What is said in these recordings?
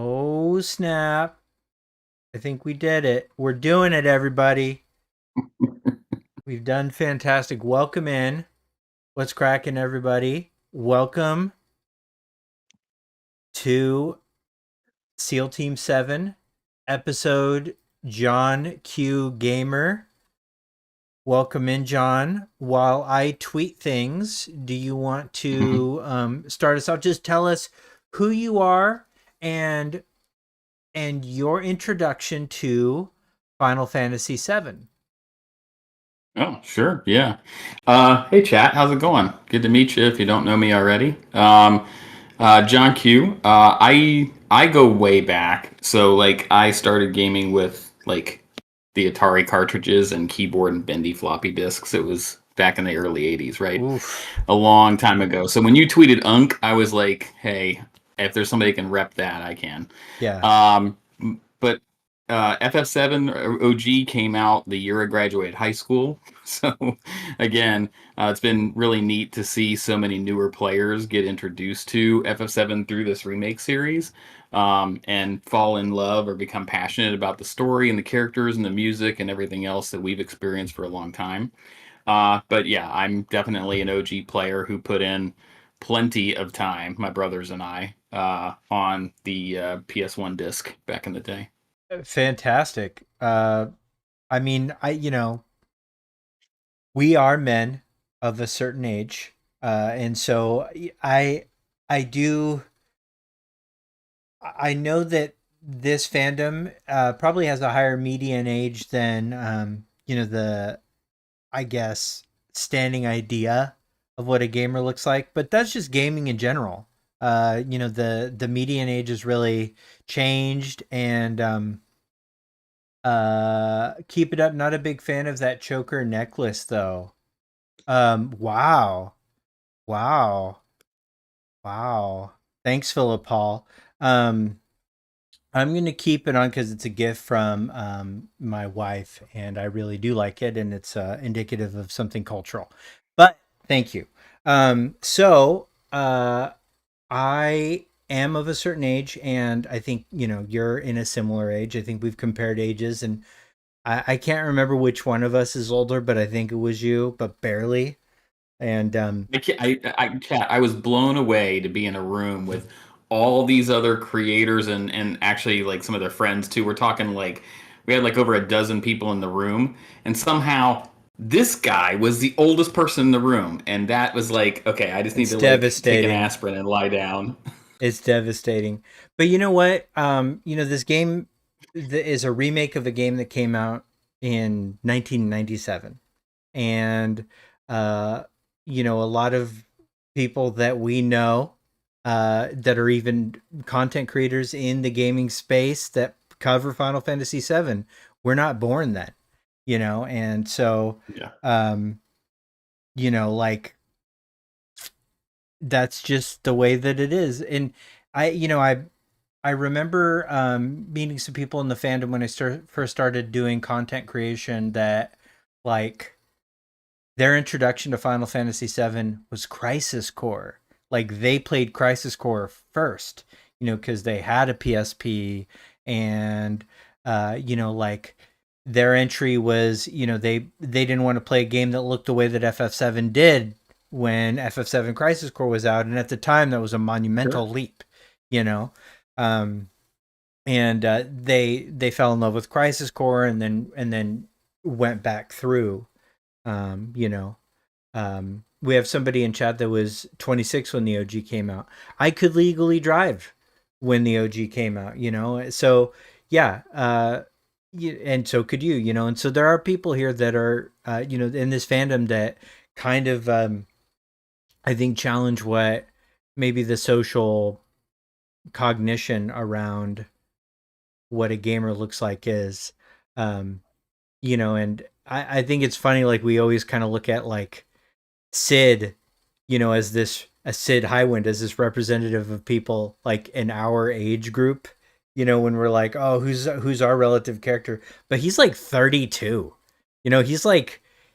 Oh, snap. I think we did it. We're doing it, everybody. We've done fantastic. Welcome in. What's cracking, everybody? Welcome to SEAL Team 7, episode John Q Gamer. Welcome in, John. While I tweet things, do you want Mhm. to start us out? Just tell us who you are and your introduction to Final Fantasy 7. Oh, sure. Yeah. Hey, chat. How's it going? Good to meet you if you don't know me already. John Q. I go way back. So, like, I started gaming with, like, the Atari cartridges and keyboard and bendy floppy disks. It was back in the early 80s, right? Oof. A long time ago. So, when you tweeted Unk, I was like, hey, if there's somebody who can rep that, I can. Yeah. Um, but FF7 OG came out the year I graduated high school. So, again, it's been really neat to see so many newer players get introduced to FF7 through this remake series and fall in love or become passionate about the story and the characters and the music and everything else that we've experienced for a long time. But yeah, I'm definitely an OG player who put in plenty of time, my brothers and I, on the PS1 disc back in the day. Fantastic. I mean, we are men of a certain age, and so I do, I know that this fandom probably has a higher median age than, the, I guess, standing idea of what a gamer looks like, but that's just gaming in general. The median age has really changed, and keep it up. Not a big fan of that choker necklace though. Wow. Wow. Wow. Thanks, Philip Paul. Um, I'm gonna keep it on because it's a gift from my wife, and I really do like it, and it's indicative of something cultural. But thank you. I am of a certain age, and I think you're in a similar age. I think we've compared ages, and I can't remember which one of us is older, but I think it was you, but barely. And Chat, I was blown away to be in a room with all these other creators and actually like some of their friends too. We're talking like we had like over a dozen people in the room, and somehow this guy was the oldest person in the room, and that was like, okay, I just need it's to like take an devastating. aspirin and lie down. It's devastating. But you know what? This game is a remake of a game that came out in 1997. And, uh, a lot of people that we know that are even content creators in the gaming space that cover Final Fantasy VII, we're not born then, and so, Yeah. um, like that's just the way that it is. And I remember meeting some people in the fandom when I first started doing content creation that, like, their introduction to Final Fantasy VII was Crisis Core. Like, they played Crisis Core first, because they had a PSP, and like, their entry was, they didn't want to play a game that looked the way that FF7 did when FF7 Crisis Core was out, and at the time that was a Sure. monumental leap, you know. Um, and they fell in love with Crisis Core, and then went back through. Um, you know, we have somebody in chat that was 26 when the OG came out. I could legally drive when the OG came out. So yeah, and so could you. And so there are people here that are in this fandom that kind of I think challenge what maybe the social cognition around what a gamer looks like is. Um, and I think it's funny, like, we always kind of look at, like, Sid, as this a Sid Highwind as this representative of people like in our age group, when we're like, oh, who's our relative character? But he's like 32.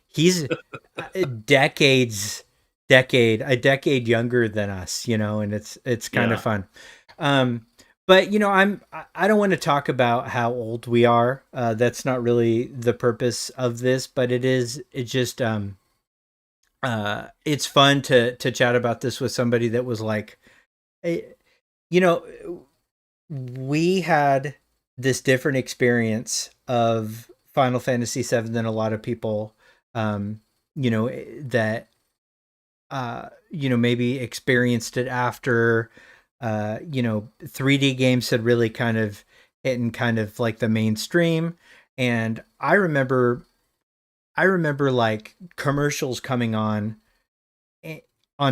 He's decades a decade younger than us, and it's kind of Yeah. fun. Um But I don't want to talk about how old we are. That's not really the purpose of this, but it's just it's fun to chat about this with somebody that was like, eh, you know, we had this different experience of Final Fantasy VII than a lot of people, um, that maybe experienced it after, 3D games had really kind of hit in kind of like the mainstream. And I remember like commercials coming on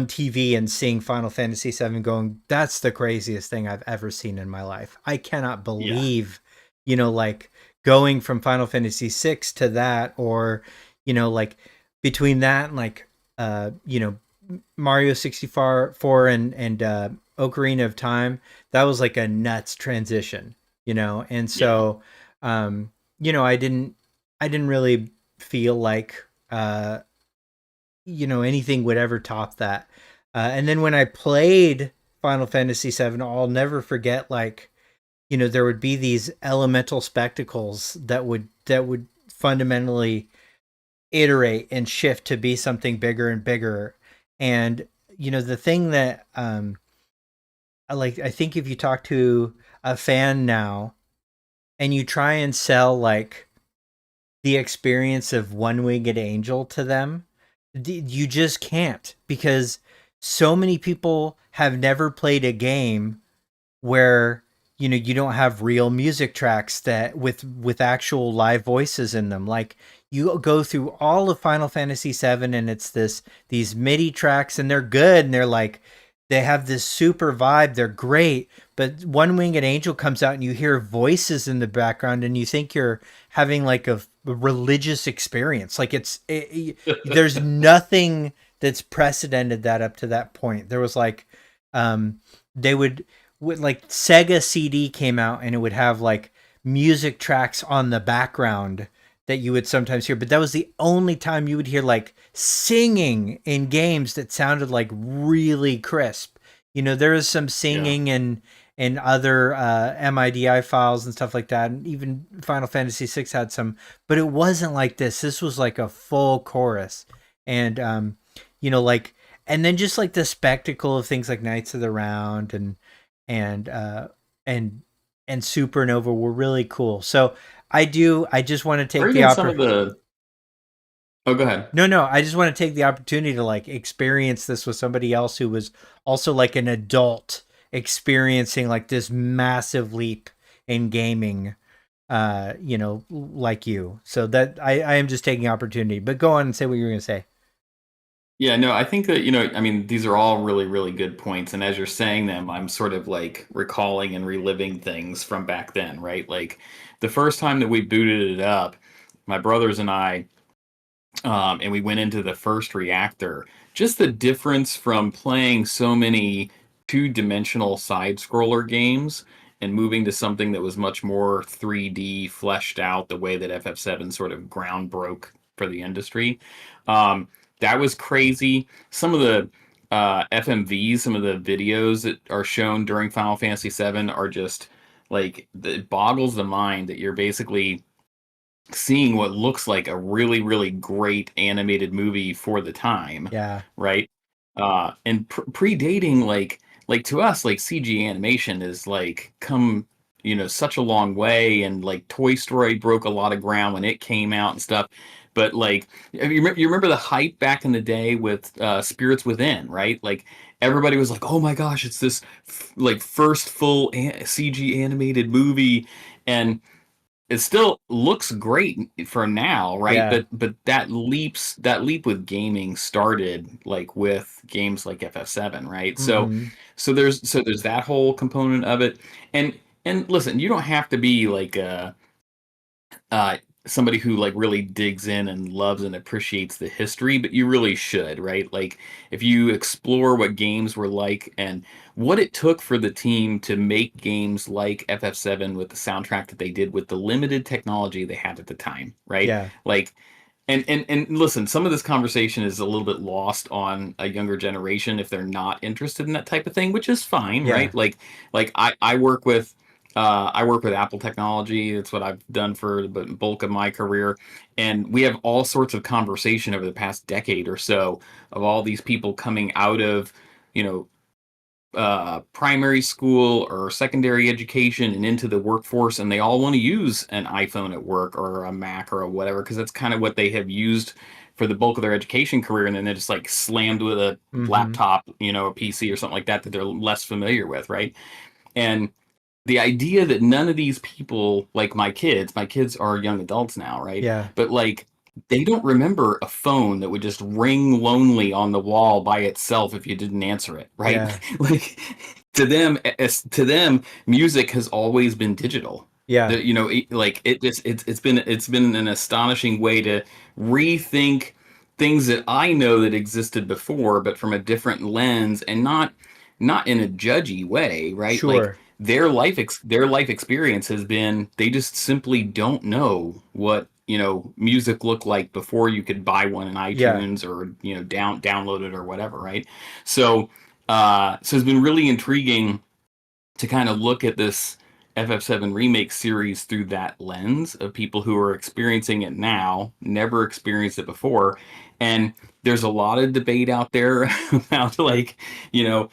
TV and seeing Final Fantasy VII going, that's the craziest thing I've ever seen in my life. I cannot Yeah. believe, like going from Final Fantasy VI to that, or, like between that and like, Mario 64 and Ocarina of Time, that was like a nuts transition, And Yeah. so, um, I didn't really feel like, anything would ever top that. And then when I played Final Fantasy VII, I'll never forget, like, there would be these elemental spectacles that would fundamentally iterate and shift to be something bigger and bigger. And the thing that I think if you talk to a fan now and you try and sell like the experience of One Winged Angel to them, you just can't, because so many people have never played a game where you don't have real music tracks that with actual live voices in them. Like, you go through all of Final Fantasy VII and it's these MIDI tracks, and they're good, and they're like, they have this super vibe, they're great. But One Winged Angel comes out and you hear voices in the background and you think you're having like a religious experience. Like, there's nothing that's precedented that up to that point. There was like, they would, like, Sega CD came out and it would have like music tracks on the background that you would sometimes hear, but that was the only time you would hear like singing in games that sounded like really crisp. There is some Yeah. singing and other MIDI files and stuff like that, and even Final Fantasy VI had some, but it wasn't like this. This was like a full chorus, and like, and then just like the spectacle of things like Knights of the Round and uh and and Supernova were really cool. So I just want to Or take the even some of opportunity. the. Oh, go ahead. No, I just want to take the opportunity to like experience this with somebody else who was also like an adult experiencing like this massive leap in gaming, like you. So that I am just taking opportunity. But go on and say what you were going to say. Yeah, no, I think that, I mean, these are all really, really good points. And as you're saying them, I'm sort of like recalling and reliving things from back then, right? Like the first time that we booted it up, my brothers and I, and we went into the first reactor. Just the difference from playing so many two-dimensional side-scroller games and moving to something that was much more 3D, fleshed out, the way that FF7 sort of ground broke for the industry. Um, that was crazy. Some of the FMVs, some of the videos that are shown during Final Fantasy VII are just like, it boggles the mind that you're basically seeing what looks like a really, really great animated movie for the time, Yeah, right? And predating, like to us, like CG animation is like come, such a long way, and like Toy Story broke a lot of ground when it came out and stuff. But like, you remember the hype back in the day with Spirits Within, right? Like everybody was like, "Oh my gosh, it's this like first full CG animated movie," and it still looks great for now, right? yeah, But that leap with gaming started like with games like FF7, right? So mm-hmm. there's that whole component of it. And listen, you don't have to be like uh somebody who like really digs in and loves and appreciates the history, but you really should, right? Like if you explore what games were like and what it took for the team to make games like FF7 with the soundtrack that they did with the limited technology they had at the time, right? Yeah, Like and listen, some of this conversation is a little bit lost on a younger generation if they're not interested in that type of thing, which is fine, Yeah. right? Like I work with Apple technology. That's what I've done for the bulk of my career, and we have all sorts of conversation over the past decade or so of all these people coming out of, you know, primary school or secondary education and into the workforce, and they all want to use an iPhone at work or a Mac or a whatever because that's kind of what they have used for the bulk of their education career, and then they're just like slammed with a Mm-hmm. laptop, a PC or something like that that they're less familiar with, right? And the idea that none of these people, like my kids are young adults now, right? Yeah. But like they don't remember a phone that would just ring lonely on the wall by itself if you didn't answer it, right? Yeah. Like to them, music has always been digital. Yeah. Like it's been an astonishing way to rethink things that I know that existed before, but from a different lens and not in a judgy way, right? Like Sure. their life experience has been they just simply don't know what music looked like before you could buy one in Yeah. iTunes or download it or whatever, right? So it's been really intriguing to kind of look at this FF7 remake series through that lens of people who are experiencing it now, never experienced it before. And there's a lot of debate out there about like, you know,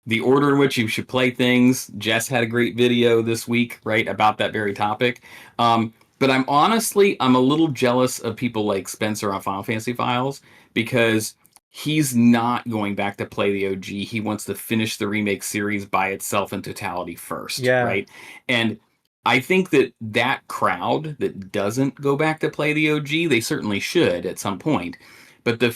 the order in which you should play things. Jess had a great video this week, right, about that very topic. But I'm a little jealous of people like Spencer on Final Fantasy Files because he's not going back to play the OG. He wants to finish the remake series by itself in totality first, Yeah. right? And I think that crowd that doesn't go back to play the OG, they certainly should at some point. But the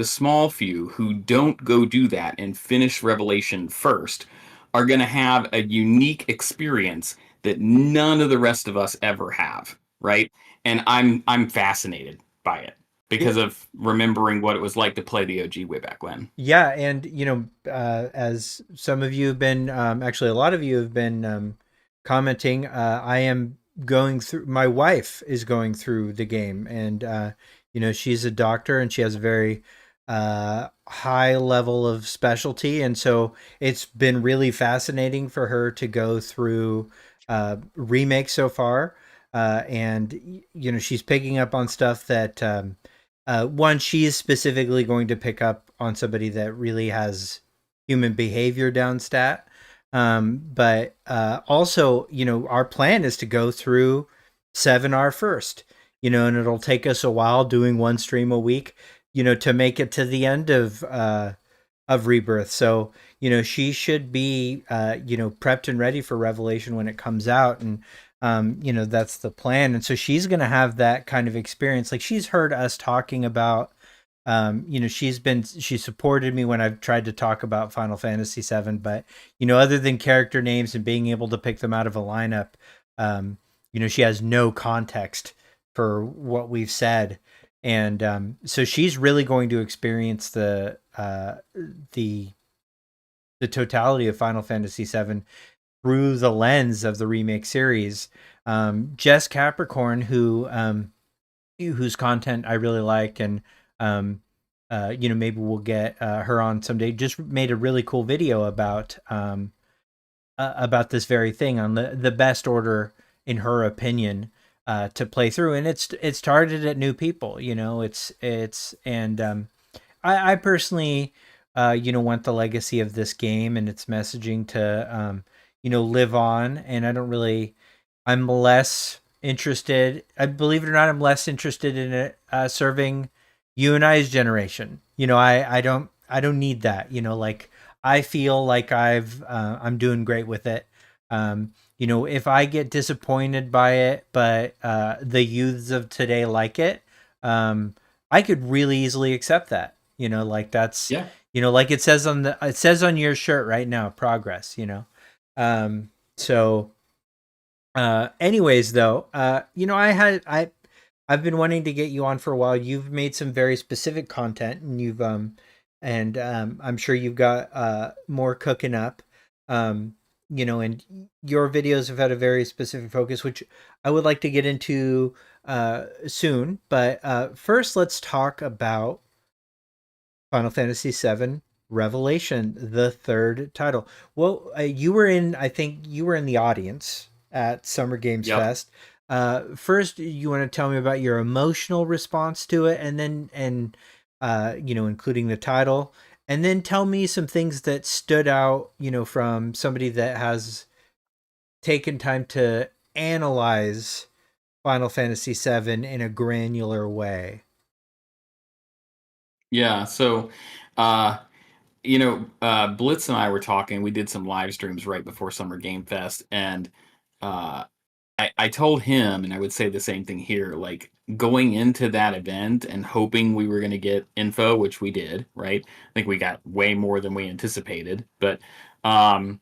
small few who don't go do that and finish Revelation first are going to have a unique experience that none of the rest of us ever have, right? And I'm fascinated by it because of remembering what it was like to play the OG way back when. Yeah, and as some of you have been, actually, a lot of you have been commenting. I am going through. My wife is going through the game, and she's a doctor, and she has a very high level of specialty, and so it's been really fascinating for her to go through remakes so far, and she's picking up on stuff that. One, she's specifically going to pick up on somebody that really has human behavior down stat. But also, our plan is to go through 7R first, and it'll take us a while doing one stream a week, to make it to the end of Rebirth. So, she should be, prepped and ready for Revelation when it comes out. And, that's the plan. And so she's going to have that kind of experience. Like she's heard us talking about, she supported me when I've tried to talk about Final Fantasy VII, but, other than character names and being able to pick them out of a lineup, she has no context for what we've said. And so she's really going to experience the totality of Final Fantasy VII through the lens of the remake series. Jess Capricorn, whose content I really like, and maybe we'll get her on someday. Just made a really cool video about this very thing on the best order in her opinion to play through, and it's targeted at new people. It's and I personally, want the legacy of this game and its messaging to, live on. And I'm less interested. I believe it or not, I'm less interested in it serving you and I's generation. I don't need that. Like I feel like I'm doing great with it. If I get disappointed by it, but the youths of today like it, I could really easily accept that. Like that's, Yeah. like it says on your shirt right now, progress. So anyways, though, I've been wanting to get you on for a while. You've made some very specific content, and I'm sure you've got more cooking up. And your videos have had a very specific focus, which I would like to get into soon. But first, let's talk about Final Fantasy VII Revelation, the third title. Well, you were in, I think you were in the audience at Summer Games Yep. Fest. First, you want to tell me about your emotional response to it, and then, including the title, and then tell me some things that stood out, from somebody that has taken time to analyze Final Fantasy VII in a granular way. Yeah. So, Blitz and I were talking. We did some live streams right before Summer Game Fest, and uh, I told him, and I would say the same thing here, like going into that event and hoping we were going to get info, which we did, right? I think we got way more than we anticipated, but, and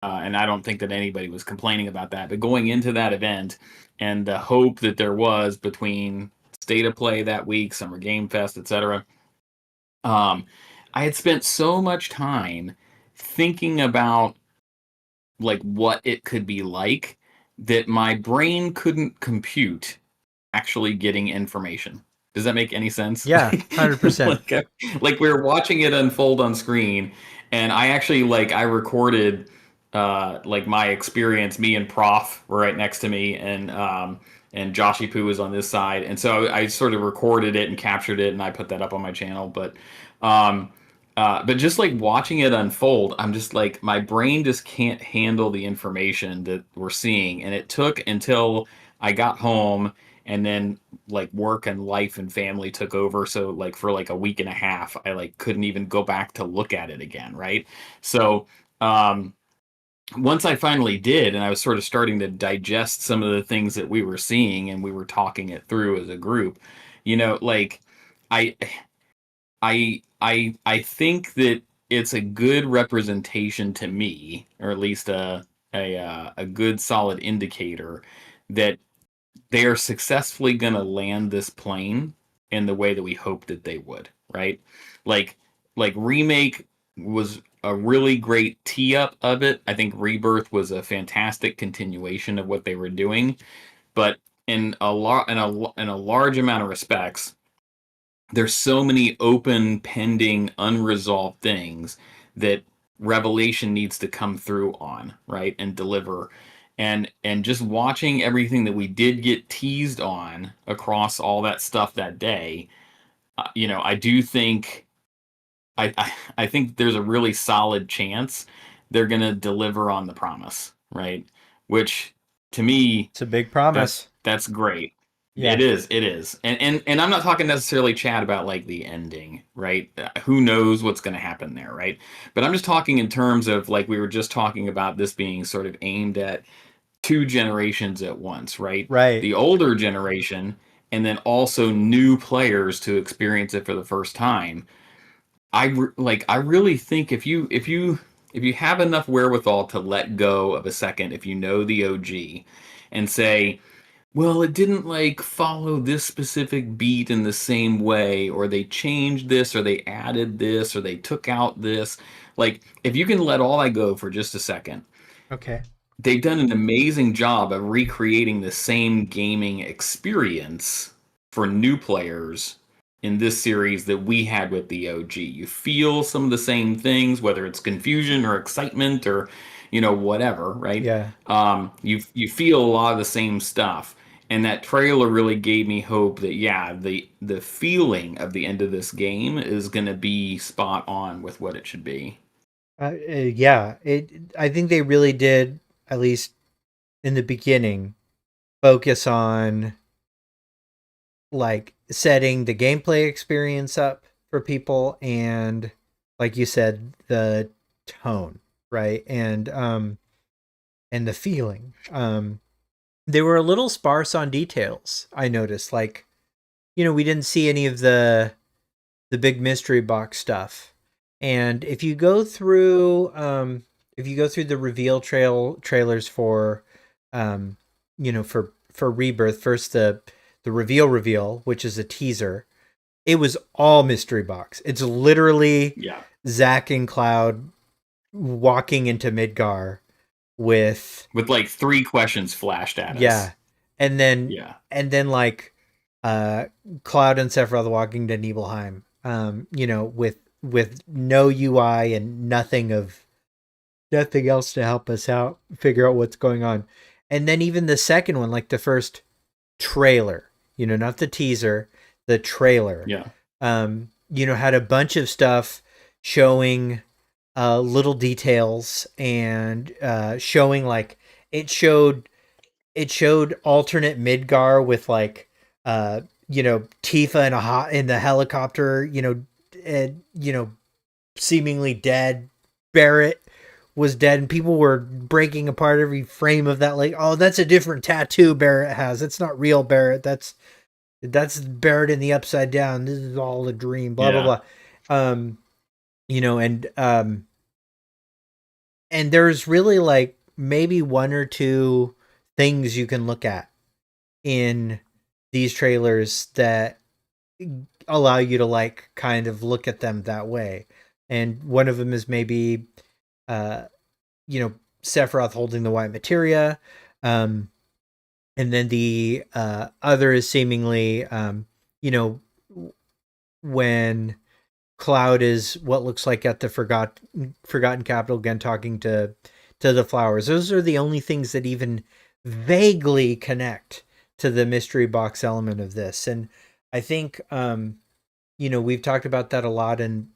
I don't think that anybody was complaining about that. But going into that event and the hope that there was between State of Play that week, Summer Game Fest, etc., um, I had spent so much time thinking about like what it could be like that my brain couldn't compute actually getting information. Does that make any sense? Yeah, 100%. Like we were watching it unfold on screen, and I actually like I recorded like my experience. Me and Prof were right next to me, and Joshy Poo was on this side, and so I sort of recorded it and captured it, and I put that up on my channel. Um, but just like watching it unfold, I'm just like my brain just can't handle the information that we're seeing, and it took until I got home and then like work and life and family took over, so like for like a week and a half I like couldn't even go back to look at it again, right? So um once I finally did and I was sort of starting to digest some of the things that we were seeing and we were talking it through as a group, like I I think that it's a good representation to me, or at least a good solid indicator that they are successfully going to land this plane in the way that we hoped that they would, right? Like remake was a really great tee up of it. I think Rebirth was a fantastic continuation of what they were doing, but in a large amount of respects, there's so many open, pending, unresolved things that Revelation needs to come through on, right, and deliver. And just watching everything that we did get teased on across all that stuff that day, I do think I think there's a really solid chance they're gonna deliver on the promise, right? Which to me, It's a big promise. that's great. Yeah. It is. And I'm not talking necessarily, Chad, about like the ending, right? Who knows what's going to happen there, right? But I'm just talking in terms of like we were just talking about this being sort of aimed at two generations at once, right? Right. The older generation and then also new players to experience it for the first time. I really think if you have enough wherewithal to let go of a second, if you know the OG, and say, well, it didn't like follow this specific beat in the same way, or they changed this, or they added this, or they took out this. Like, if you can let all that go for just a second, Okay. they've done an amazing job of recreating the same gaming experience for new players in this series that we had with the OG. You feel some of the same things, whether it's confusion or excitement or whatever, right? Yeah. You feel a lot of the same stuff, and that trailer really gave me hope that yeah, the feeling of the end of this game is going to be spot on with what it should be. Yeah. I think they really did, at least in the beginning, focus on like setting the gameplay experience up for people, and like you said, the tone, right? And the feeling. They were a little sparse on details, I noticed. Like, we didn't see any of the big mystery box stuff. And if you go through the reveal trailers for for Rebirth, first the reveal, which is a teaser, it was all mystery box. It's literally Yeah, Zack and Cloud walking into Midgar with with like three questions flashed at us. yeah. And then Yeah. like uh, Cloud and Sephiroth walking to Nibelheim, you know, with no UI and nothing else to help us out figure out what's going on. And then even the second one, like the first trailer, you know, not the teaser, the trailer, Yeah. you know, had a bunch of stuff showing little details and showing like it showed it showed alternate Midgar with like you know, Tifa in the helicopter, you know, you know, seemingly dead. Barrett was dead, and people were breaking apart every frame of that. Like, oh, that's a different tattoo Barrett has. It's not real Barrett. That's Barrett in the Upside Down. This is all a dream. Blah blah Yeah. blah. You know, and there's really like maybe one or two things you can look at in these trailers that allow you to like kind of look at them that way. And one of them is maybe uh you know, Sephiroth holding the white materia. Um, and then the other is seemingly, you know, when Cloud is what looks like at the Forgotten Capital again, talking to the flowers. Those are the only things that even vaguely connect to the mystery box element of this. And I think, you know, we've talked about that a lot in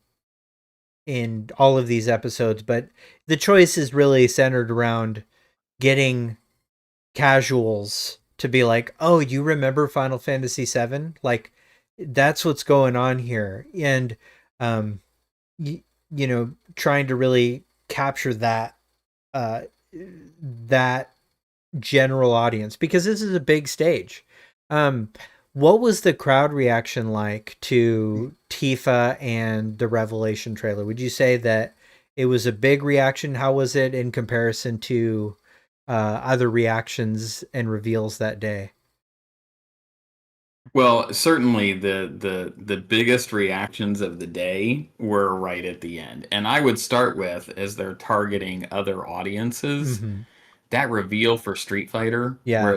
all of these episodes, but the choice is really centered around getting casuals to be like, "Oh, you remember Final Fantasy VII?" Like that's what's going on here, and um, you know, trying to really capture uh, that general audience because this is a big stage. Um, what was the crowd reaction like to Tifa and the Revelation trailer? Would you say that it was a big reaction? How was it in comparison to other reactions and reveals that day? Well, certainly the biggest reactions of the day were right at the end. And I would start with, as they're targeting other audiences, Mm-hmm. that reveal for Street Fighter where Yeah,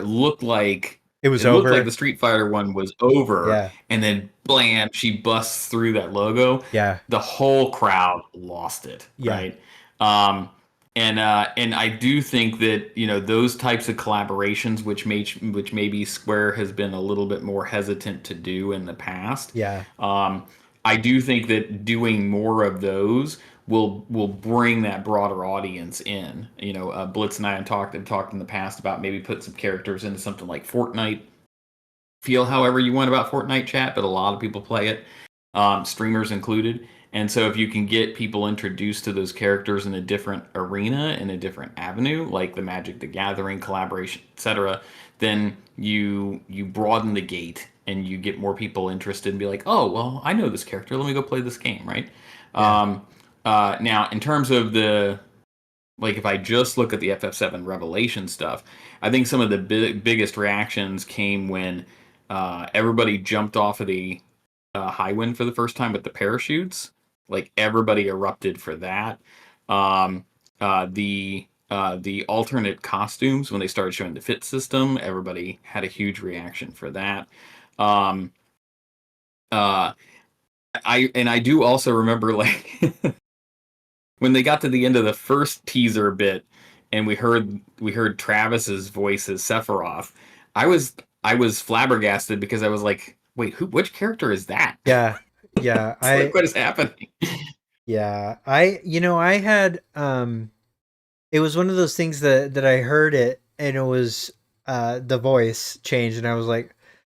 it was it looked like over. the Street Fighter one was over, Yeah, and then blam, she busts through that logo. yeah, The whole crowd lost it, yeah, right? And I do think that those types of collaborations, which maybe Square has been a little bit more hesitant to do in the past. yeah, Um, I do think that doing more of those will bring that broader audience in. Blitz and I have talked in the past about maybe put some characters into something like Fortnite. Feel however you want about Fortnite chat, but a lot of people play it, streamers included. And so if you can get people introduced to those characters in a different arena, in a different avenue, like the Magic the Gathering collaboration, etc., then you broaden the gate and you get more people interested and be like, oh, well, I know this character. Let me go play this game, right? yeah, Now, in terms of if I just look at the FF7 Revelation stuff, I think some of the biggest reactions came when everybody jumped off of the high wind for the first time with the parachutes. Like everybody erupted for that. Um, the alternate costumes when they started showing the fit system, everybody had a huge reaction for that. Um, uh, I do also remember when they got to the end of the first teaser bit and we heard Travis's voice as Sephiroth. I was flabbergasted because I was like, wait, which character is that? yeah, yeah. It's like, what is happening? You know, I had it was one of those things that I heard it and it was the voice changed and I was like,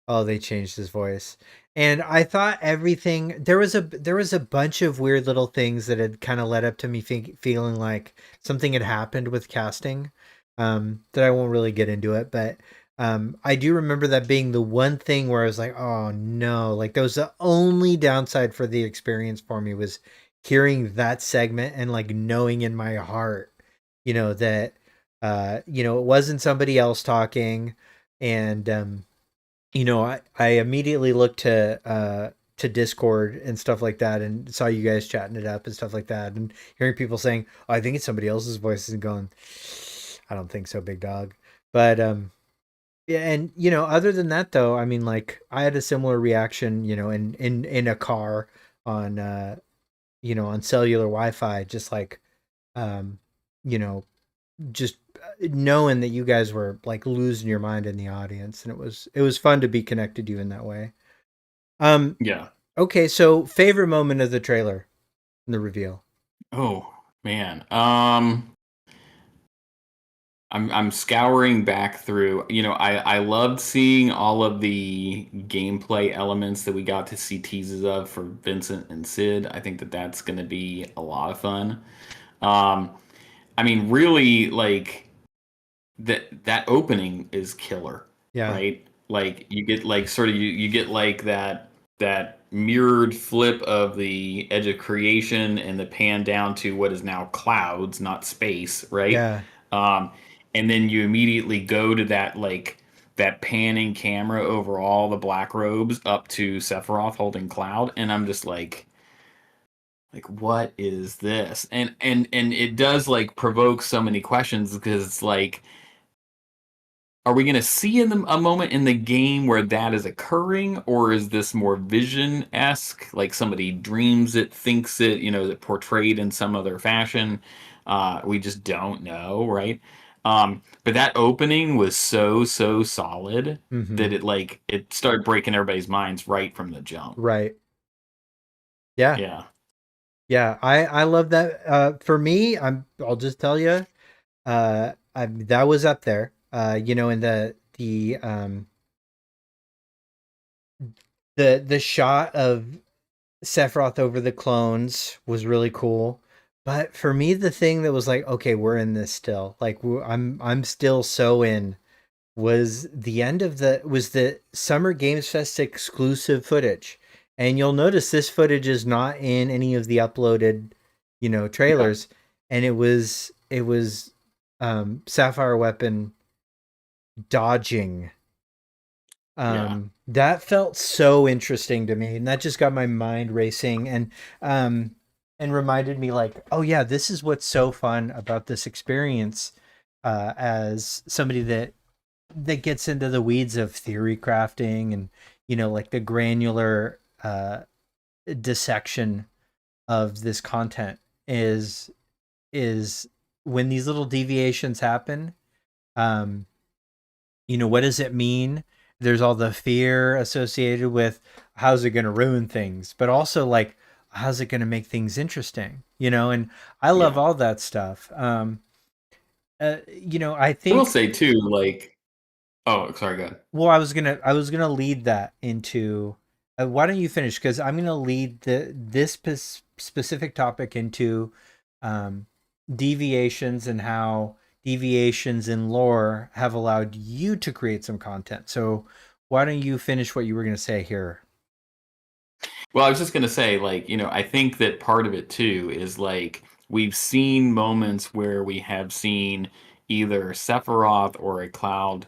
"Oh, they changed his voice." And I thought everything there was a bunch of weird little things that had kind of led up to me feeling like something had happened with casting. That I won't really get into it, but I do remember that being the one thing where I was like, "Oh no." Like that was the only downside for the experience for me was hearing that segment and like knowing in my heart, you know, that you know, it wasn't somebody else talking. And you know, I immediately looked to Discord and stuff like that and saw you guys chatting it up and stuff like that and hearing people saying, "Oh, I think it's somebody else's voice," and going, "I don't think so, big dog." But Yeah, and other than that though, I mean, like I had a similar reaction, in a car on on cellular Wi-Fi, just like um, you know, just knowing that you guys were like losing your mind in the audience, and it was fun to be connected to you in that way. Um, Yeah. okay, so favorite moment of the trailer and the reveal. Oh man. I'm scouring back through. I loved seeing all of the gameplay elements that we got to see teases of for Vincent and Sid. I think that that's going to be a lot of fun. Um, I mean, really, like that opening is killer, Yeah, right? Like you get like sort of you get like that mirrored flip of the edge of creation and the pan down to what is now clouds, not space, right? yeah, Um, and then you immediately go to that panning camera over all the black robes up to Sephiroth holding Cloud, and I'm just like what is this? And it does like provoke so many questions because it's like are we going to see a moment in the game where that is occurring, or is this more vision esque? Like somebody dreams it, thinks it, is it portrayed in some other fashion? We just don't know, right? But that opening was so solid mm-hmm. that it started breaking everybody's minds right from the jump. Right. Yeah, Yeah, yeah. I love that. For me, I'll just tell you, that was up there. In the shot of Sephiroth over the clones was really cool. But for me, the thing that was like, okay, we're in this still. Like, I'm still so in. Was the Summer Games Fest exclusive footage, and you'll notice this footage is not in any of the uploaded, yeah, trailers, and it was Sapphire Weapon dodging. yeah. That felt so interesting to me, and that just got my mind racing, um and reminded me like, oh yeah, this is what's so fun about this experience, as somebody that gets into the weeds of theory crafting, and like the granular dissection of this content is when these little deviations happen. um what does it mean? There's all the fear associated with how's it going to ruin things, but also like how's it going to make things interesting, and I love Yeah. all that stuff. I I will think, say too, like, oh, sorry, go ahead. well, I was gonna lead that into, why don't you finish, because I'm gonna lead this specific topic into um, deviations, and how deviations in lore have allowed you to create some content. So why don't you finish what you were gonna say here? Well, I was just gonna say, like, I think that part of it too is like we've seen moments where we have seen either Sephiroth or a cloud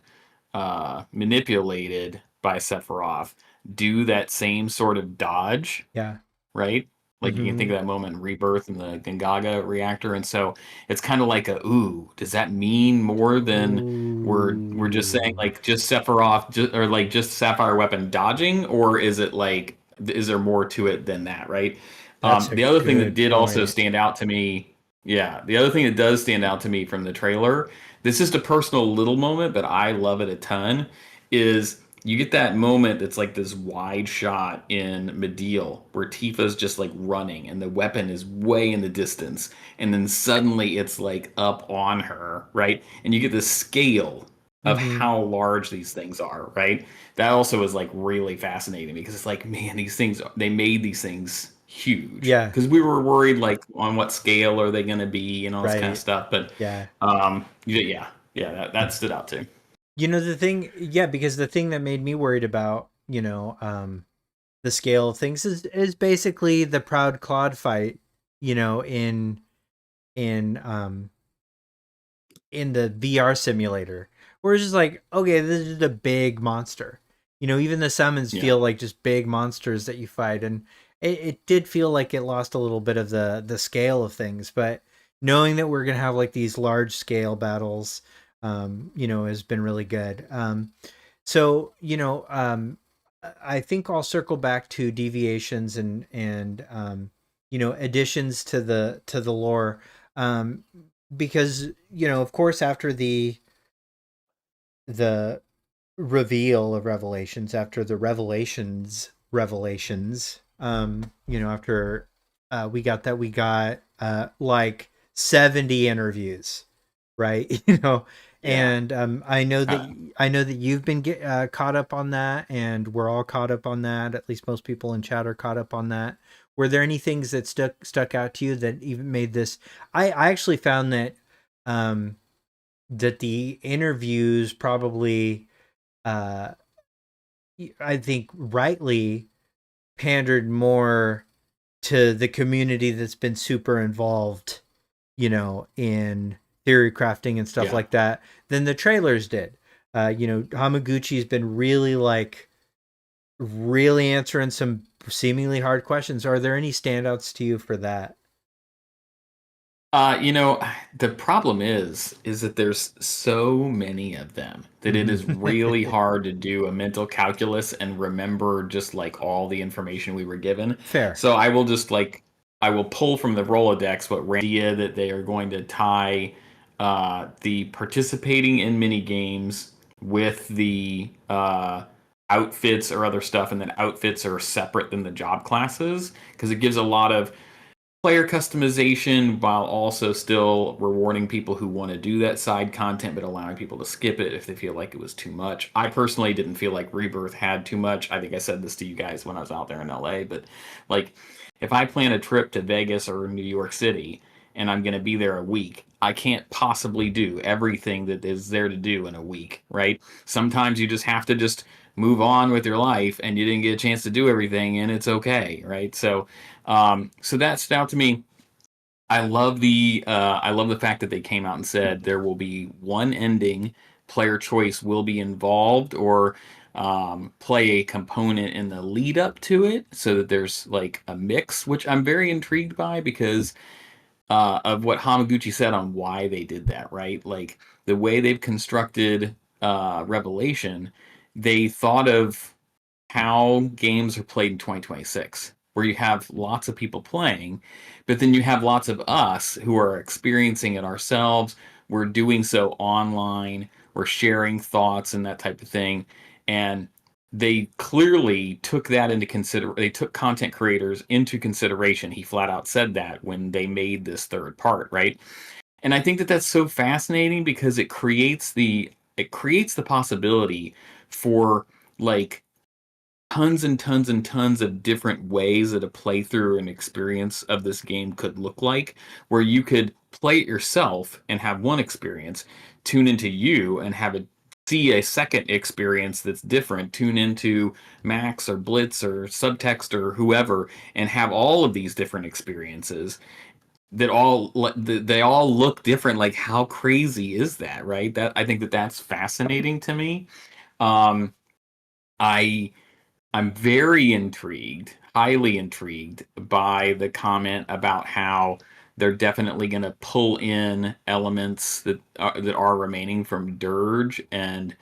manipulated by Sephiroth do that same sort of dodge, Yeah. right? Like you can think Mm-hmm. of that moment in Rebirth in the Gongaga reactor, and so it's kind of like ooh, does that mean more than we're just saying Ooh, like just Sephiroth or like just Sapphire Weapon dodging, or is it like is there more to it than that, right? that's a The other thing that good did also point. stand out to me, yeah, the other thing that does stand out to me from the trailer, this is just a personal little moment, but I love it a ton, is you get that moment that's like this wide shot in Medial where Tifa's just like running and the weapon is way in the distance. And then suddenly it's like up on her, right? And you get the scale of Mm-hmm. how large these things are, right? That also is like really fascinating because it's like, man, these things, they made these things huge. Yeah. Because we were worried like on what scale are they going to be and all this kind of Right. stuff. But Yeah. yeah, that stood out too. The thing, yeah, because the thing that made me worried about, the scale of things is basically the proud Claude fight, in in the VR simulator, where it's just like, okay, this is a big monster. Even the summons Yeah. feel like just big monsters that you fight, and it did feel like it lost a little bit of the scale of things. But knowing that we're gonna have like these large scale battles, has been really good. So I think I'll circle back to deviations and additions to the lore, um, because of course after the reveal of revelations, after the revelations, after we got like 70 interviews, right? Yeah. And Uh, I know that you've been caught up on that, and we're all caught up on that. At least most people in chat are caught up on that. Were there any things that stuck out to you that even made this? I actually found um, that the interviews probably, uh, I think, rightly pandered more to the community that's been super involved, in theory crafting and stuff yeah. like that than the trailers did. Hamaguchi's been really answering some seemingly hard questions. Are there any standouts to you for that? You know, the problem is that there's so many of them that it is really hard to do a mental calculus and remember just like all the information we were given. Fair. So I will just like I will pull from the Rolodex what idea that they are going to tie the participating in mini games with the outfits or other stuff, and then outfits are separate than the job classes because it gives a lot of player customization while also still rewarding people who want to do that side content but allowing people to skip it if they feel like it was too much. I personally didn't feel like Rebirth had too much. I think I said this to you guys when I was out there in LA, but like if I plan a trip to Vegas or New York City and I'm going to be there a week, I can't possibly do everything that is there to do in a week, right? Sometimes you just have to just move on with your life and you didn't get a chance to do everything and it's okay, right? So that stood out to me. I love the fact that they came out and said there will be one ending. Player choice will be involved or play a component in the lead up to it, so that there's like a mix, which I'm very intrigued by because of what Hamaguchi said on why they did that. Right, like the way they've constructed Revelation, they thought of how games are played in 2026, where you have lots of people playing, but then you have lots of us who are experiencing it ourselves. We're doing so online, we're sharing thoughts and that type of thing. And they clearly took that into consider. They took content creators into consideration. He flat out said that when they made this third part, right? And I think that that's so fascinating because it creates the possibility for like tons and tons and tons of different ways that a playthrough and experience of this game could look like, where you could play it yourself and have one experience, tune into you and have a see a second experience that's different, tune into Max or Blitz or Subtext or whoever, and have all of these different experiences that they all look different. Like how crazy is that, right? That I think that that's fascinating to me. Um, I I'm very intrigued, highly intrigued by the comment about how they're definitely going to pull in elements that are remaining from Dirge and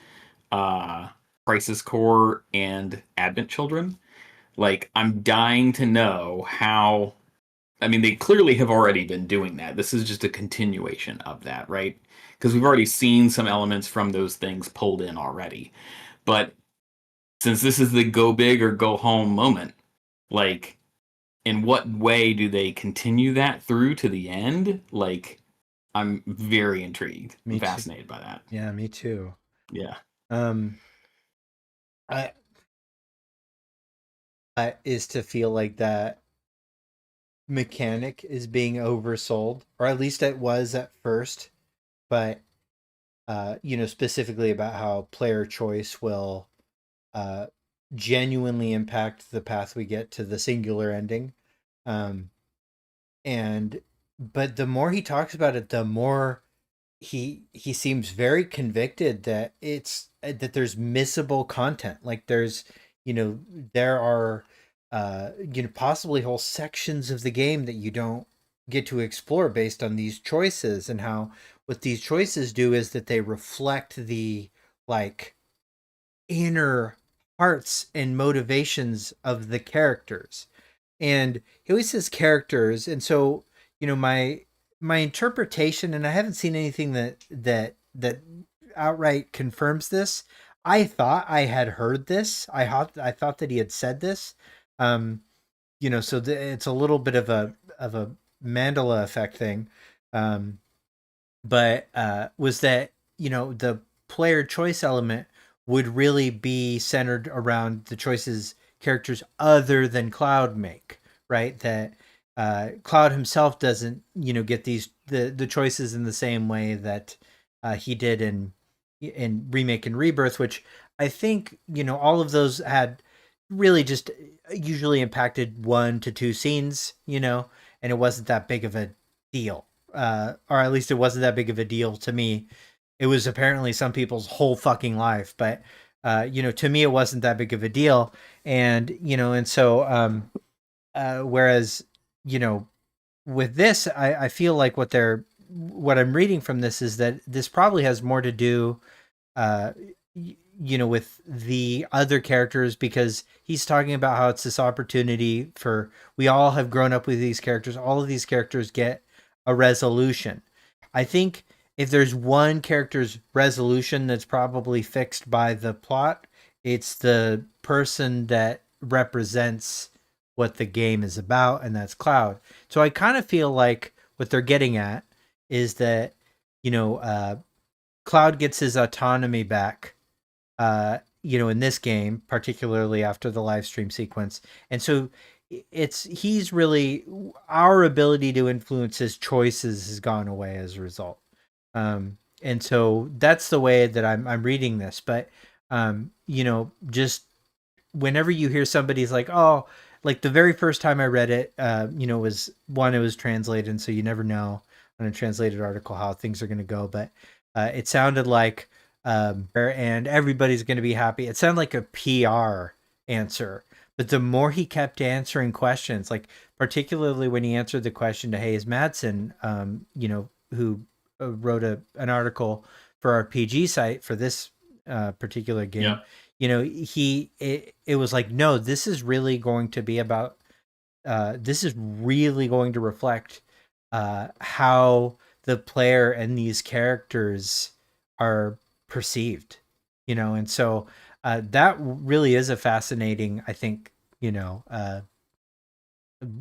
uh, Crisis Core and Advent Children. Like, I'm dying to know how. I mean, they clearly have already been doing that. This is just a continuation of that, right? Because we've already seen some elements from those things pulled in already. But since this is the go big or go home moment, like in what way do they continue that through to the end? Like I'm very intrigued. I'm Me too. fascinated by that. Yeah, me too. Yeah. Um, I, is to feel like that mechanic is being oversold, or at least it was at first. But specifically about how player choice will uh, genuinely impact the path we get to the singular ending. Um, and but the more he talks about it, the more he seems very convicted that that there's missable content. Like there are possibly whole sections of the game that you don't get to explore based on these choices, and how what these choices do is that they reflect the like inner hearts and motivations of the characters. And he always says characters, and so my interpretation, and I haven't seen anything that outright confirms this. I thought I had heard this. I thought that he had said this. Um, so it's a little bit of a Mandela effect thing. Um, but was that the player choice element would really be centered around the choices characters other than Cloud make, right? That Cloud himself doesn't get the choices in the same way that he did in Remake and Rebirth, which I think all of those had really just usually impacted 1 to 2 scenes, and it wasn't that big of a deal, or at least it wasn't that big of a deal to me. It was apparently some people's whole fucking life, but to me, it wasn't that big of a deal. And and so whereas you know, with this, I feel like what I'm reading from this is that this probably has more to do uh, with the other characters, because he's talking about how it's this opportunity for we all have grown up with these characters. All of these characters get a resolution. I think if there's one character's resolution that's probably fixed by the plot, it's the person that represents what the game is about, and that's Cloud. So I kind of feel like what they're getting at is that, you know, uh, Cloud gets his autonomy back, in this game, particularly after the live stream sequence. And so he's really, our ability to influence his choices has gone away as a result. And so that's the way that I'm reading this. But, just whenever you hear somebody's like, oh, like the very first time I read it, was one, it was translated. And so you never know on a translated article how things are going to go. But it sounded like, and everybody's going to be happy. It sounded like a PR answer. But the more he kept answering questions, like particularly when he answered the question to Hayes Madsen, who wrote an article for our PG site for this particular game, Yeah. it was like, no, this is really going to be about, this is really going to reflect how the player and these characters are perceived, and so that really is a fascinating, I think,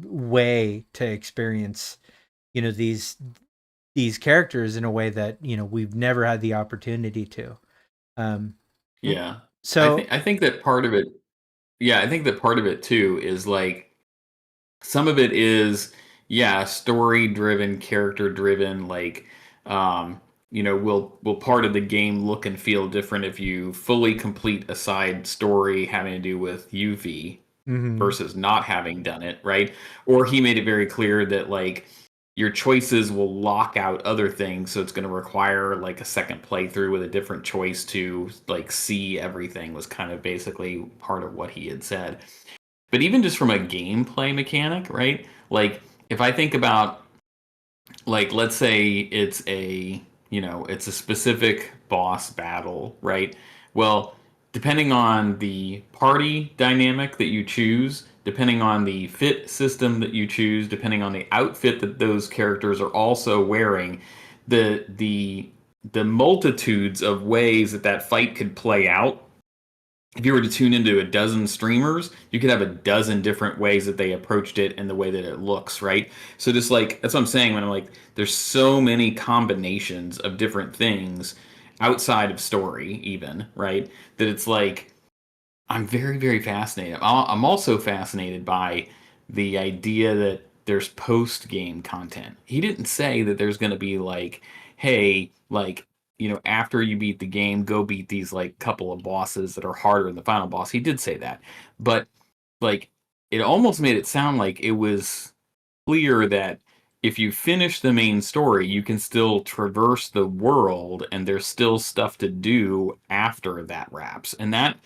way to experience, these characters in a way that we've never had the opportunity to. Um, Yeah. so I think that part of it, yeah, I think that part of it too is like some of it is, yeah, story driven, character driven, like will part of the game look and feel different if you fully complete a side story having to do with UV mhm. versus not having done it, right? Or he made it very clear that like your choices will lock out other things, so it's going to require like a second playthrough with a different choice to like see everything, was kind of basically part of what he had said. But even just from a gameplay mechanic, right? Like if I think about, like, let's say it's a specific boss battle, right? Well, depending on the party dynamic that you choose, depending on the fit system that you choose, depending on the outfit that those characters are also wearing, the multitudes of ways that that fight could play out, if you were to tune into a dozen streamers, you could have a dozen different ways that they approached it and the way that it looks, right? So just like that's what I'm saying when I'm like, there's so many combinations of different things outside of story, even, right? That it's like I'm very, very fascinated. I'm also fascinated by the idea that there's post game content. He didn't say that there's going to be like, hey, like, after you beat the game, go beat these like couple of bosses that are harder than the final boss. He did say that. But like, it almost made it sound like it was clear that if you finish the main story, you can still traverse the world and there's still stuff to do after that wraps. And that,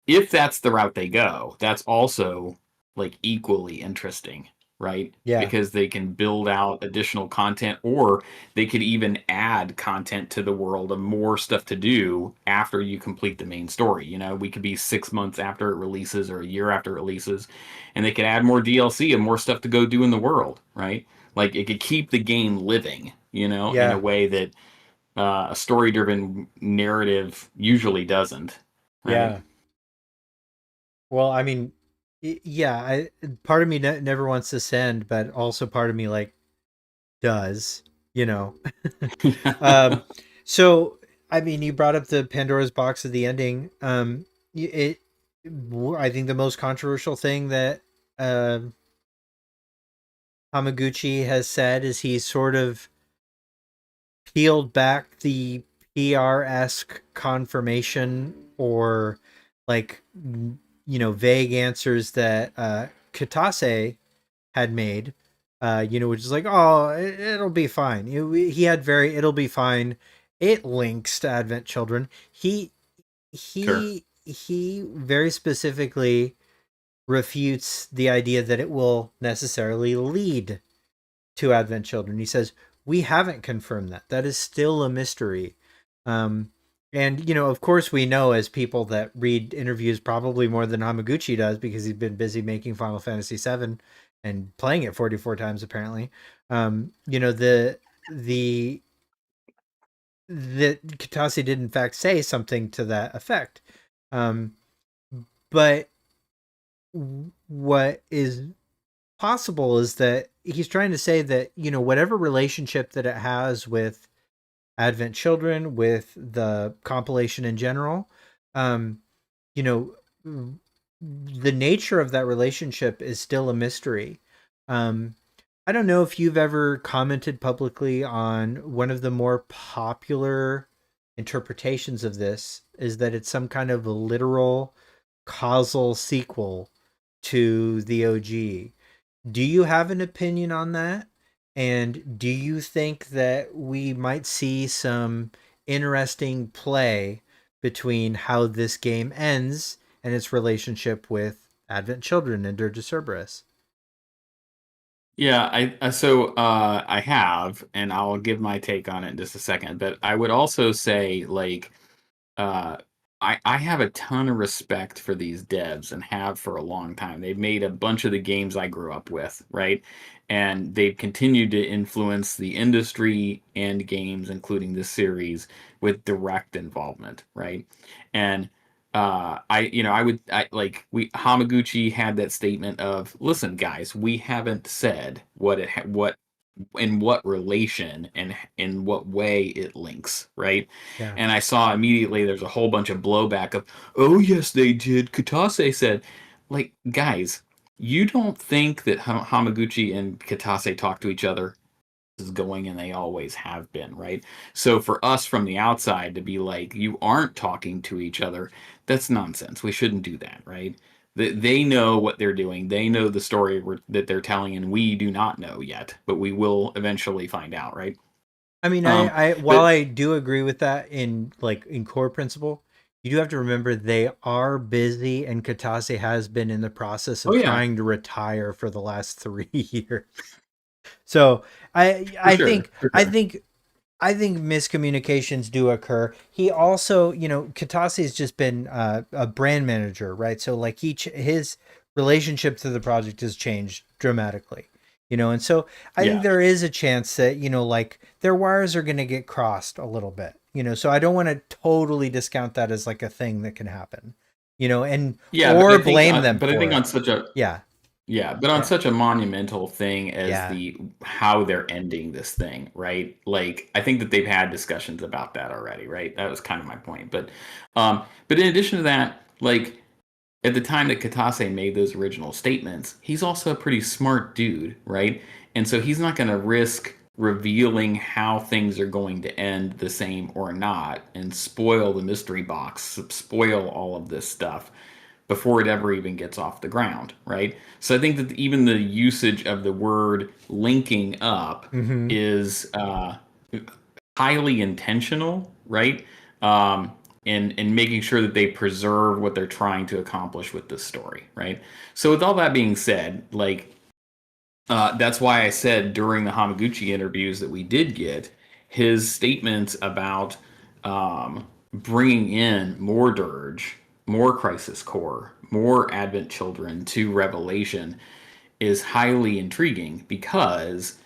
if that's the route they go, that's also like equally interesting. right? Yeah. Because they can build out additional content, or they could even add content to the world of more stuff to do after you complete the main story. You know, we could be 6 months after it releases or a year after it releases, and they could add more DLC and more stuff to go do in the world, right? Like it could keep the game living, you know, in a Yeah. way that a story-driven narrative usually doesn't, right? Yeah. Well, I mean, yeah, part of me never wants this to end, but also part of me like does, you know. um so I mean, you brought up the Pandora's box of the ending. It I think the most controversial thing that um Hamaguchi has said is he sort of peeled back the PR-esque confirmation or like vague answers that Kitase had made, which is like, oh, it'll be fine. He had very, it'll be fine. It links to Advent Children. Sure. He very specifically refutes the idea that it will necessarily lead to Advent Children. He says, we haven't confirmed that. That is still a mystery. Um, and, of course, we know as people that read interviews probably more than Hamaguchi does because he's been busy making Final Fantasy VII and playing it 44 times, apparently. The that Katase did, in fact, say something to that effect. Um, but what is possible is that he's trying to say that whatever relationship that it has with Advent Children, with the compilation in general, um you know the nature of that relationship is still a mystery. um I don't know if you've ever commented publicly on one of the more popular interpretations of this is that it's some kind of a literal causal sequel to the OG. Do you have an opinion on that? And do you think that we might see some interesting play between how this game ends and its relationship with Advent Children and Dirge of Cerberus? Yeah, I have, and I'll give my take on it in just a second. But I would also say, like, uh, I have a ton of respect for these devs and have for a long time. They've made a bunch of the games I grew up with, right? And they've continued to influence the industry and games, including this series, with direct involvement, right? And I like we Hamaguchi had that statement of, listen, guys, we haven't said what in what relation and in what way it links, right? Yeah. And I saw immediately there's a whole bunch of blowback of, oh yes they did. Katase said, like, guys, you don't think that Hamaguchi and Katase talk to each other? Is going, and they always have been, right? So for us from the outside to be like, you aren't talking to each other, that's nonsense. We shouldn't do that, right? They know what they're doing. They know the story that they're telling, and we do not know yet, but we will eventually find out, right? I mean, Um, I while but I do agree with that in core principle, you do have to remember they are busy, and Katase has been in the process oh of yeah, trying to retire for the last 3 years. So for sure, for I sure. think miscommunications do occur. He also, Katase has just been a brand manager, right? So like his relationship to the project has changed dramatically, and so I think Yeah, there is a chance that like their wires are going to get crossed a little bit, So I don't want to totally discount that as like a thing that can happen, and yeah, or blame them but I for think it. on such a Yeah, Yeah, but on yeah, such a monumental thing as yeah. the how they're ending this thing, right? Like I think that they've had discussions about that already, right? That was kind of my point. But in addition to that, like at the time that Katase made those original statements, he's also a pretty smart dude, right? And so he's not going to risk revealing how things are going to end the same or not and spoil the mystery box, spoil all of this stuff before it ever even gets off the ground, right? So I think that even the usage of the word linking up Mm-hmm. is highly intentional, right? And making sure that they preserve what they're trying to accomplish with this story, right? So with all that being said, like That's why I said during the Hamaguchi interviews that we did get, his statements about bringing in more dirge, more crisis core, more Advent children to Revelation is highly intriguing because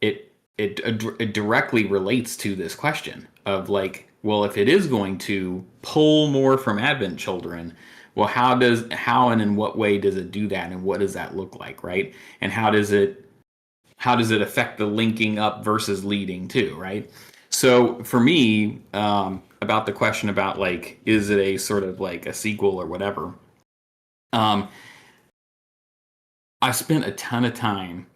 it directly relates to this question of like, well, if it is going to pull more from Advent children, well, how and in what way does it do that, and what does that look like, right? And how does it affect the linking up versus leading too, right? So for me, about the question about like, is it a sort of like a sequel or whatever? Um, I spent a ton of time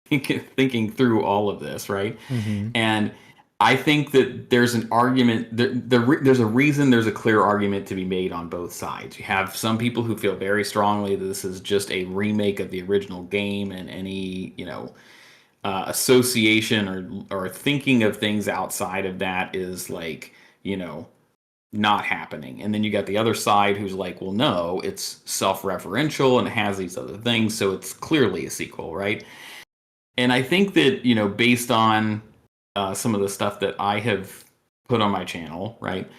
thinking through all of this, right? Mm-hmm. And I think that there's an argument, there's a reason, there's a clear argument to be made on both sides. You have some people who feel very strongly that this is just a remake of the original game, and any, association or thinking of things outside of that is like, you know, not happening. And then you got the other side who's like, well, no, it's self-referential and it has these other things, so it's clearly a sequel, right? And I think that, based on some of the stuff that I have put on my channel, right?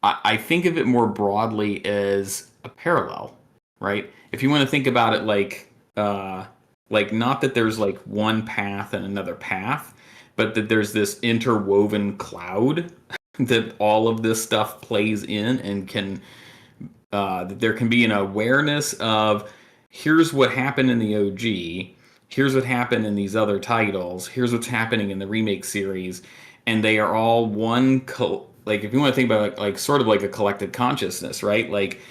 I think of it more broadly as a parallel, right? If you want to think about it like not that there's like one path and another path, but that there's this interwoven cloud that all of this stuff plays in, and can that there can be an awareness of, here's what happened in the OG, here's what happened in these other titles, here's what's happening in the remake series, and they are all one like, if you want to think about it, like sort of like a collective consciousness, right? Like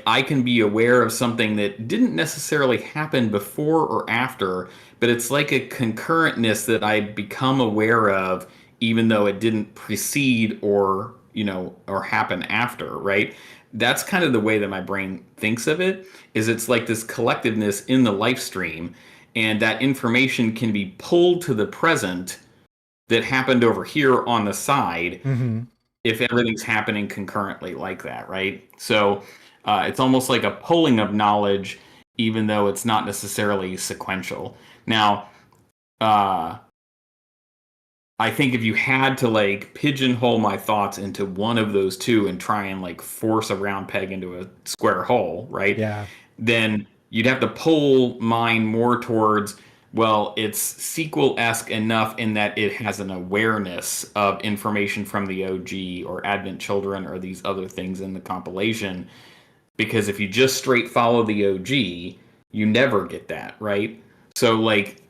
I can be aware of something that didn't necessarily happen before or after, but it's like a concurrentness that I become aware of, even though it didn't precede or happen after, right? That's kind of the way that my brain thinks of it, is it's like this collectiveness in the life stream, and that information can be pulled to the present that happened over here on the side, Mm-hmm. if everything's happening concurrently like that, right? So it's almost like a pulling of knowledge, even though it's not necessarily sequential. Now, uh, I think if you had to like pigeonhole my thoughts into one of those two and try and like force a round peg into a square hole, right? Yeah. Then you'd have to pull mine more towards, well, it's sequel-esque enough in that it has an awareness of information from the OG or Advent Children or these other things in the compilation. Because if you just straight follow the OG, you never get that, right? So like,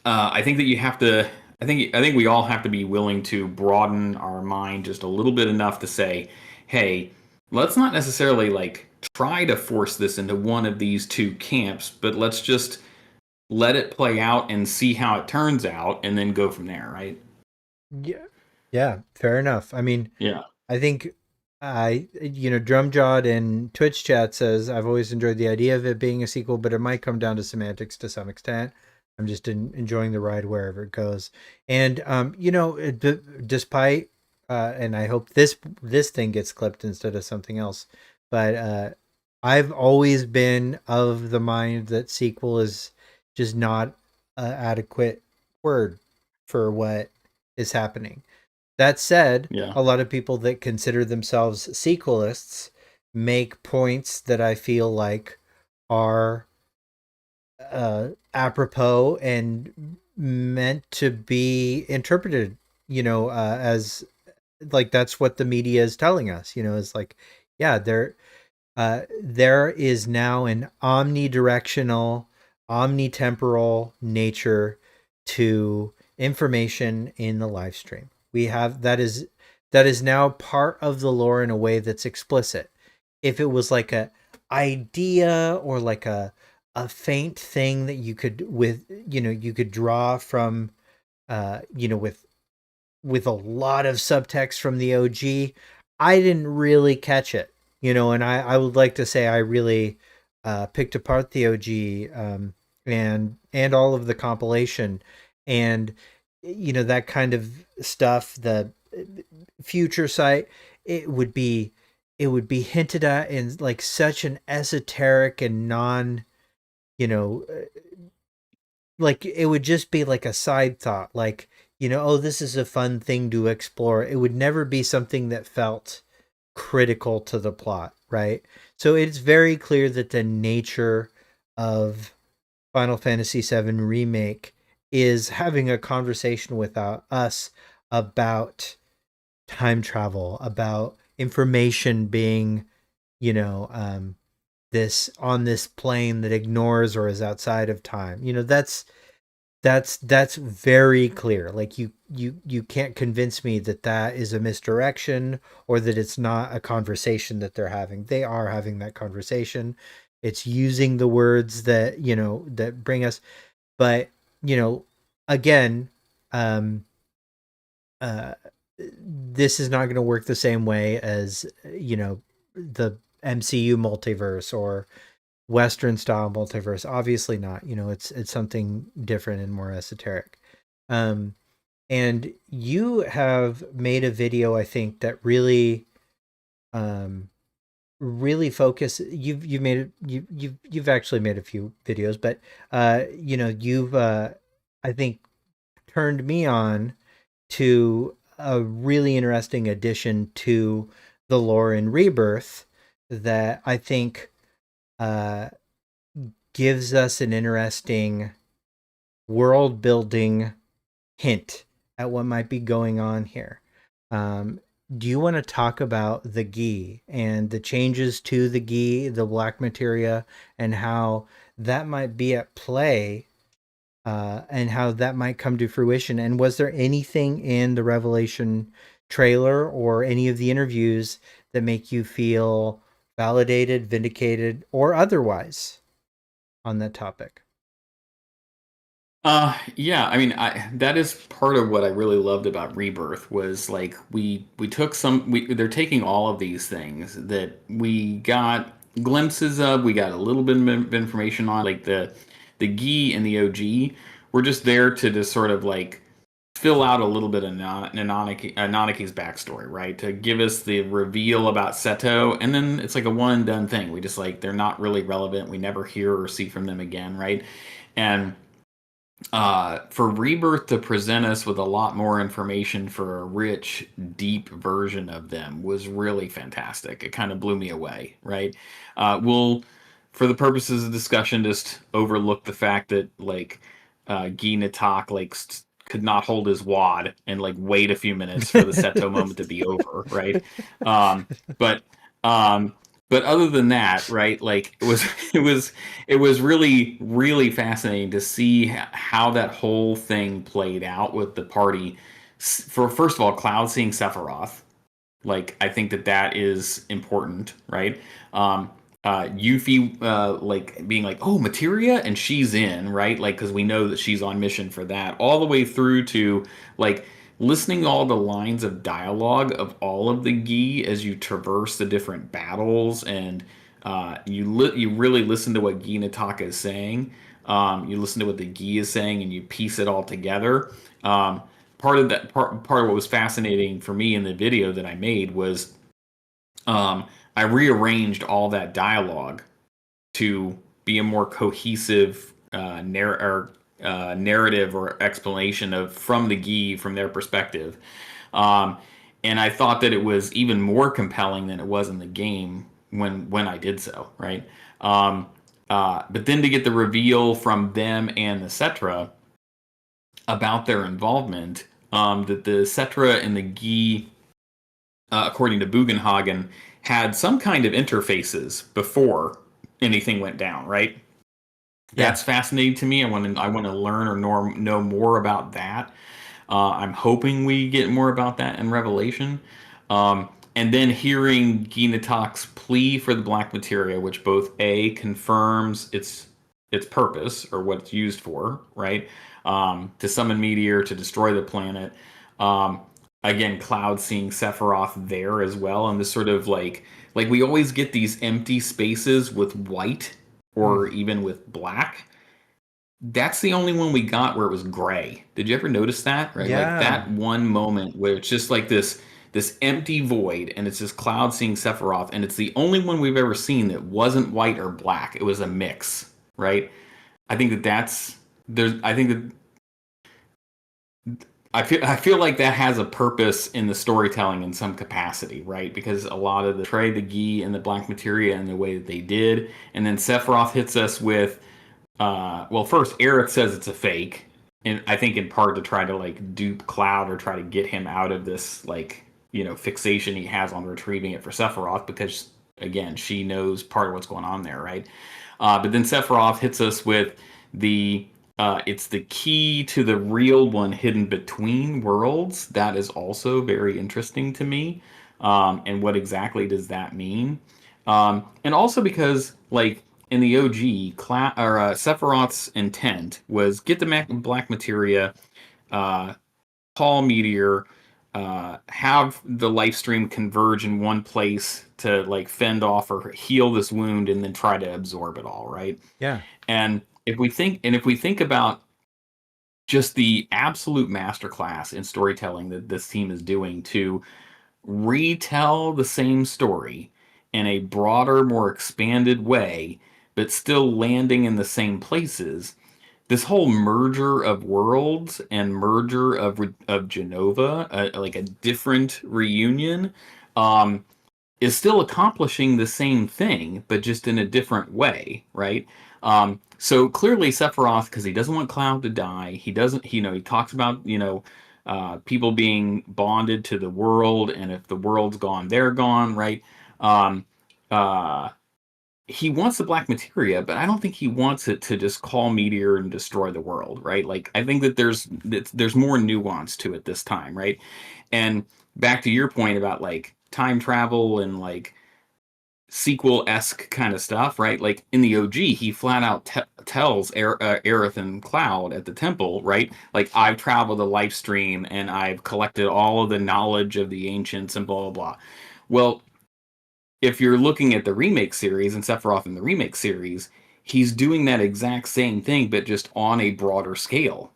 I think that you have to. I think we all have to be willing to broaden our mind just a little bit enough to say, hey, let's not necessarily like try to force this into one of these two camps, but let's just let it play out and see how it turns out, and then go from there, right? Yeah. Yeah. Fair enough. I mean, Yeah. I think Drumjawed in Twitch chat says, I've always enjoyed the idea of it being a sequel, but it might come down to semantics to some extent. I'm just enjoying the ride wherever it goes. And, despite, and I hope this thing gets clipped instead of something else, but I've always been of the mind that sequel is just not an adequate word for what is happening. That said, Yeah. a lot of people that consider themselves sequelists make points that I feel like are apropos and meant to be interpreted, as like that's what the media is telling us. Is like, yeah, there is now an omnidirectional, omnitemporal nature to information in the live stream. We have that is now part of the lore in a way that's explicit. If it was like a idea or like a faint thing that you could draw from with a lot of subtext from the OG, I didn't really catch it, and I would like to say I really picked apart the OG, and all of the compilation, and that kind of stuff, the future sight, it would be it would be hinted at in like such an esoteric and non, you know like it would just be like a side thought, like, oh, this is a fun thing to explore. It would never be something that felt critical to the plot, right? So it's very clear that the nature of Final Fantasy VII Remake is having a conversation with us about time travel, about information being, you know, this on this plane that ignores or is outside of time. That's very clear. Like you can't convince me that that is a misdirection or that it's not a conversation that they're having. They are having that conversation. It's using the words that, that bring us, but, you know, again, um uh this is not going to work the same way as, the MCU multiverse or Western style multiverse. Obviously not. It's something different and more esoteric. Um, and you have made a video, I think, that um, really focus. You've made it. You've actually made a few videos, but you've I think turned me on to a really interesting addition to the lore in Rebirth that I think uh, gives us an interesting world building hint at what might be going on here. Um, do you want to talk about the Gi and the changes to the Gi, the Black Materia, and how that might be at play, and how that might come to fruition? And was there anything in the Revelation trailer or any of the interviews that make you feel validated, vindicated, or otherwise on that topic? Yeah, I mean, that is part of what I really loved about Rebirth was like we took they're taking all of these things that we got glimpses of, we got a little bit of information on, like the Gi and the OG were just there to just sort of like fill out a little bit of Nanaki's backstory, right? To give us the reveal about Seto, and then it's like a one and done thing. We just like they're not really relevant. We never hear or see from them again, right? And for Rebirth to present us with a lot more information for a rich, deep version of them was really fantastic. It kind of blew me away, right? We'll, for the purposes of discussion, just overlook the fact that like Guy Natak could not hold his wad and like wait a few minutes for the Seto moment to be over, right? Um, but um, but other than that, right? Like it was it was it was really fascinating to see how that whole thing played out with the party. For first of all, Cloud seeing Sephiroth, like I think that that is important, right? Yuffie like being like, oh, Materia, and she's in, right? Like because we know that she's on mission for that, all the way through to like listening to all the lines of dialogue of all of the Gi as you traverse the different battles, and you really listen to what Gi Nataka is saying. You listen to what the Gi is saying, and you piece it all together. Part of what was fascinating for me in the video that I made was I rearranged all that dialogue to be a more cohesive narrative or explanation of from the Gi from their perspective. Um, and I thought that it was even more compelling than it was in the game when I did so, right? But then to get the reveal from them and the Cetra about their involvement, that the Cetra and the Gi, according to Bugenhagen, had some kind of interfaces before anything went down, right? Yeah. That's fascinating to me. I want to learn or know more about that. I'm hoping we get more about that in Revelation. And then hearing Ginatak's plea for the Black Materia, which both A confirms its purpose or what it's used for, right? To summon meteor to destroy the planet. Um, Again, Cloud seeing Sephiroth there as well, and this sort of like we always get these empty spaces with white Mm. or even with black. That's the only one we got where it was gray. Did you ever notice that? Right, like Yeah. that one moment where it's just like this empty void, and it's just Cloud seeing Sephiroth, and it's the only one we've ever seen that wasn't white or black. It was a mix, right? I think that I think that I feel like that has a purpose in the storytelling in some capacity, right? Because a lot of the trade, the Gi, and the Black Materia and the way that they did, and then Sephiroth hits us with, well, first Aerith says it's a fake, and I think in part to try to like dupe Cloud or try to get him out of this like fixation he has on retrieving it for Sephiroth, because again she knows part of what's going on there, right? But then Sephiroth hits us with the it's the key to the real one hidden between worlds. That is also very interesting to me. And what exactly does that mean? And also because, like, in the OG, Sephiroth's intent was get the Black Materia, uh, call Meteor, have the life stream converge in one place to like fend off or heal this wound, and then try to absorb it all, right? Yeah. And if we think about just the absolute masterclass in storytelling that this team is doing to retell the same story in a broader, more expanded way, but still landing in the same places. This whole merger of worlds and merger of Genova, like a different reunion, um, is still accomplishing the same thing, but just in a different way, right? So clearly Sephiroth, because he doesn't want Cloud to die, he doesn't, he talks about, people being bonded to the world, and if the world's gone, they're gone, right? Um, uh, he wants the Black Materia, but I don't think he wants it to just call Meteor and destroy the world, right? Like I think that there's more nuance to it this time, right? And back to your point about like time travel and like sequel-esque kind of stuff, right? Like in the OG, he flat out tells Aerith and Cloud at the temple, right? Like, I've traveled a life stream and I've collected all of the knowledge of the ancients and blah, blah, blah. Well, if you're looking at the remake series and Sephiroth in the remake series, he's doing that exact same thing, but just on a broader scale,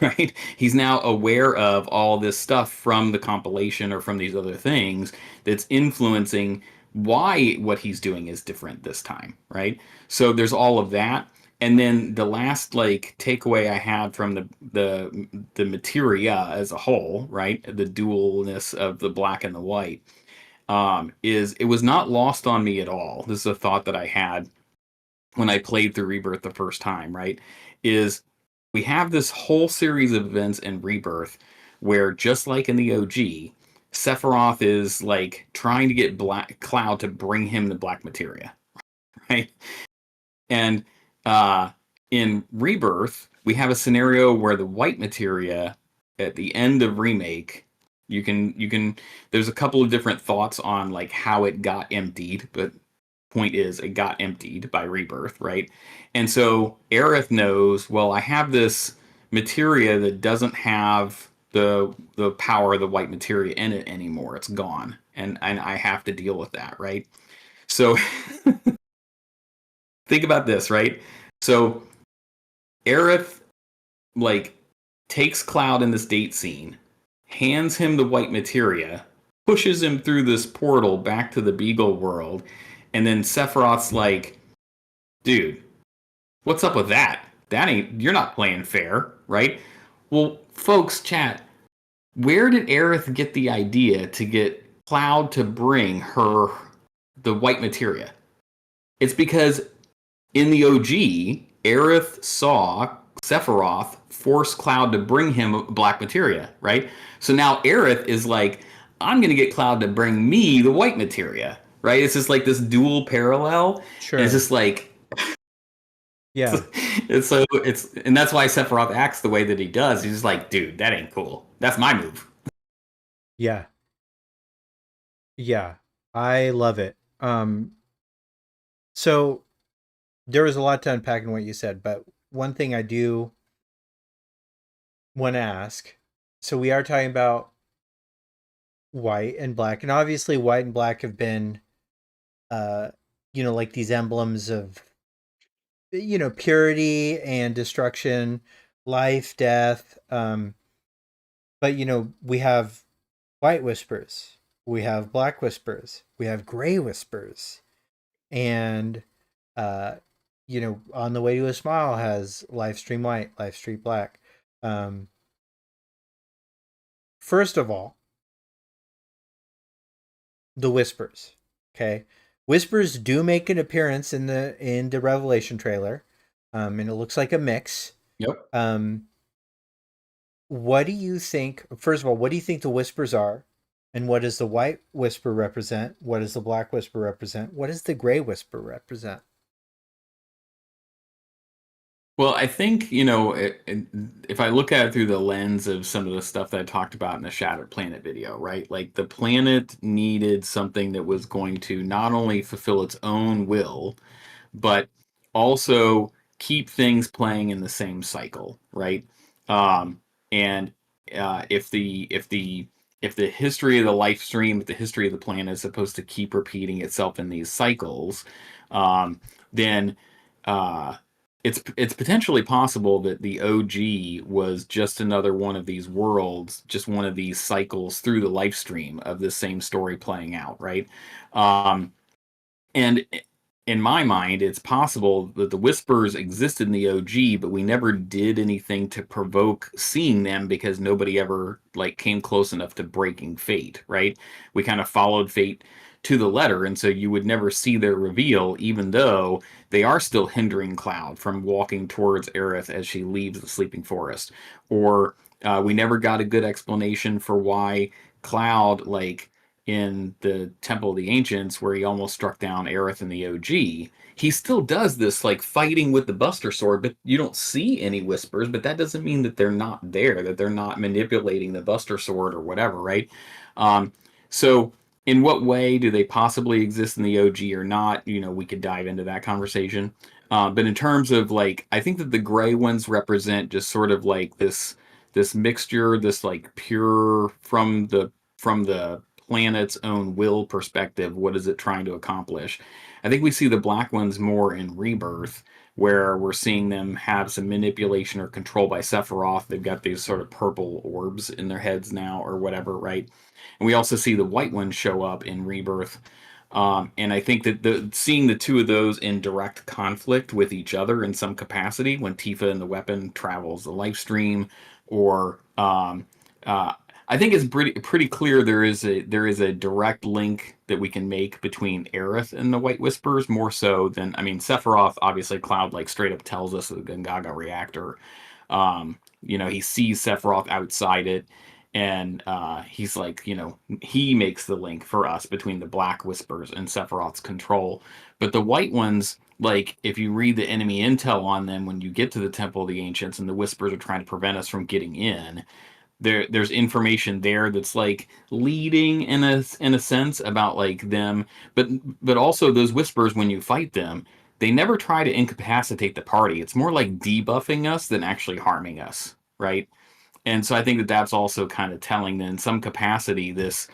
right? He's now aware of all this stuff from the compilation or from these other things that's influencing why what he's doing is different this time, right? So there's all of that. And then the last like takeaway I had from the materia as a whole, right? The dualness of the black and the white, is it was not lost on me at all. This is a thought that I had when I played through Rebirth the first time, right? Is we have this whole series of events in Rebirth where, just like in the OG, Sephiroth is like trying to get Black Cloud to bring him the Black Materia, right? And uh, in Rebirth, we have a scenario where the White Materia at the end of Remake, you can there's a couple of different thoughts on like how it got emptied, but point is it got emptied by Rebirth, right? And so Aerith knows, well, I have this materia that doesn't have the power of the white materia in it anymore. It's gone. And I have to deal with that, right? So think about this, right? So Aerith like takes Cloud in this date scene, hands him the white materia, pushes him through this portal back to the Beagle world, and then Sephiroth's like, dude, what's up with that? That ain't, you're not playing fair, right? Well, folks, chat, where did Aerith get the idea to get Cloud to bring her the white materia? It's because in the OG, Aerith saw Sephiroth force Cloud to bring him black materia, right? So now Aerith is like, I'm going to get Cloud to bring me the white materia, right? It's just like this dual parallel. And it's Sure. just like, Yeah. and that's why Sephiroth acts the way that he does. He's just like, dude, that ain't cool. That's my move. Yeah. Yeah. I love it. So there was a lot to unpack in what you said, but one thing I do want to ask. So we are talking about white and black, and obviously white and black have been uh like these emblems of purity and destruction, life, death. But we have white whispers, we have black whispers, we have gray whispers, and On the way to a smile has live stream white, live stream black. Um, First of all, the whispers. Okay, whispers do make an appearance in the Revelation trailer, and it looks like a mix. Yep. Um, what do you think? First of all, what do you think the whispers are? And what does the white whisper represent? What does the black whisper represent? What does the gray whisper represent? Well, I think, if I look at it through the lens of some of the stuff that I talked about in the Shattered Planet video, right? Like the planet needed something that was going to not only fulfill its own will, but also keep things playing in the same cycle, right? Um, and if the history of the life stream, if the history of the planet is supposed to keep repeating itself in these cycles, then uh, it's potentially possible that the OG was just another one of these worlds, just one of these cycles through the life stream of this same story playing out, right? Um, and in my mind, it's possible that the whispers existed in the OG, but we never did anything to provoke seeing them because nobody ever like came close enough to breaking fate, right? We kind of followed fate to the letter, and so you would never see their reveal, even though they are still hindering Cloud from walking towards Aerith as she leaves the sleeping forest. Or we never got a good explanation for why Cloud, like in the Temple of the Ancients, where he almost struck down Aerith in the OG, he still does this like fighting with the Buster Sword, but you don't see any whispers. But that doesn't mean that they're not there, that they're not manipulating the Buster Sword or whatever, right? Um, so, in what way do they possibly exist in the OG or not? We could dive into that conversation. But in terms of like, I think that the gray ones represent just sort of like this mixture, this like pure from the planet's own will perspective, what is it trying to accomplish? I think we see the black ones more in Rebirth, where we're seeing them have some manipulation or control by Sephiroth. They've got these sort of purple orbs in their heads now, or whatever, right? And we also see the white ones show up in Rebirth. And I think that seeing the two of those in direct conflict with each other in some capacity, when Tifa and the weapon travels the life stream, or uh, I think it's pretty clear there is a direct link that we can make between Aerith and the White Whispers, more so than, I mean, Sephiroth, obviously Cloud like straight up tells us the Gungaga reactor. He sees Sephiroth outside it, and he's like, he makes the link for us between the Black Whispers and Sephiroth's control. But the White ones, like, if you read the enemy intel on them when you get to the Temple of the Ancients and the Whispers are trying to prevent us from getting in, there's information there that's like leading in a sense about like them, but also those whispers, when you fight them, they never try to incapacitate the party. It's more like debuffing us than actually harming us, right? And so I think that that's also kind of telling that in some capacity, this,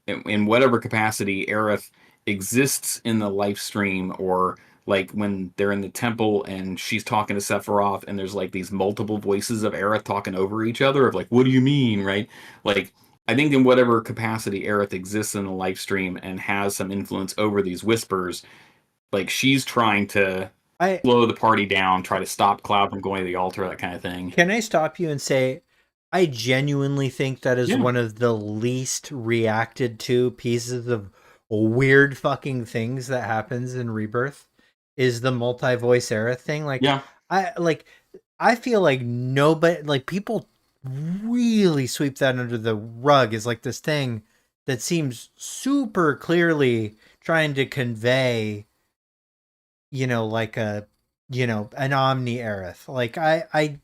in whatever capacity Aerith exists in the life stream, or like when they're in the temple and she's talking to Sephiroth and there's like these multiple voices of Aerith talking over each other of like, what do you mean, right? Like, I think in whatever capacity Aerith exists in the life stream and has some influence over these whispers, like she's trying to I slow the party down, try to stop Cloud from going to the altar, that kind of thing. Can I stop you and say I genuinely think that is Yeah, one of the least reacted to pieces of weird fucking things that happens in Rebirth is the multi-voice era thing. yeah. I feel like nobody, like, people really sweep that under the rug as like this thing that seems super clearly trying to convey, like an omni Aerith. Like I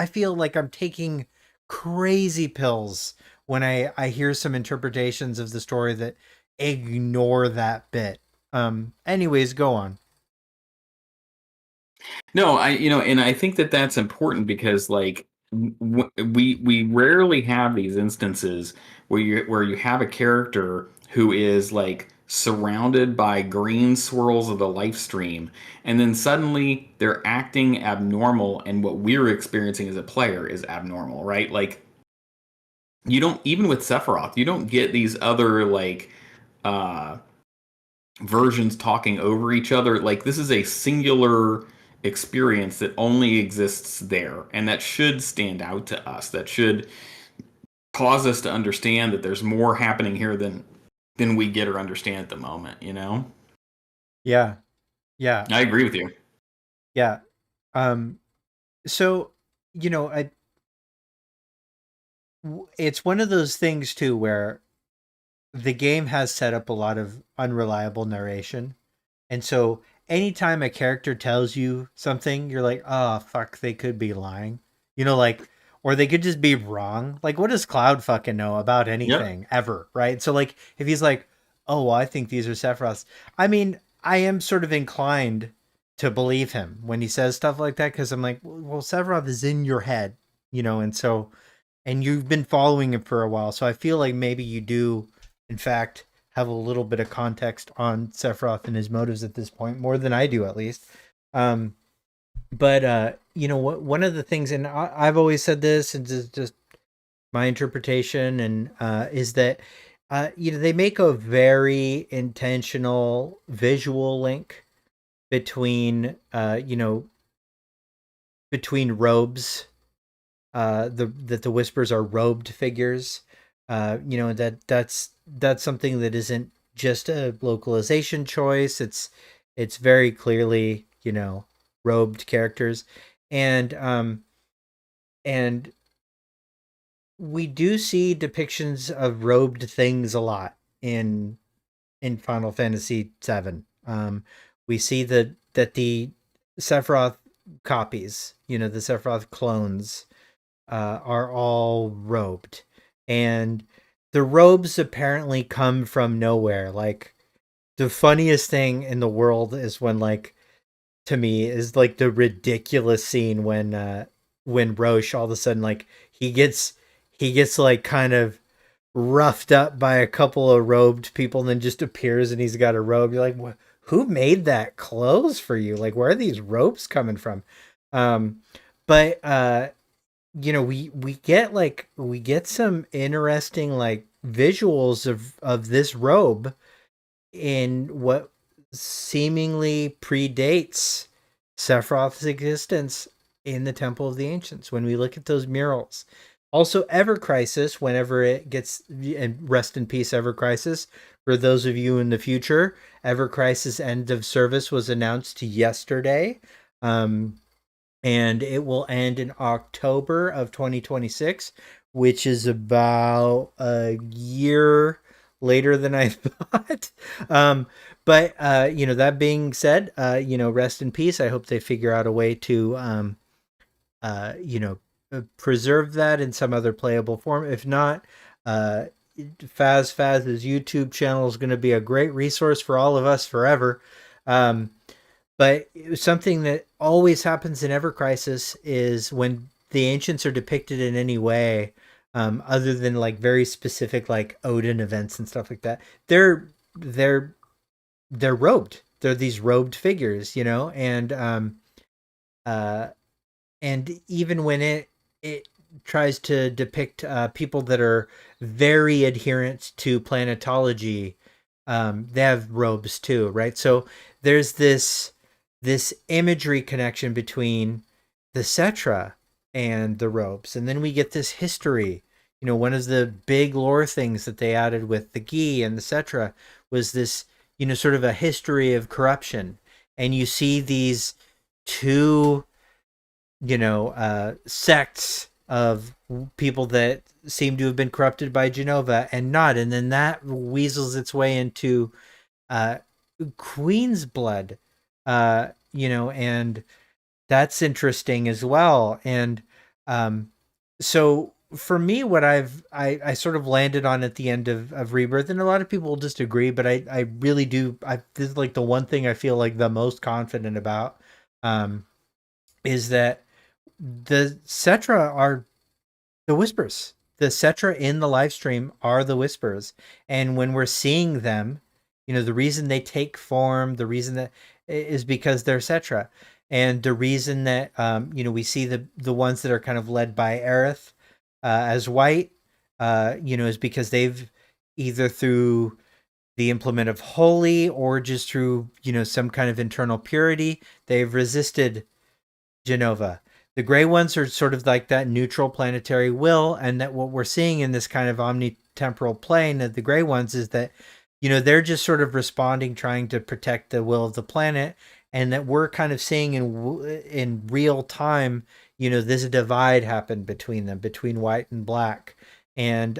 feel like I'm taking crazy pills when I hear some interpretations of the story that ignore that bit. Anyways, go on. No, and I think that that's important because like we rarely have these instances where you have a character who is like surrounded by green swirls of the life stream, and then suddenly they're acting abnormal, and what we're experiencing as a player is abnormal, right? Like, you don't, even with Sephiroth, you don't get these other like uh versions talking over each other. Like, this is a singular experience that only exists there, and that should stand out to us. That should cause us to understand that there's more happening here than we get or understand at the moment, you know? Yeah. Yeah. I agree with you. Yeah. Um, so, you know, it's one of those things too where the game has set up a lot of unreliable narration. And so anytime a character tells you something, you're like, oh, fuck, they could be lying. You know, like, or they could just be wrong. Like, what does Cloud fucking know about Yep. anything ever? Right. So, like, if he's like, oh, well, I think these are Sephiroths, I mean, I am sort of inclined to believe him when he says stuff like that because I'm like, well, Sephiroth is in your head, you know, and so and you've been following him for a while, so I feel like maybe you do, in fact, have a little bit of context on Sephiroth and his motives at this point, more than I do, at least. Um, but you know, one of the things, and I've always said this, and just my interpretation, and is that you know they make a very intentional visual link between you know between robes the that the whispers are robed figures. You know that's something that isn't just a localization choice. It's very clearly you know robed characters, and and we do see depictions of robed things a lot in Final Fantasy VII. We see that the Sephiroth copies, you know, the Sephiroth clones are all robed, and the robes apparently come from nowhere. Like the funniest thing in the world is when, like, to me, is like the ridiculous scene when Roche all of a sudden like he gets like kind of roughed up by a couple of robed people and then just appears and he's got a robe. You're like, what? Who made that clothes for you? Like, where are these robes coming from? Um, but you know we get some interesting like visuals of this robe in what seemingly predates Sephiroth's existence in the Temple of the Ancients when we look at those murals. Also, Ever Crisis, whenever it gets, and rest in peace, Ever Crisis. For those of you in the future, Ever Crisis end of service was announced yesterday. Um, and it will end in October of 2026, which is about a year later than I thought. But you know, that being said, you know, rest in peace. I hope they figure out a way to you know, preserve that in some other playable form. If not, uh, Faz's YouTube channel is going to be a great resource for all of us forever. Um, but something that always happens in Ever Crisis is when the ancients are depicted in any way, other than like very specific like Odin events and stuff like that. They're they're robed. They're these robed figures, you know, uh, and even when it tries to depict people that are very adherent to planetology, they have robes too, right? So there's this imagery connection between the Cetra and the robes, and then we get this history. You know, one of the big lore things that they added with the Gi and the Cetra was this, you know, sort of a history of corruption, and you see these two you know, sects of people that seem to have been corrupted by Genova and not. And then that weasels its way into uh, Queen's blood, you know, and that's interesting as well. And um, so for me, what I sort of landed on at the end of Rebirth, and a lot of people will disagree, but I really do. This is like the one thing I feel like the most confident about is that the Cetra are the whispers. The Cetra in the live stream are the whispers. And when we're seeing them, you know, the reason they take form, the reason that is because they're Cetra. And the reason that you know, we see the ones that are kind of led by Aerith as white, you know, is because they've either through the implement of holy or just through, some kind of internal purity, they've resisted Genova. The gray ones are sort of like that neutral planetary will, and that what we're seeing in this kind of omnitemporal plane of the gray ones is that, they're just sort of responding, trying to protect the will of the planet, and that we're kind of seeing in real time, this divide happen between them, between white and black, and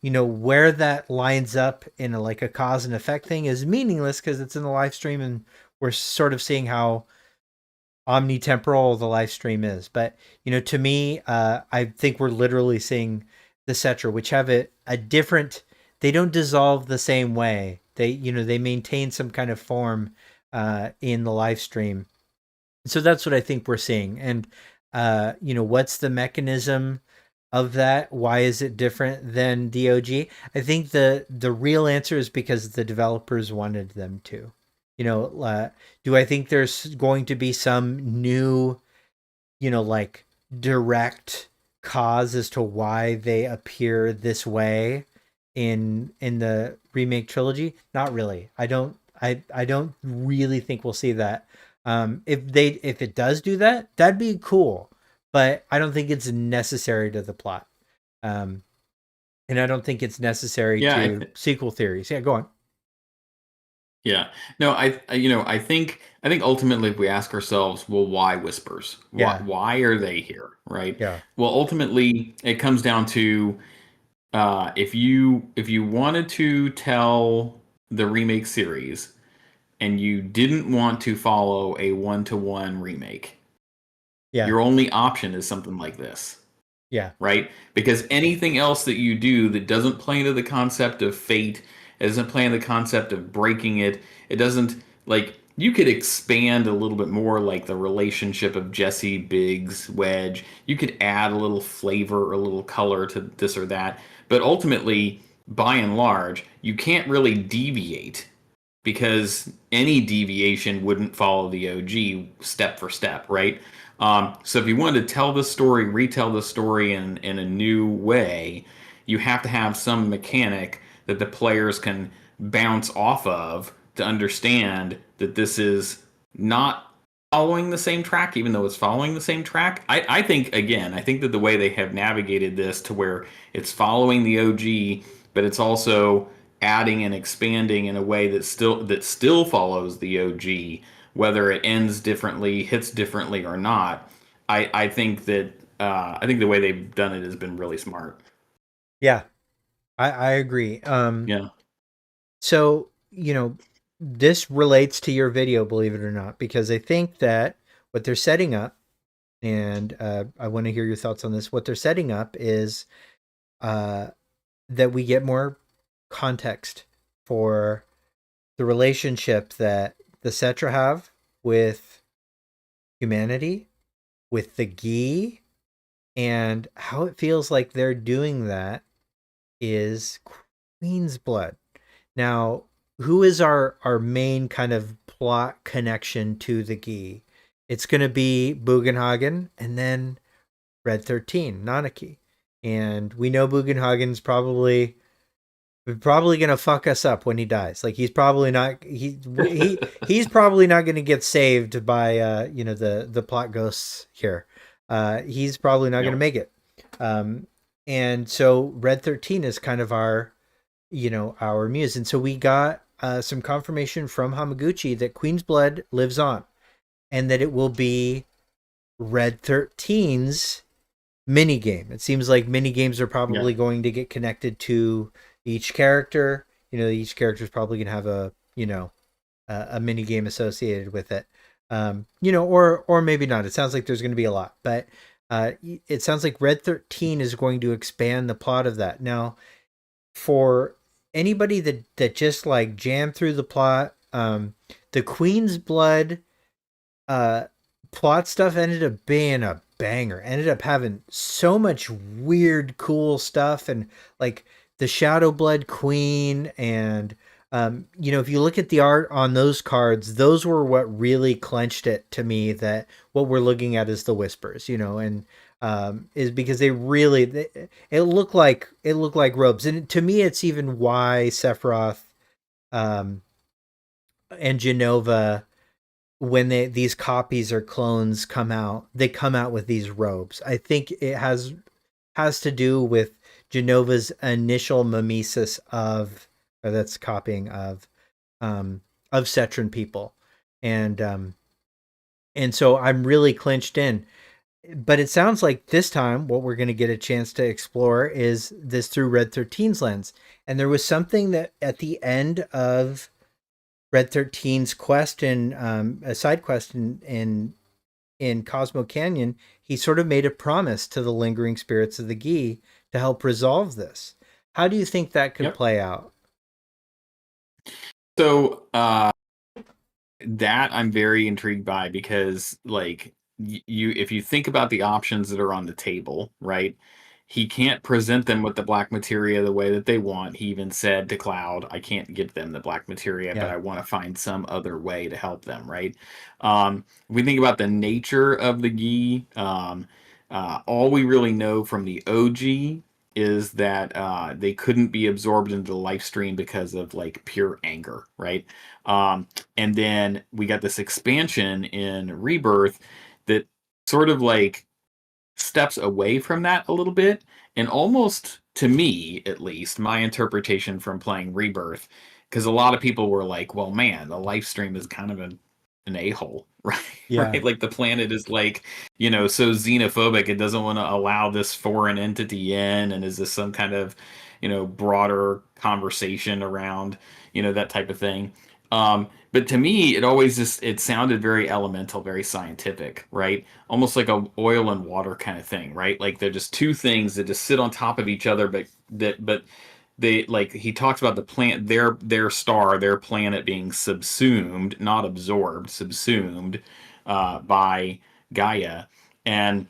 where that lines up in like a cause and effect thing is meaningless because it's in the live stream, and we're sort of seeing how omnitemporal the live stream is. But to me, I think we're literally seeing the Cetra, which have a different. They don't dissolve the same way. They maintain some kind of form in the live stream. So that's what I think we're seeing. And what's the mechanism of that? Why is it different than DOG? I think the real answer is because the developers wanted them to. Do I think there's going to be some new, like direct cause as to why they appear this way in the remake trilogy? Not really. I don't really think we'll see that. If it does do that, that'd be cool, but I don't think it's necessary to the plot. And I don't think it's necessary Yeah, to sequel theories. Yeah, go on. yeah. No, I think ultimately if we ask ourselves, well, why whispers? Yeah, Why are they here, right? yeah, Well, ultimately it comes down to if you wanted to tell the remake series and you didn't want to follow a one-to-one remake, yeah, your only option is something like this, yeah, right? Because anything else that you do that doesn't play into the concept of fate, it doesn't play into the concept of breaking it, it doesn't like you could expand a little bit more like the relationship of Jesse, Biggs, Wedge. You could add a little flavor or a little color to this or that. But ultimately, by and large, you can't really deviate because any deviation wouldn't follow the OG step for step, right? So if you wanted to tell the story, retell the story in a new way, you have to have some mechanic that the players can bounce off of to understand that this is not following the same track, even though it's following the same track. I think, again, I think that the way they have navigated this to where it's following the OG, but it's also adding and expanding in a way that still follows the OG, whether it ends differently, hits differently, or not. I think that I think the way they've done it has been really smart. yeah. I agree. Yeah, So, this relates to your video, believe it or not, because I think that what they're setting up, and I want to hear your thoughts on this. What they're setting up is uh, that we get more context for the relationship that the Cetra have with humanity, with the Gi, and how it feels like they're doing that is Queen's blood. Now, who is our main kind of plot connection to the Gi? It's going to be Bugenhagen and then Red 13, Nanaki. And we know Bugenhagen's probably going to fuck us up when he dies. Like he's probably not he's probably not going to get saved by the plot ghosts here. He's probably not going to yep, make it. Um and so Red 13 is kind of our muse. And so we got some confirmation from Hamaguchi that Queen's Blood lives on and that it will be Red 13's mini game. It seems like mini games are yeah, probably going to get connected to each character. Each character is probably going to have a mini game associated with it. Or maybe not. It sounds like there's going to be a lot, but it sounds like Red 13 is going to expand the plot of that. Now, for anybody that just like jammed through the plot, the Queen's Blood uh plot stuff ended up being a banger. Ended up having so much weird cool stuff, and like the Shadow Blood Queen, and if you look at the art on those cards, those were what really clenched it to me that what we're looking at is the whispers, and is because it looked like robes. And to me it's even why Sephiroth um, and Genova, when these copies or clones come out, they come out with these robes. I think it has to do with Genova's initial mimesis of, or that's copying of Cetran people, and so I'm really clinched in. But it sounds like this time what we're going to get a chance to explore is this through Red 13's lens. And there was something that at the end of Red 13's quest in a side quest in Cosmo Canyon, he sort of made a promise to the lingering spirits of the Gi to help resolve this. How do you think that could Yep. play out? So that I'm very intrigued by because like you if you think about the options that are on the table, right? He can't present them with the black materia the way that they want. He even said to Cloud, I can't give them the black materia, but Yeah, I want to find some other way to help them, right? If we think about the nature of the Gi, all we really know from the OG is that they couldn't be absorbed into the life stream because of like pure anger, right? And then we got this expansion in Rebirth that sort of like steps away from that a little bit. And almost to me, at least, my interpretation from playing Rebirth, because a lot of people were like, well, man, the life stream is kind of an a-hole, right? yeah, Right? Like the planet is like, so xenophobic. It doesn't want to allow this foreign entity in. And is this some kind of, broader conversation around, that type of thing? But to me, it always it sounded very elemental, very scientific, right? Almost like a oil and water kind of thing, right? Like they're just two things that just sit on top of each other, but they like he talks about the plant their star, their planet being subsumed, not absorbed, subsumed by Gaia. And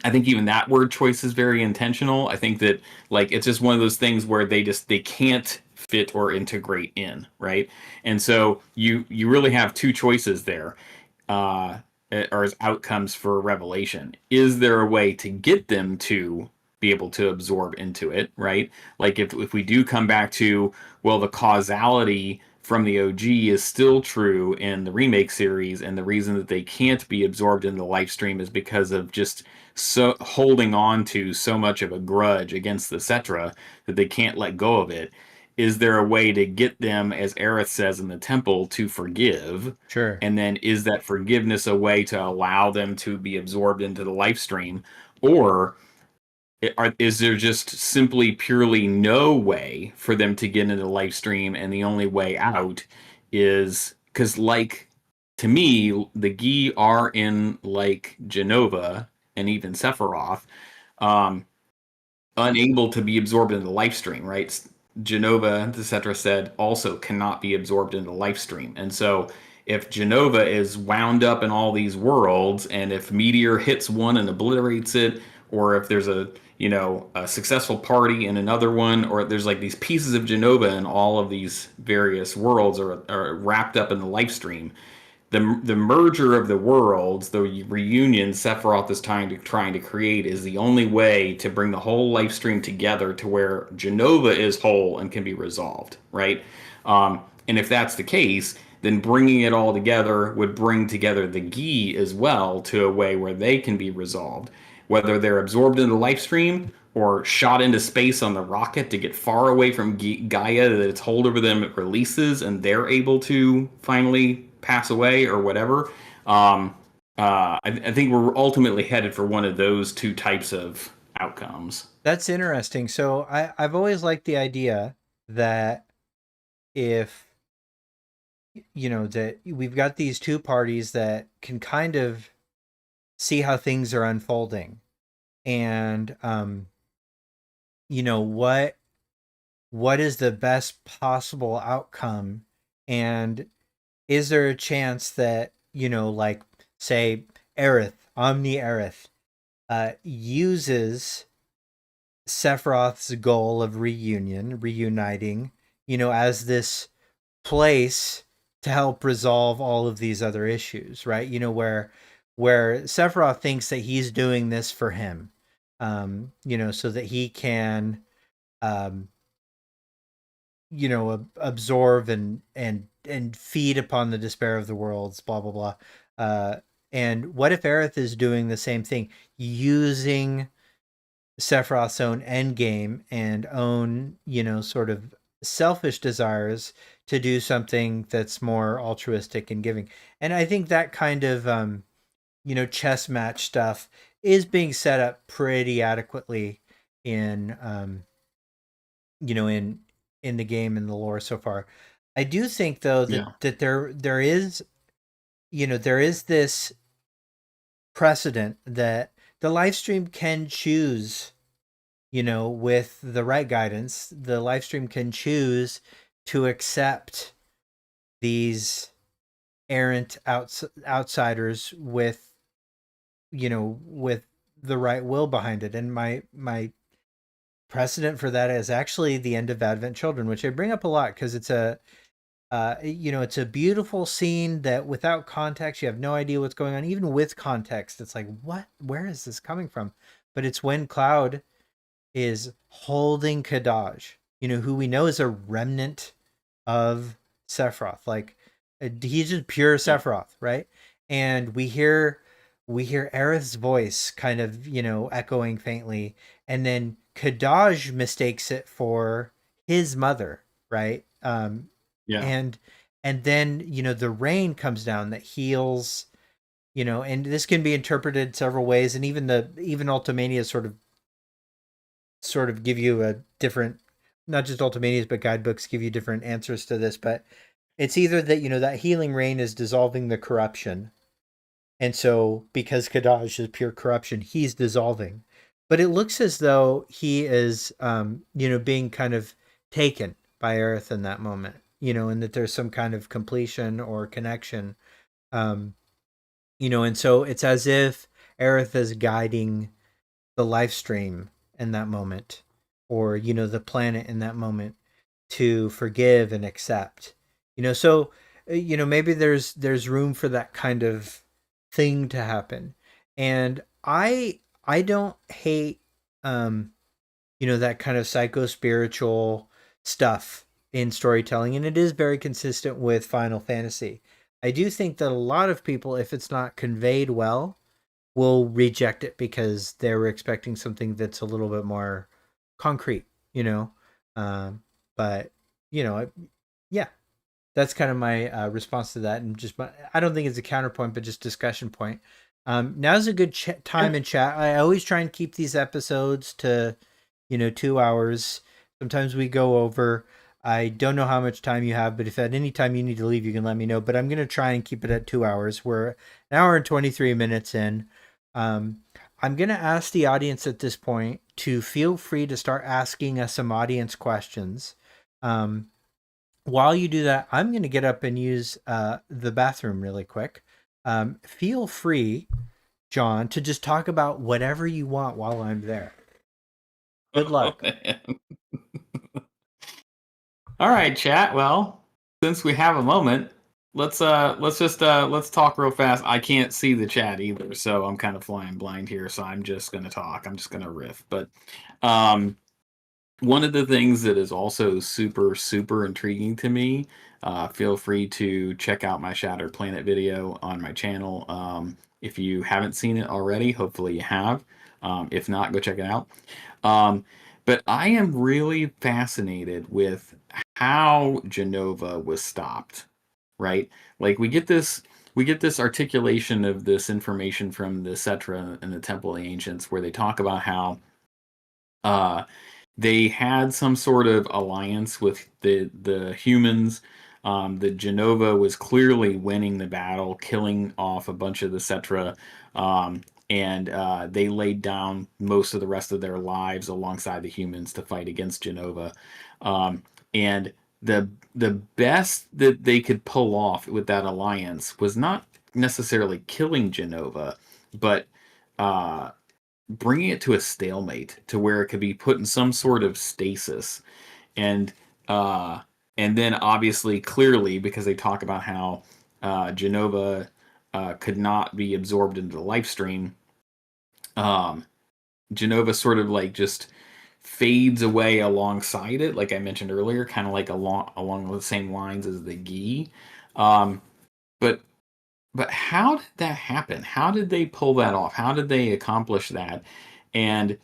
I think even that word choice is very intentional. I think that like it's just one of those things where they can't fit or integrate in, right? And so you really have two choices there, uh, or as outcomes for Revelation. Is there a way to get them to be able to absorb into it, right? Like if we do come back to, well, the causality from the OG is still true in the remake series, and the reason that they can't be absorbed in the life stream is because of just so holding on to so much of a grudge against the Cetra that they can't let go of it. Is there a way to get them, as Aerith says in the temple, to forgive? sure. And then is that forgiveness a way to allow them to be absorbed into the life stream? Or is there just simply purely no way for them to get into the life stream, and the only way out is because, like, to me, the Gi are in like Genova and even Sephiroth, um, unable to be absorbed into the life stream, right? Genova, etc., said also cannot be absorbed into the life stream. And so if Genova is wound up in all these worlds, and if Meteor hits one and obliterates it, or if there's a successful party in another one, or there's like these pieces of Genova in all of these various worlds are wrapped up in the life stream, the merger of the worlds, the reunion Sephiroth is trying to create, is the only way to bring the whole life stream together to where Genova is whole and can be resolved, right? And if that's the case, then bringing it all together would bring together the Gi as well to a way where they can be resolved, whether they're absorbed in the life stream or shot into space on the rocket to get far away from Gaia that its hold over them releases and they're able to finally pass away or whatever. I think we're ultimately headed for one of those two types of outcomes. That's interesting. So I've always liked the idea that if that we've got these two parties that can kind of see how things are unfolding, and what is the best possible outcome, and is there a chance that like, say, Aerith, Omni Aerith, uses Sephiroth's goal of reuniting, as this place to help resolve all of these other issues, right? Where Sephiroth thinks that he's doing this for him, so that he can, um, absorb and feed upon the despair of the worlds, blah blah blah. And what if Aerith is doing the same thing, using Sephiroth's own endgame and own, sort of selfish desires to do something that's more altruistic and giving? And I think that kind of, chess match stuff is being set up pretty adequately in, in the game and the lore so far. I do think though that Yeah. there is, there is this precedent that the live stream can choose, with the right guidance, the live stream can choose to accept these errant outsiders with, with the right will behind it. And my precedent for that is actually the end of Advent Children, which I bring up a lot because it's a, it's a beautiful scene that without context, you have no idea what's going on. Even with context, it's like, what? Where is this coming from? But it's when Cloud is holding Kadaj, who we know is a remnant of Sephiroth. Like, he's just pure Yeah. Sephiroth, right? And we hear Aerith's voice kind of, echoing faintly, and then Kadaj mistakes it for his mother, right? Yeah. And then, the rain comes down that heals, and this can be interpreted several ways, and even Ultimania sort of give you a different, not just Ultimanias but guidebooks give you different answers to this. But it's either that, that healing rain is dissolving the corruption, and so because Kadaj is pure corruption, he's dissolving. But it looks as though he is, being kind of taken by Aerith in that moment, and that there's some kind of completion or connection. um and so it's as if Aerith is guiding the live stream in that moment, or, the planet in that moment, to forgive and accept. So, maybe there's room for that kind of thing to happen. And I don't hate, um that kind of psycho spiritual stuff in storytelling, and it is very consistent with Final Fantasy. I do think that a lot of people, if it's not conveyed well, will reject it because they were expecting something that's a little bit more concrete, you know. Um, but yeah, that's kind of my response to that, and just I don't think it's a counterpoint, but just discussion point. Now's a good Yeah. time in chat. I always try and keep these episodes to 2 hours. Sometimes we go over. I don't know how much time you have, but if at any time you need to leave, you can let me know. But I'm gonna try and keep it at 2 hours. We're an hour and 23 minutes in. Um, I'm gonna ask the audience at this point to feel free to start asking us some audience questions. Um, while you do that, I'm going to get up and use the bathroom really quick. Feel free, John, to just talk about whatever you want while I'm there. Good Oh, luck. man. All right, chat. Well, since we have a moment, let's talk real fast. I can't see the chat either, so I'm kind of flying blind here. So I'm just gonna talk. I'm just gonna riff. But um, one of the things that is also super super intriguing to me. Feel free to check out my Shattered Planet video on my channel. If you haven't seen it already, hopefully you have. If not, go check it out. Um, but I am really fascinated with how Genova was stopped, right? Like we get this articulation of this information from the Cetra and the Temple of the Ancients where they talk about how uh they had some sort of alliance with the humans. The Genova was clearly winning the battle, killing off a bunch of the Cetra, and they laid down most of the rest of their lives alongside the humans to fight against Genova. And the best that they could pull off with that alliance was not necessarily killing Genova, but uh, bringing it to a stalemate to where it could be put in some sort of stasis. And uh and then obviously clearly because they talk about how Genova could not be absorbed into the life stream. um Genova sort of like just fades away alongside it, like I mentioned earlier, kind of like along the same lines as the gi. Um, but how did that happen? How did they pull that off? How did they accomplish that? And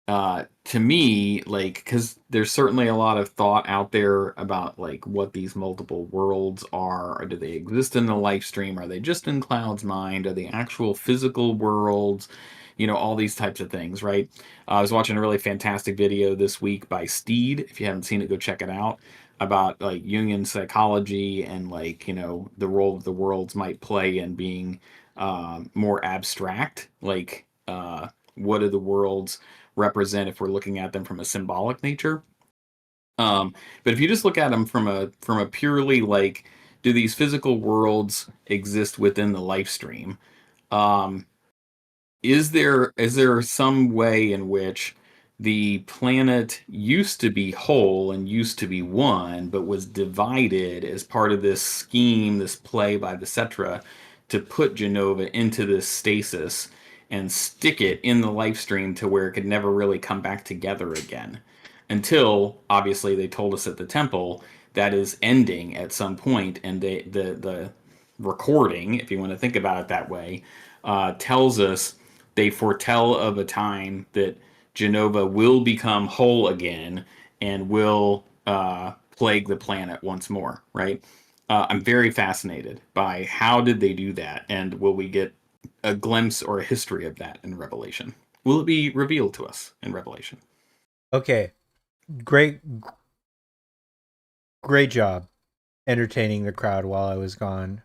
to me, like, because there's certainly a lot of thought out there about like what these multiple worlds are, or do they exist in the life stream? Are they just in Cloud's mind? Are they actual physical worlds? You know, all these types of things, right? I was watching a really fantastic video this week by Steed. If you haven't seen it, go check it out. About like Jungian psychology and like, you know, the role that the worlds might play in being more abstract. Like, what are the worlds represent if we're looking at them from a symbolic nature? Um, but if you just look at them from a purely like, do these physical worlds exist within the life stream? Um, is there some way in which the planet used to be whole and used to be one, but was divided as part of this scheme, this play by the Cetra, to put Genova into this stasis and stick it in the life stream to where it could never really come back together again? Until obviously they told us at the temple that is ending at some point, and the recording, if you want to think about it that way, tells us they foretell of a time that Genova will become whole again and will plague the planet once more, right? I'm very fascinated by how did they do that, and will we get a glimpse or a history of that in Revelation? Will it be revealed to us in Revelation? Okay, great, great job entertaining the crowd while I was gone.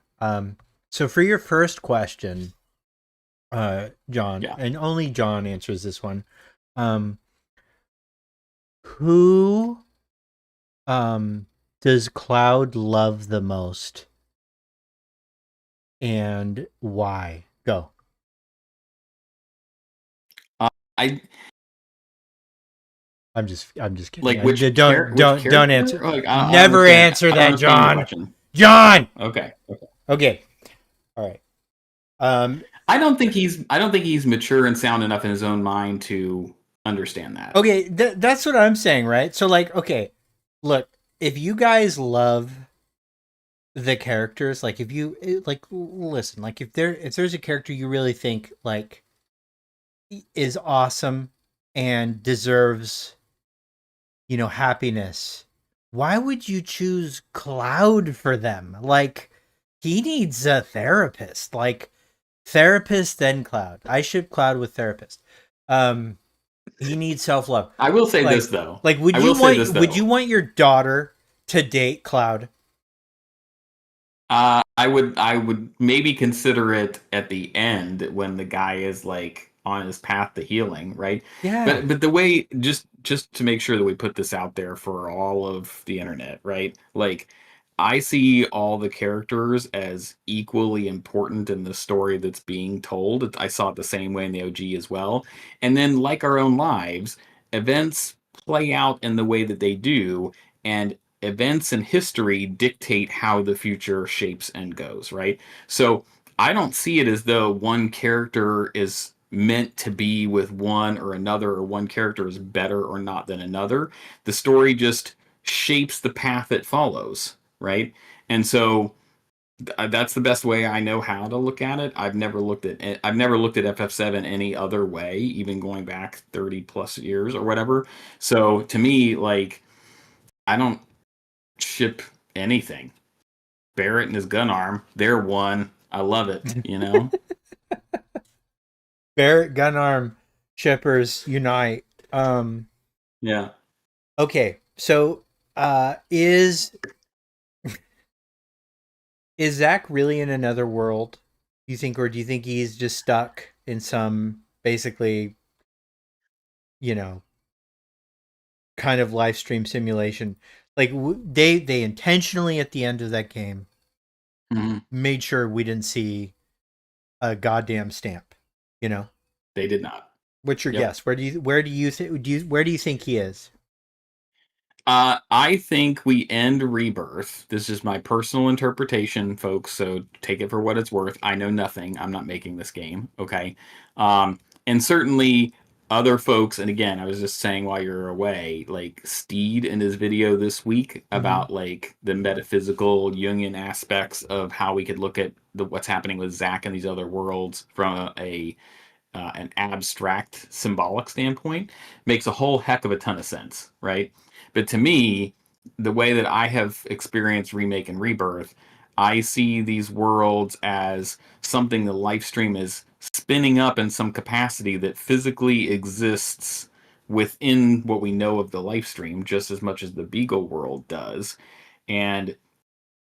So for your first question, John, Yeah. and only John answers this one. Um, who does Cloud love the most, and why? Go. I I'm just kidding. like which which Don't character? answer. Like I don't Never understand. answer I don't that, understand your John. question. John. Okay. Okay. Okay. All right. Um. I don't think he's mature and sound enough in his own mind to understand that. Okay. That's what I'm saying, right? So, like, okay, look, if you guys love the characters, like, if you like, listen, like, if there's a character you really think like is awesome and deserves, you know, happiness, why would you choose Cloud for them? Like, he needs a therapist. Like, therapist then Cloud. I ship Cloud with therapist. He needs self-love. I will say this Like though. like I will say this would you though. want your daughter to date Cloud? I would maybe consider it at the end when the guy is like on his path to healing, right? Yeah. But the way, just to make sure that we put this out there for all of the internet, right? Like, I see all the characters as equally important in the story that's being told. I saw it the same way in the OG as well. And then, like our own lives, events play out in the way that they do, and events in history dictate how the future shapes and goes, right? So I don't see it as though one character is meant to be with one or another, or one character is better or not than another. The story just shapes the path it follows, right? And so that's the best way I know how to look at it. I've never looked at FF7 any other way, even going back 30 plus years or whatever. So to me, like, I don't ship anything. Barrett and his gun arm, they're one. I love it, you know? Barrett Gunarm shippers unite. Yeah. Okay. So is Zach really in another world? Do you think, or do you think he's just stuck in some basically, you know, kind of live stream simulation? Like, they intentionally at the end of that game Mhm. made sure we didn't see a goddamn stamp. You know, They did not. what's your Yep. Yep. guess? Where do you think he is? I think we end Rebirth. This is my personal interpretation, folks, so take it for what it's worth. I know nothing. I'm not making this game, okay? And certainly other folks, and again, I was just saying while you're away, like Steed in his video this week Mm-hmm. about like the metaphysical Jungian aspects of how we could look at what's happening with Zach and these other worlds from an abstract symbolic standpoint makes a whole heck of a ton of sense, right? But to me, the way that I have experienced Remake and Rebirth, I see these worlds as something the life stream is spinning up in some capacity that physically exists within what we know of the life stream just as much as the Beagle world does. And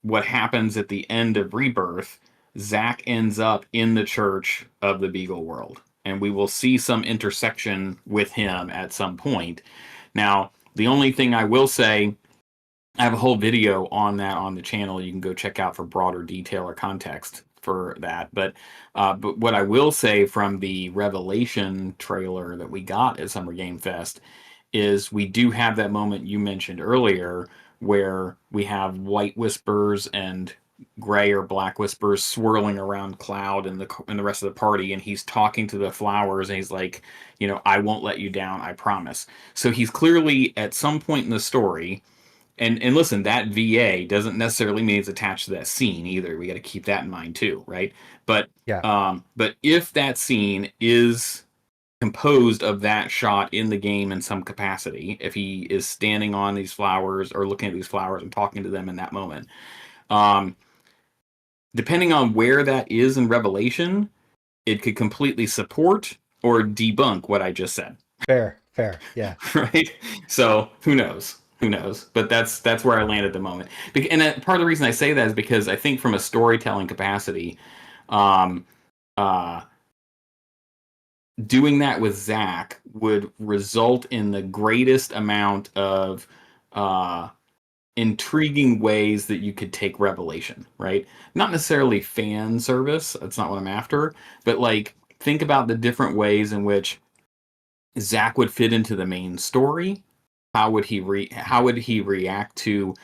what happens at the end of Rebirth, Zach ends up in the church of the Beagle world. And we will see some intersection with him at some point. Now, the only thing I will say, I have a whole video on that on the channel. You can go check out for broader detail or context for that. But what I will say from the Revelation trailer that we got at Summer Game Fest is we do have that moment you mentioned earlier where we have white whispers and gray or black whispers swirling around Cloud and the rest of the party, and he's talking to the flowers, and he's like, I won't let you down, I promise. So he's clearly at some point in the story, and listen, that VA doesn't necessarily mean it's attached to that scene either. We got to keep that in mind too, right? But Yeah. but if that scene is composed of that shot in the game in some capacity, if he is standing on these flowers or looking at these flowers and talking to them in that moment, um, depending on where that is in Revelation, it could completely support or debunk what I just said. Fair. Fair. Yeah. Right? So who knows? Who knows? But that's where I land at the moment. And part of the reason I say that is because I think from a storytelling capacity, um, uh, doing that with Zach would result in the greatest amount of uh, intriguing ways that you could take Revelation, right? Not necessarily fan service, that's not what I'm after, but like think about the different ways in which Zach would fit into the main story. How would he react to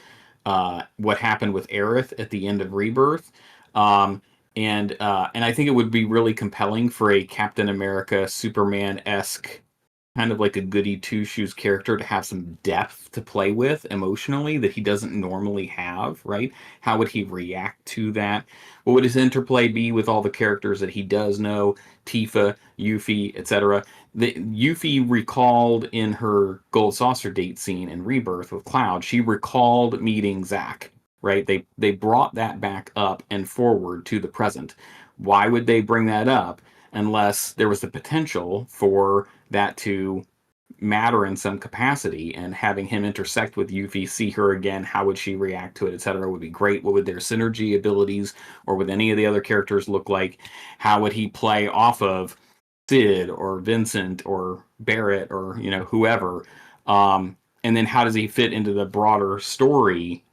what happened with Aerith at the end of Rebirth? Um, and I think it would be really compelling for a Captain America Superman esque kind of like a goody two shoes character to have some depth to play with emotionally that he doesn't normally have, right? How would he react to that? What would his interplay be with all the characters that he does know, Tifa, Yuffie, etc.? Yuffie recalled in her gold saucer date scene in Rebirth with Cloud, she recalled meeting Zack, right? They brought that back up and forward to the present. Why would they bring that up unless there was the potential for that to matter in some capacity, and having him intersect with Yuffie, see her again, how would she react to it, etc., would be great. What would their synergy abilities or with any of the other characters look like? How would he play off of Sid or Vincent or Barrett or whoever? And then how does he fit into the broader story,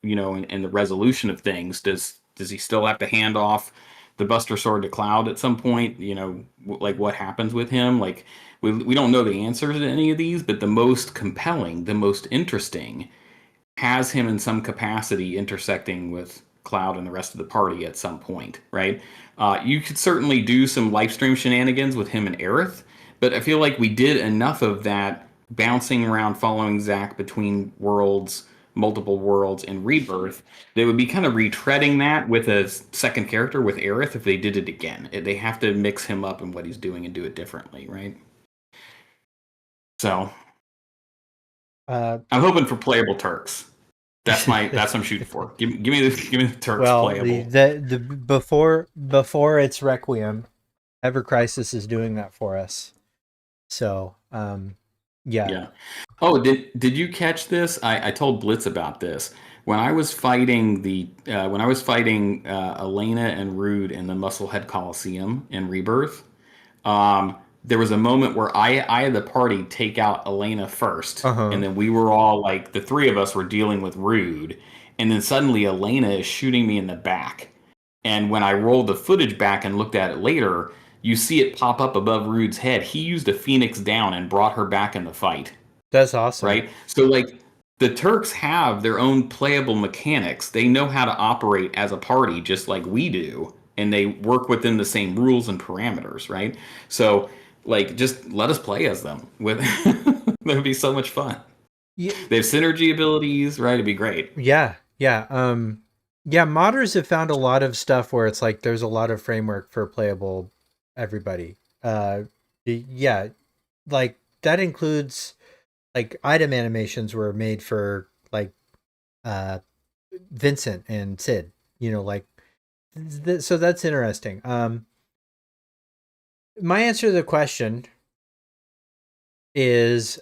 and the resolution of things? Does he still have to hand off the Buster Sword to Cloud at some point? Like what happens with him? Like we don't know the answers to any of these, but the most compelling, the most interesting, has him in some capacity intersecting with Cloud and the rest of the party at some point, right? You could certainly do some live stream shenanigans with him and Aerith, but I feel like we did enough of that bouncing around, following Zack between worlds, multiple worlds, and Rebirth. They would be kind of retreading that with a second character with Aerith if they did it again. They have to mix him up in what he's doing and do it differently, right? So Uh, I'm hoping for playable Turks. That's what I'm shooting for. Give me the Turks well, playable. the before it's Requiem, Ever Crisis is doing that for us. So, yeah. Yeah. Oh, did you catch this? I told Blitz about this when I was fighting Elena and Rude in the Musclehead Coliseum in Rebirth. There was a moment where I had the party take out Elena first, and Uh-huh. then we were all like the three of us were dealing with Rude, and then suddenly Elena is shooting me in the back. And when I rolled the footage back and looked at it later, you see it pop up above Rude's head. He used a Phoenix down and brought her back in the fight, That's awesome. right? So like the Turks have their own playable mechanics. They know how to operate as a party just like we do, and they work within the same rules and parameters, right? So Like, just let us play as them. With that would be so much fun. Yeah, They have synergy abilities, right? It'd be great. yeah, yeah. Yeah, modders have found a lot of stuff where it's like there's a lot of framework for playable everybody. Yeah, like that includes like item animations were made for like uh Vincent and Sid. You know, like so that's interesting. My answer to the question is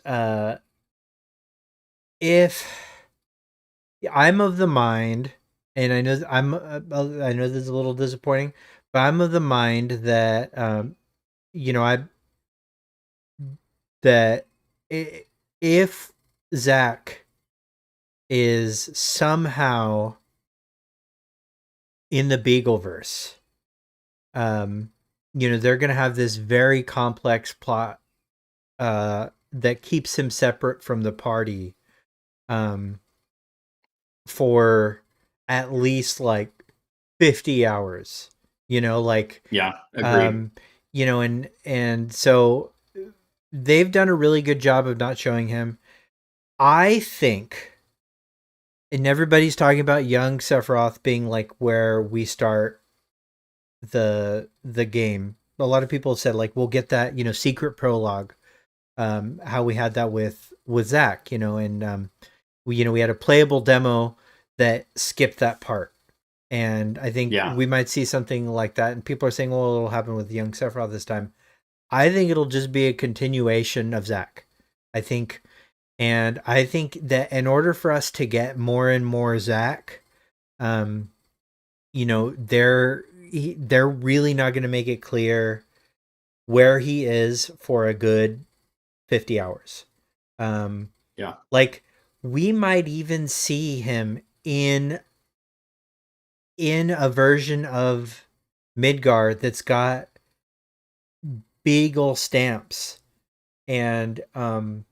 if I'm of the mind, and I know I know this is a little disappointing, but I'm of the mind that you know I that if Zach is somehow in the Beagleverse, um, you know they're gonna have this very complex plot that keeps him separate from the party um, for at least like 50 hours, you know, like Yeah, agreed. um you know, and so they've done a really good job of not showing him. I think, and everybody's talking about young Sephiroth being like where we start the game. A lot of people said like we'll get that, you know, secret prologue, how we had that with Zach, you know, and we, you know, we had a playable demo that skipped that part. And I think Yeah. we might see something like that. And people are saying, well, it'll happen with young Sephiroth this time. I think it'll just be a continuation of Zach. I think, and I think that in order for us to get more and more Zach, um, you know, they're really not going to make it clear where he is for a good 50 hours. Um, Yeah. like we might even see him in a version of Midgard that's got beagle stamps and and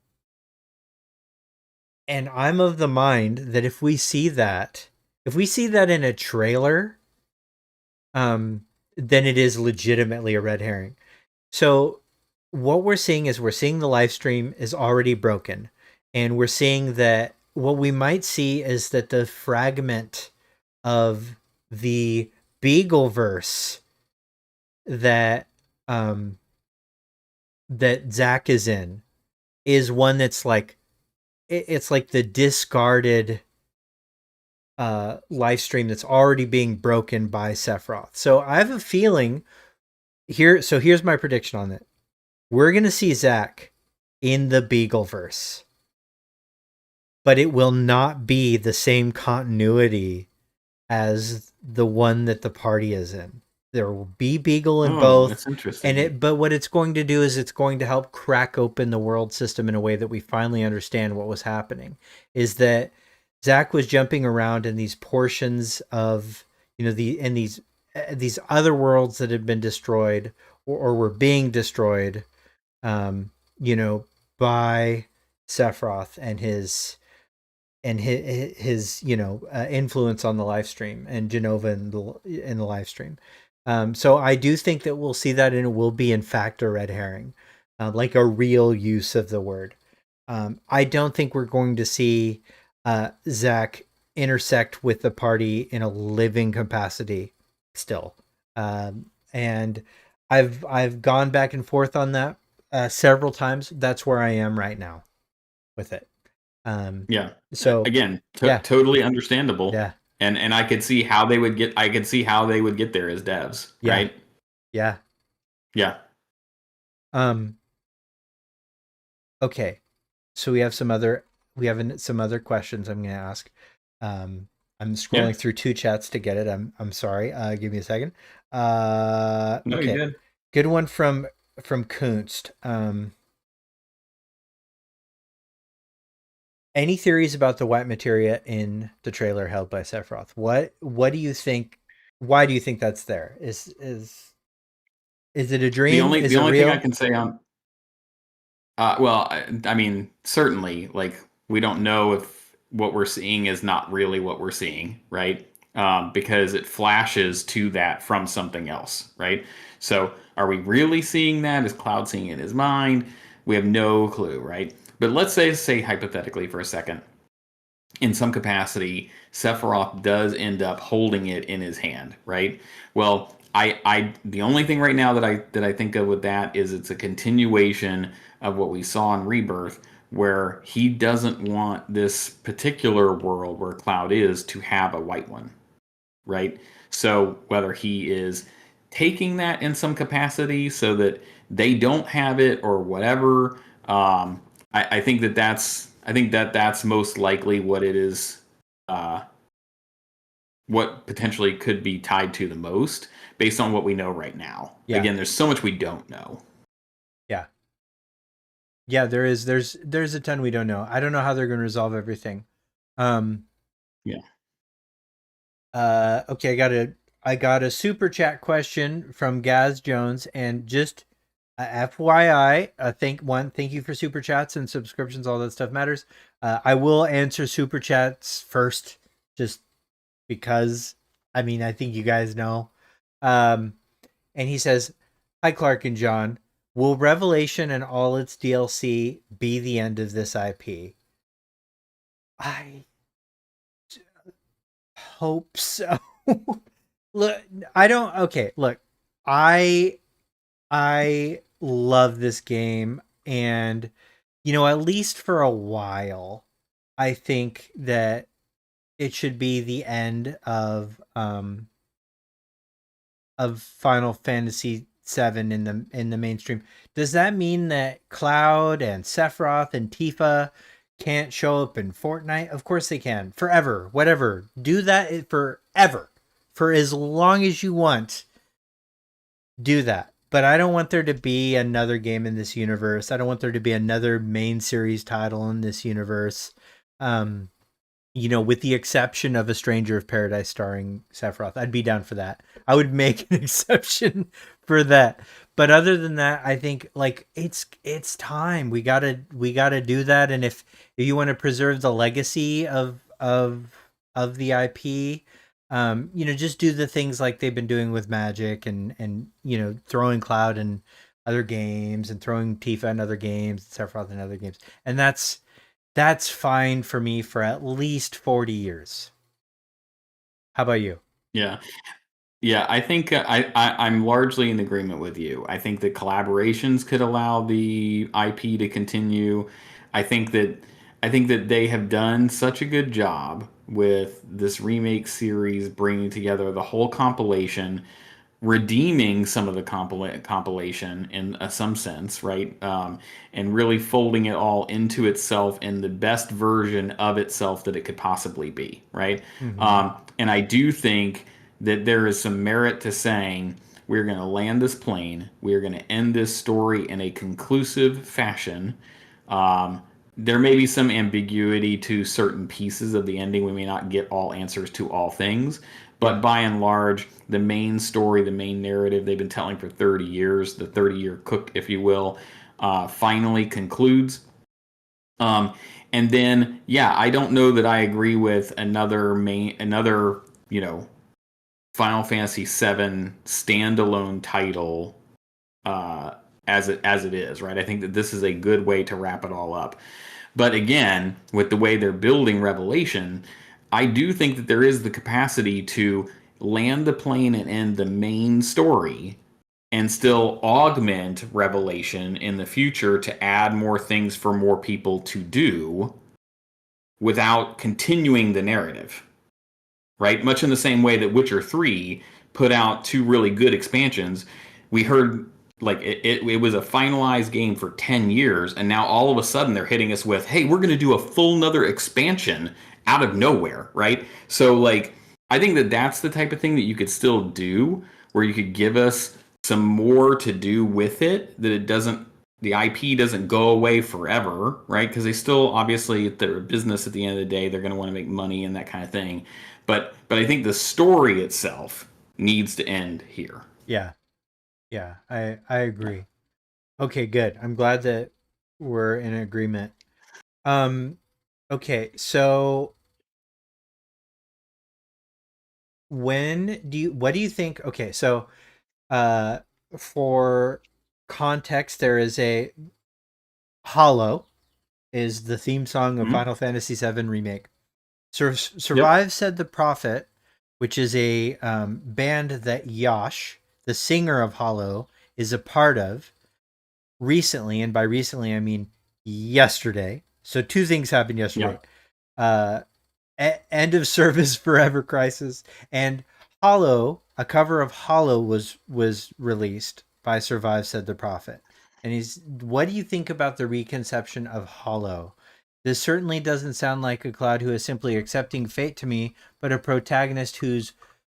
I'm of the mind that if we see that in a trailer, then it is legitimately a red herring. So what we're seeing is we're seeing the live stream is already broken, and we're seeing that what we might see is that the fragment of the Beagleverse that um that Zach is in is one that's like it's like the discarded live stream that's already being broken by Sephiroth. So I have a feeling here. So here's my prediction on it. We're gonna see Zach in the Beagleverse, but it will not be the same continuity as the one that the party is in. There will be Beagle in Oh, both, that's and interesting. it. But what it's going to do is it's going to help crack open the world system in a way that we finally understand what was happening. Is that Zach was jumping around in these portions of, you know, these other worlds that had been destroyed or were being destroyed, you know, by Sephiroth and his you know influence on the live stream and Genova in the live stream. So I do think that we'll see that, and it will be in fact a red herring, like a real use of the word. I don't think we're going to see Zach intersect with the party in a living capacity still, and I've gone back and forth on that several times. That's where I am right now with it. Um, Yeah. so Again, yeah, totally understandable. yeah, And I could see how they would get. I could see how they would get there as devs, yeah, right? yeah. Yeah. Um, okay. So we have some other questions I'm going to ask. Um, I'm Yeah. scrolling through two chats to get it. I'm sorry. Give me a second. No, you're Okay. good. Good one from Kunst. Any theories about the white materia in the trailer held by Sephiroth? What do you think? Why do you think that's there? Is it a dream? Is The it only thing I real? can say on well, I mean, certainly, like we don't know if what we're seeing is not really what we're seeing, right? because it flashes to that from something else, right? So are we really seeing that? Is Cloud seeing it in his mind? We have no clue, right? But let's say hypothetically for a second, in some capacity, Sephiroth does end up holding it in his hand, right? Well, the only thing right now that I think of with that is it's a continuation of what we saw in Rebirth, where he doesn't want this particular world where Cloud is to have a white one, right? So whether he is taking that in some capacity so that they don't have it or whatever, I think that's most likely what it is. Uh, what potentially could be tied to the most based on what we know right now. Yeah. Again, there's so much we don't know. Yeah. Yeah, there's a ton we don't know. I don't know how they're going to resolve everything. Um Yeah. okay, I got a super chat question from Gaz Jones, and just FYI, thank you for super chats and subscriptions, all that stuff matters. I will answer super chats first, just because, I mean, I think you guys know. Um and he says, "Hi Clark and John, will Revelation and all its DLC be the end of this IP?" I hope so. Look, I don't. Okay, look, I I love this game, and at least for a while, I think that it should be the end of Final Fantasy VII in the mainstream. Does that mean that Cloud and Sephiroth and Tifa can't show up in Fortnite? Of course they can. Forever, whatever. Do that forever, for as long as you want. Do that. But I don't want there to be another game in this universe. I don't want there to be another main series title in this universe. Um, with the exception of A Stranger of Paradise starring Sephiroth. I'd be down for that. I would make an exception for that. But other than that, I think like it's time. We gotta do that. And if you want to preserve the legacy of the IP, just do the things like they've been doing with Magic, and throwing Cloud in other games, and throwing Tifa in other games, Sephiroth in other games. And that's fine for me for at least 40 years. How about you? Yeah. Yeah, I think I'm largely in agreement with you. I think that collaborations could allow the IP to continue. I think that I think that they have done such a good job with this remake series, bringing together the whole compilation, redeeming some of the compilation in some sense, right? And really folding it all into itself in the best version of itself that it could possibly be, right? Mm-hmm. And I do think that there is some merit to saying we're going to land this plane, we're going to end this story in a conclusive fashion. Um, there may be some ambiguity to certain pieces of the ending. We may not get all answers to all things, but Yeah. by and large, the main story, the main narrative they've been telling for 30 years, the 30-year cook, if you will, finally concludes. Um, and then, yeah, I don't know that I agree with another, you know, Final Fantasy VII standalone title as it is, right? I think that this is a good way to wrap it all up. But again, with the way they're building Revelation, I do think that there is the capacity to land the plane and end the main story and still augment Revelation in the future to add more things for more people to do without continuing the narrative, right? Much in the same way that Witcher 3 put out two really good expansions. We heard like it was a finalized game for 10 years, and now all of a sudden they're hitting us with, hey, we're going to do a full nother expansion out of nowhere, right? So, like, I think that that's the type of thing that you could still do, where you could give us some more to do with it, that it doesn't the IP doesn't go away forever, right? Because they still obviously they're a business at the end of the day. They're going to want to make money and that kind of thing. But I think the story itself needs to end here. Yeah. Yeah. I Yeah. agree. Okay, good. I'm glad that we're in agreement. Um okay, so what do you think? Okay, so uh, for context, there is a Hollow is the theme song of Mhm. Final Fantasy VII Remake. Yep. Survive Said the Prophet, which is a band that Yosh, the singer of Hollow, is a part of recently, and by recently I mean yesterday. So two things happened yesterday. Yep. Uh, End of Service Forever Crisis and Hollow. A cover of Hollow was released by Survive Said the Prophet. And he's what do you think about the reconception of Hollow? This certainly doesn't sound like a Cloud who is simply accepting fate to me, but a protagonist who's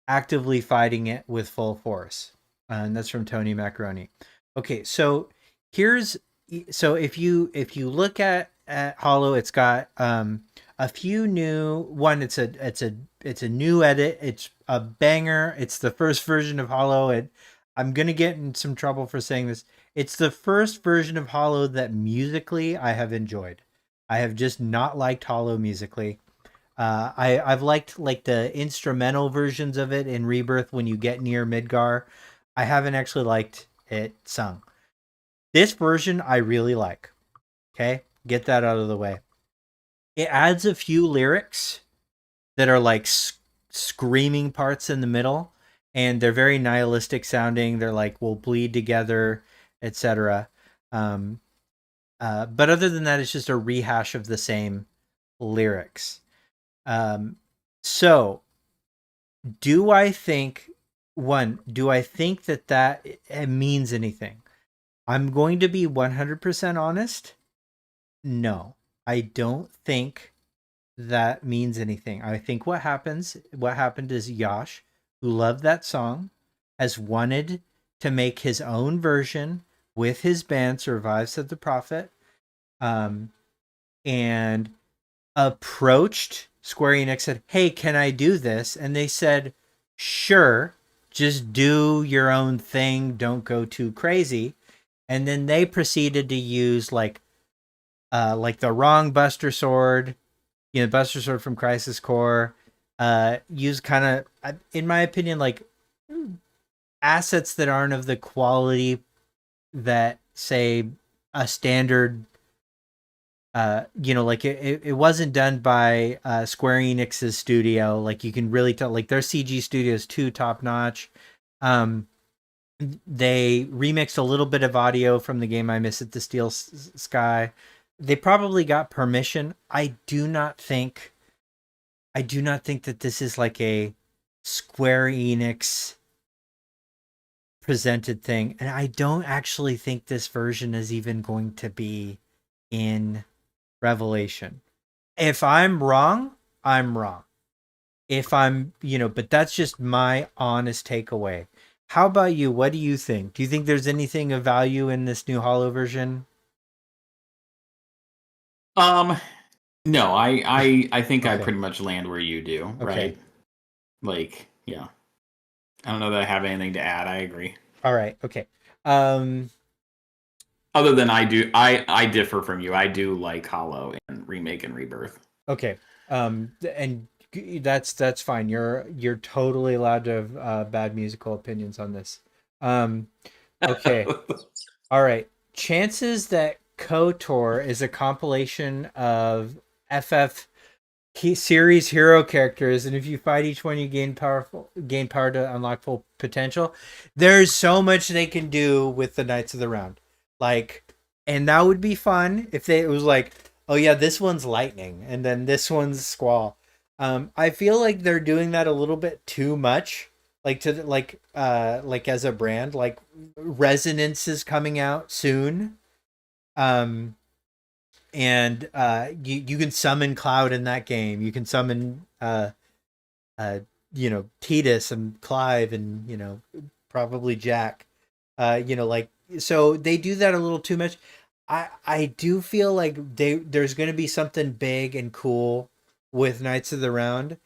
actively fighting it with full force. And that's from Tony Macaroni. Okay, so here's so if you look at Hollow, it's got a few new one. It's a new edit. It's a banger. It's the first version of Hollow. I'm gonna get in some trouble for saying this. It's the first version of Hollow that musically I have enjoyed. I have just not liked Hollow musically. I've liked like the instrumental versions of it in Rebirth when you get near Midgar. I haven't actually liked it sung. This version I really like. Okay, get that out of the way. It adds a few lyrics that are like screaming parts in the middle, and they're very nihilistic sounding. They're like we'll bleed together, etc. Um, but other than that, it's just a rehash of the same lyrics. Um, so do I think do I think that it means anything? I'm going to be 100% honest. No, I don't think that means anything. I think what happened is Yash, who loved that song, has wanted to make his own version with his band Survive Said the Prophet, um, and approached Square Enix, said, "Hey, can I do this?" And they said, "Sure, just do your own thing. Don't go too crazy." And then they proceeded to use like the wrong Buster Sword, Buster Sword from Crisis Core, use kind of, in my opinion, like assets that aren't of the quality that say a standard. Like it wasn't done by Square Enix's studio. Like you can really tell, like their CG studio is too top notch. Um, they remixed a little bit of audio from the game I Miss at the Steel Sky. They probably got permission. I do not think that this is like a Square Enix presented thing. And I don't actually think this version is even going to be in Revelation. If I'm wrong, I'm wrong. If but that's just my honest takeaway. How about you? What do you think? Do you think there's anything of value in this new Hollow version? Um, no, I think I Okay. pretty much land where you do, Okay. right? Like, yeah. I don't know that I have anything to add. I agree. All right. Okay. Um, Other than I differ from you. I do like Hollow and Remake and Rebirth. okay. And that's fine. You're totally allowed to have bad musical opinions on this. Um, okay. All right. Chances that KOTOR is a compilation of FF series hero characters, and if you fight each one, you gain power to unlock full potential. There's so much they can do with the Knights of the Round, like, and that would be fun if it was like, oh yeah, this one's lightning, and then this one's squall. I feel like they're doing that a little bit too much, like like as a brand, like Resonance is coming out soon. Um, and you can summon Cloud in that game. You can summon Tidus and Clive and probably Jack. Like so they do that a little too much. I do feel like there's going to be something big and cool with Knights of the Round.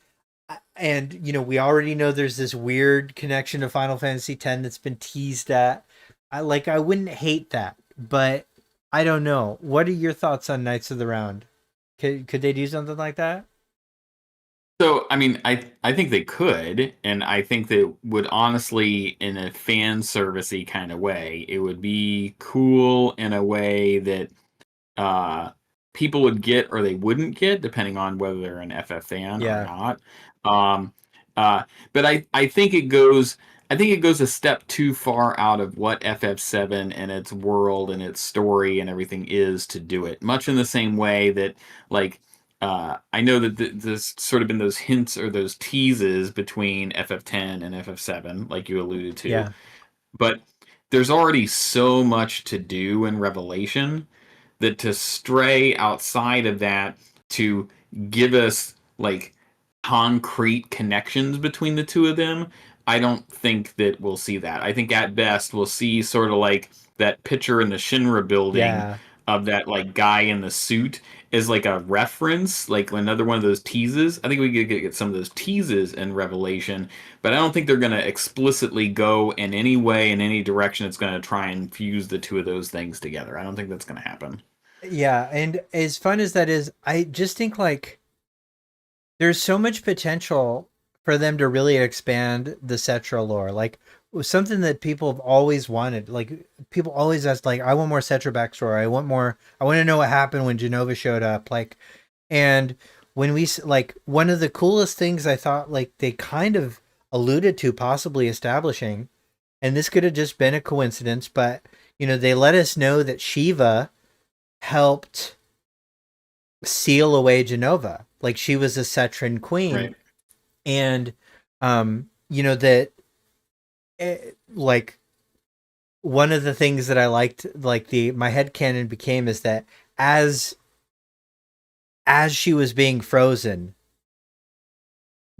And we already know there's this weird connection to Final Fantasy X that's been teased at. I wouldn't hate that, but I don't know. What are your thoughts on Knights of the Round? Could they do something like that? So, I mean, I think they could, and I think that would honestly, in a fan servicey kind of way, it would be cool in a way that uh, people would get or they wouldn't get, depending on whether they're an FF fan or Yeah, not. Um, uh, but I think it goes a step too far out of what FF7 and its world and its story and everything is to do it. Much in the same way that, like, I know that there's sort of been those hints or those teases between FF10 and FF7, like you alluded to, yeah, but there's already so much to do in Revelation that to stray outside of that to give us like concrete connections between the two of them, I don't think that we'll see that. I think at best we'll see sort of like that picture in the Shinra building yeah. of that like guy in the suit is like a reference, like another one of those teases. I think we could get some of those teases in Revelation, but I don't think they're going to explicitly go in any way, in any direction that's going to try and fuse the two of those things together. I don't think that's going to happen. Yeah, and as fun as that is, I just think like there's so much potential for them to really expand the Cetra lore. Like something that people have always wanted. Like people always ask, like, I want more Cetra backstory. I want more. I want to know what happened when Genova showed up. Like, and when like one of the coolest things I thought like they kind of alluded to possibly establishing, and this could have just been a coincidence, but they let us know that Shiva helped seal away Genova. Like she was a Cetran queen, Right. and that like one of the things that I liked, like the my headcanon became is that as she was being frozen,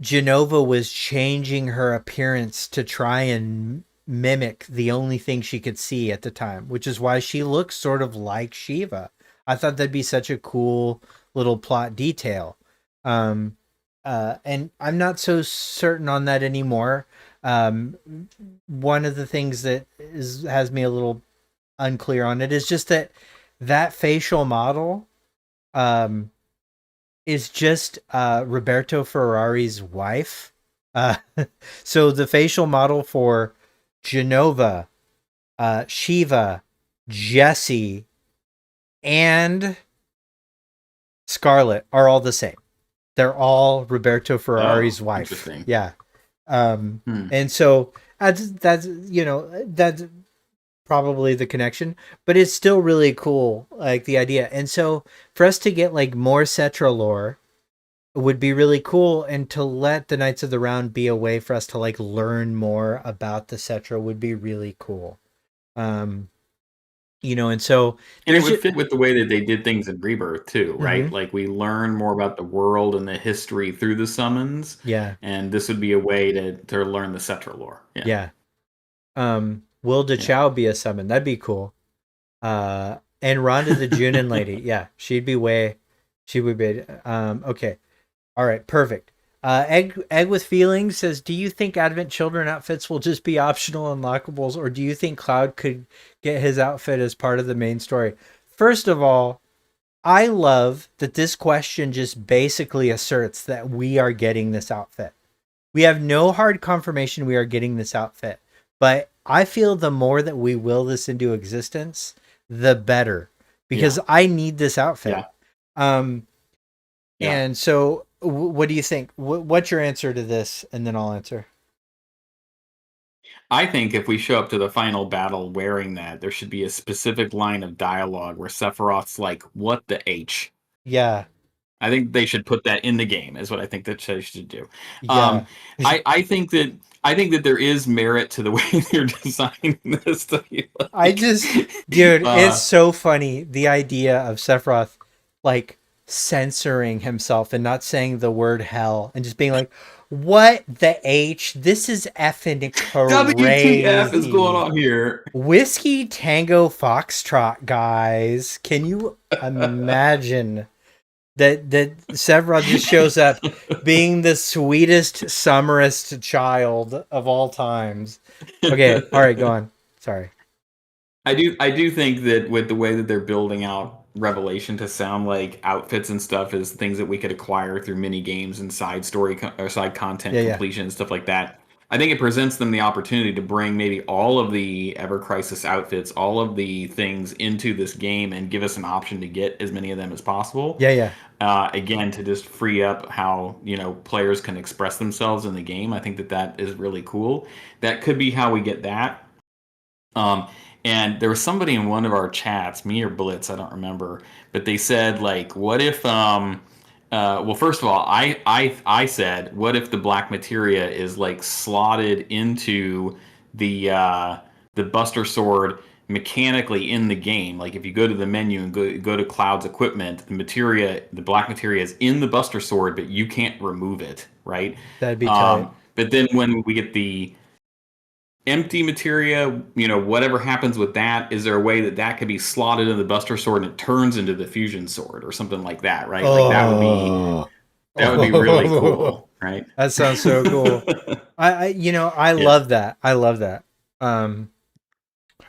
Genova was changing her appearance to try and mimic the only thing she could see at the time, which is why she looks sort of like Shiva. I thought that'd be such a cool little plot detail. Um, and I'm not so certain on that anymore. Um, One of the things that has me a little unclear on it is just that facial model um, is just Roberto Ferrari's wife. Uh, so the facial model for Genova, Shiva, Jesse, and Scarlet are all the same. They're all Roberto Oh, Ferrari's wife. interesting. Yeah. Hmm. And so that's probably the connection, but it's still really cool, like the idea. And so for us to get like more Cetra lore would be really cool, and to let the Knights of the Round be a way for us to like learn more about the Cetra would be really cool. Um, and so And it there's would just, fit with the way that they did things in Rebirth too, right? mm-hmm, Like we learn more about the world and the history through the summons, yeah, and this would be a way to learn the Cetra lore. Yeah, yeah. Will yeah. DeChow be a summon? That'd be cool. And Rhonda the Junin lady, yeah, she would be. Okay, all right, perfect. Egg with feelings says, "Do you think Advent Children outfits will just be optional unlockables, or do you think Cloud could get his outfit as part of the main story?" First of all, I love that this question just basically asserts that we are getting this outfit. We have no hard confirmation we are getting this outfit, but I feel the more that we will this into existence, the better, because Yeah, I need this outfit. yeah, Um, yeah. and so, what do you think? What's your answer to this? And then I'll answer. I think if we show up to the final battle wearing that, there should be a specific line of dialogue where Sephiroth's like, "What the H?" Yeah, I think they should put that in the game. Is what I think that they should do. yeah. Um, I think that there is merit to the way they're designing this. To be I like, just, dude, it's uh, so funny the idea of Sephiroth like censoring himself and not saying the word hell and just being like, "What the H? This is effing WTF is going crazy." on here? Whiskey Tango Foxtrot, guys. Can you imagine that Sephiroth just shows up being the sweetest, summerest child of all times? Okay, all right, go on. Sorry. I do think that with the way that they're building out Revelation to sound like outfits and stuff is things that we could acquire through mini games and side story or side content Yeah, yeah, completion and stuff like that. I think it presents them the opportunity to bring maybe all of the Ever Crisis outfits, all of the things into this game and give us an option to get as many of them as possible. yeah, yeah, Again, to just free up how players can express themselves in the game. I think that that is really cool. That could be how we get that. Um, and there was somebody in one of our chats, me or Blitz, I don't remember, but they said like, what if well, first of all, I said, what if the Black Materia is like slotted into the Buster Sword mechanically in the game? Like if you go to the menu and go to Cloud's equipment, the Black Materia is in the Buster Sword, but you can't remove it, right? that'd be tight. But then when we get the empty materia, whatever happens with that, is there a way that that could be slotted in the Buster Sword and it turns into the fusion sword or something like that, right? Like Oh, that would be really oh, cool, right? that sounds so cool. I Yeah. love that. I love that. Um,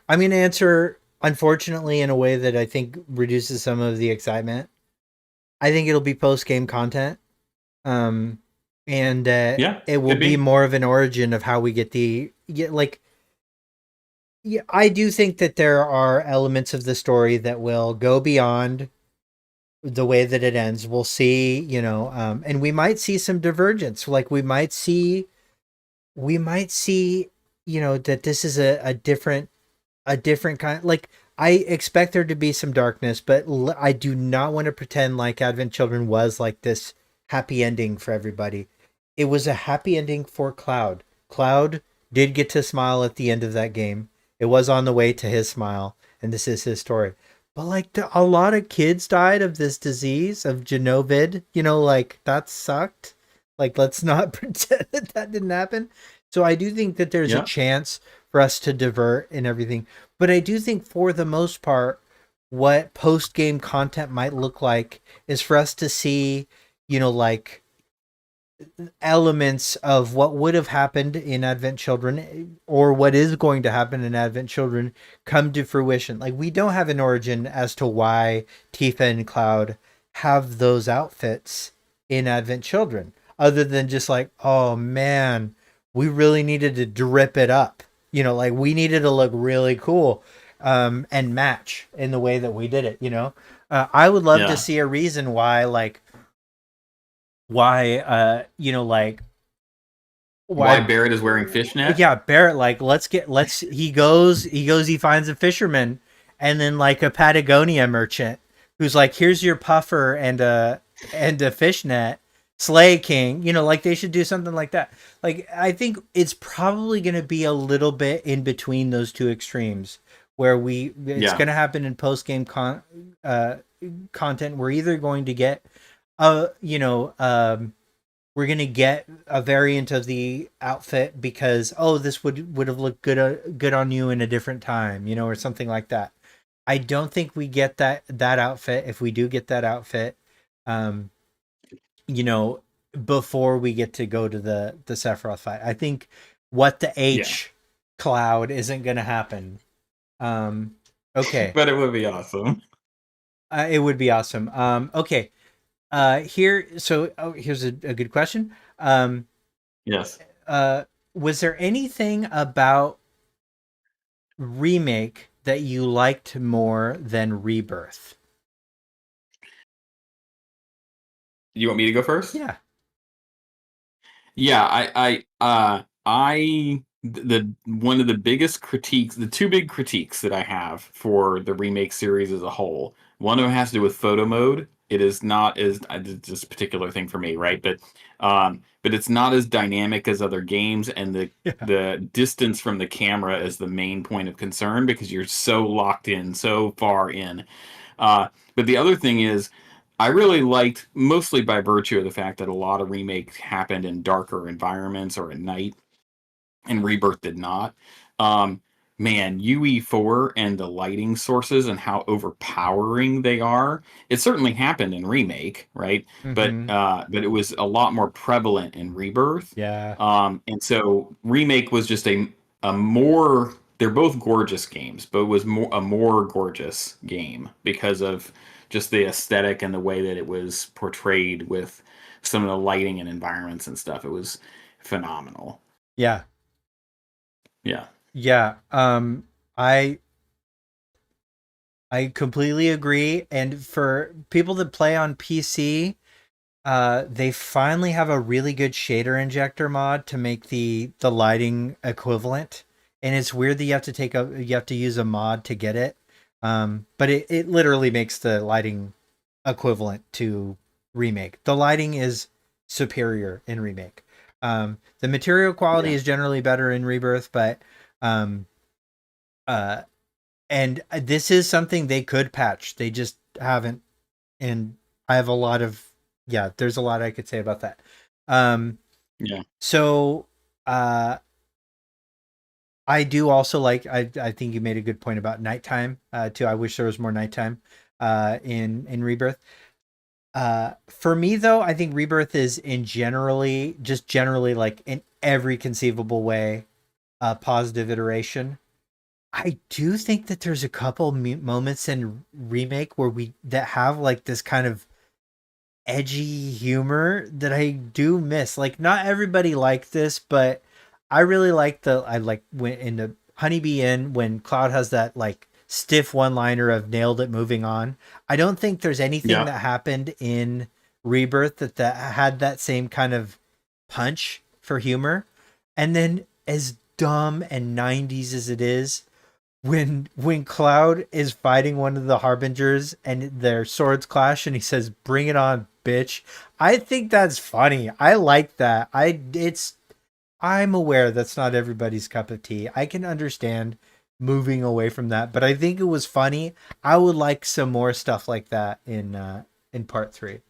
I'm going to answer, unfortunately, in a way that I think reduces some of the excitement. I think it'll be post game content. Um, and Yeah, it will could be be. more of an origin of how we get like, yeah, I do think that there are elements of the story that will go beyond the way that it ends. We'll see, and we might see some divergence. Like we might see, that this is a different kind. Like I expect there to be some darkness, but I do not want to pretend like Advent Children was like this happy ending for everybody. It was a happy ending for Cloud. Cloud did get to smile at the end of that game. It was on the way to his smile, and this is his story. But like a lot of kids died of this disease of Genovid. Like that sucked. Like let's not pretend that didn't happen. So I do think that there's a Yeah. chance for us to divert and everything. But I do think for the most part, what post game content might look like is for us to see, like elements of what would have happened in Advent Children or what is going to happen in Advent Children come to fruition. Like we don't have an origin as to why Tifa and Cloud have those outfits in Advent Children, other than just like, oh man, we really needed to drip it up. Like we needed to look really cool and match in the way that we did it. I would love to Yeah. see a reason why Why why Barrett is wearing fishnet? yeah, Barrett, like let's he finds a fisherman and then like a Patagonia merchant who's like, here's your puffer and a fishnet, slay king. Like they should do something like that. Like I think it's probably going to be a little bit in between those two extremes where it's Yeah. going to happen in post game content. We're either going to get uh you know we're gonna get a variant of the outfit because, oh, this would have looked good on you in a different time, or something like that. I don't think we get that outfit. If we do get that outfit, um, you know, before we get to go to the Sephiroth fight, I think what the Yeah. H cloud isn't gonna happen. Okay, But it would be awesome. it would be awesome. Okay, here's a good question. Yes. Uh, was there anything about remake that you liked more than rebirth? You want me to go first? Yeah. Yeah, I the one of the biggest critiques, the two big critiques that I have for the remake series as a whole. One of them has to do with photo mode. It is not as it's just a particular thing for me, right? But it's not as dynamic as other games, and Yeah. the distance from the camera is the main point of concern because you're so locked in, so far in. But the other thing is, I really liked, mostly by virtue of the fact that a lot of remakes happened in darker environments or at night, and Rebirth did not. Um, Man, UE4 and the lighting sources and how overpowering they are. It certainly happened in Remake, right? Mm-hmm. But it was a lot more prevalent in Rebirth. Yeah. And so Remake was just a more, they're both gorgeous games, but it was a more gorgeous game because of just the aesthetic and the way that it was portrayed with some of the lighting and environments and stuff. It was phenomenal. Yeah. Yeah. Yeah. I I completely agree. And for people that play on PC, they finally have a really good shader injector mod to make the lighting equivalent. And it's weird that you have to use a mod to get it. But it literally makes the lighting equivalent to remake. The lighting is superior in remake. The material quality Yeah. is generally better in rebirth, but um, uh, and this is something they could patch. They just haven't. And I have a lot of, yeah, there's a lot I could say about that. Um, Yeah. so I do also like, I think you made a good point about nighttime too. I wish there was more nighttime in Rebirth. For me though, I think Rebirth is generally like in every conceivable way a positive iteration. I do think that there's a couple moments in remake where we that have like this kind of edgy humor that I do miss. Like not everybody liked this, but I like when in the Honeybee Inn when Cloud has that like stiff one-liner of nailed it moving on. I don't think there's anything Yeah. that happened in Rebirth that had that same kind of punch for humor. And then as dumb and 90s as it is, when Cloud is fighting one of the harbingers and their swords clash and he says bring it on bitch, I think that's funny. I like that. I'm aware that's not everybody's cup of tea. I can understand moving away from that, but I think it was funny. I would like some more stuff like that in part 3.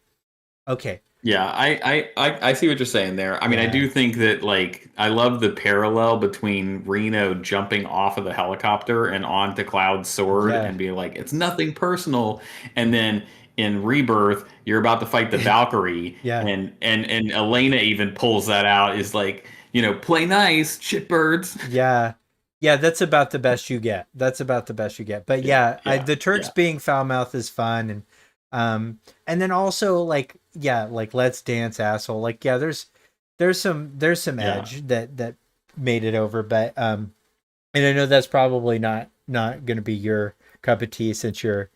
Okay. Yeah, I see what you're saying there. I mean, I Yeah. do think that like I love the parallel between Reno jumping off of the helicopter and onto Cloud's sword Yeah. and being like, it's nothing personal. And then in Rebirth, you're about to fight the Valkyrie, Yeah. and Elena even pulls that out, is like, play nice, shitbirds. Yeah. Yeah, that's about the best you get. That's about the best you get. But Yeah, yeah, yeah, the Turks yeah, being foul mouth is fun and then also like yeah, like let's dance asshole. Like yeah, there's some yeah. edge that made it over, but and I know that's probably not going to be your cup of tea since you're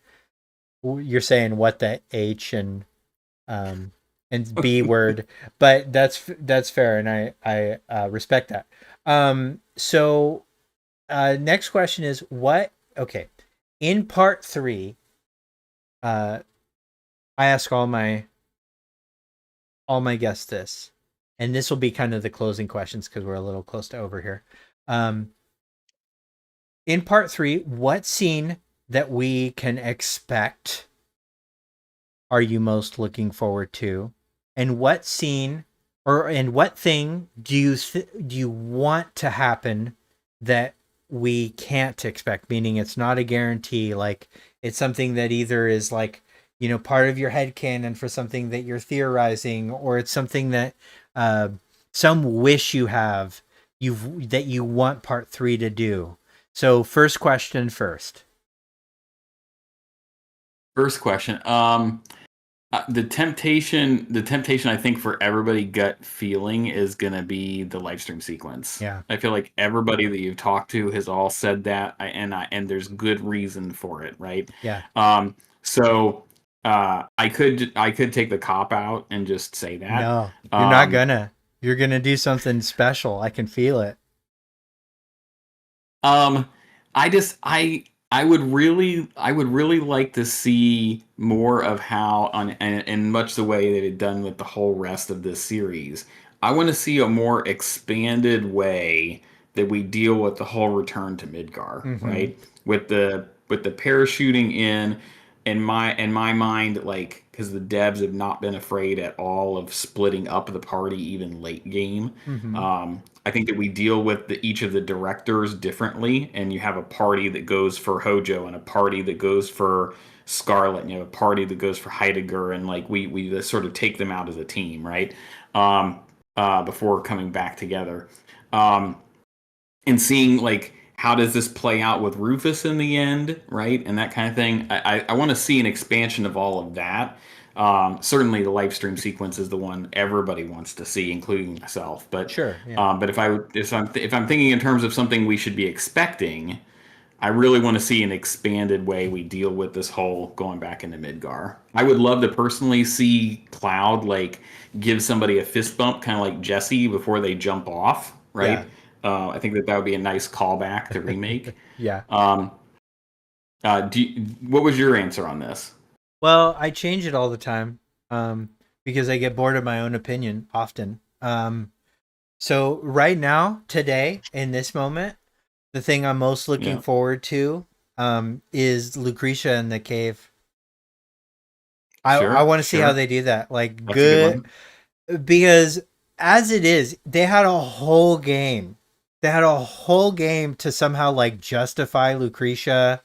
saying what the H um and B word, but that's fair and I respect that. So next question is what? Okay, in part 3, uh, I ask all my guests this, and this will be kind of the closing questions because we're a little close to over here. Um, in part 3, what scene that we can expect are you most looking forward to, and what scene and what thing do you want to happen that we can't expect? Meaning, it's not a guarantee. Like it's something that either is like part of your head canon for something that you're theorizing, or it's something that uh, some wish you have that you want part 3 to do. So, first question first. First question. The temptation I think for everybody gut feeling is gonna be the live stream sequence. Yeah. I feel like everybody that you've talked to has all said that, and there's good reason for it, right? Yeah. So I could take the cop out and just say that. No, you're not Um, gonna. You're gonna do something special. I can feel it. Um, I would really like to see more of how on and much the way that it done with the whole rest of this series. I want to see a more expanded way that we deal with the whole return to Midgar, Mm-hmm. right? With the parachuting in my mind, like because the devs have not been afraid at all of splitting up the party even late game. Mm-hmm. I think that we deal with each of the directors differently, and you have a party that goes for Hojo and a party that goes for Scarlet, and you have a party that goes for Heidegger, and like we just sort of take them out as a team, right? Before coming back together, um, and seeing like how does this play out with Rufus in the end, right? And that kind of thing. I want to see an expansion of all of that. Certainly, the live stream sequence is the one everybody wants to see, including myself. Sure, yeah. But if I'm thinking in terms of something we should be expecting, I really want to see an expanded way we deal with this whole going back into Midgar. I would love to personally see Cloud like give somebody a fist bump, kind of like Jesse before they jump off, Yeah. right? I think that would be a nice callback to remake. Yeah. Um, what was your answer on this? Well, I change it all the time, because I get bored of my own opinion often. So right now, today, in this moment, the thing I'm most looking Yeah, forward to, is Lucretia in the cave. I sure, want to see how sure. they do that. Like, That's a good good, one. because as it is, they had a whole game. They had a whole game to somehow like justify Lucretia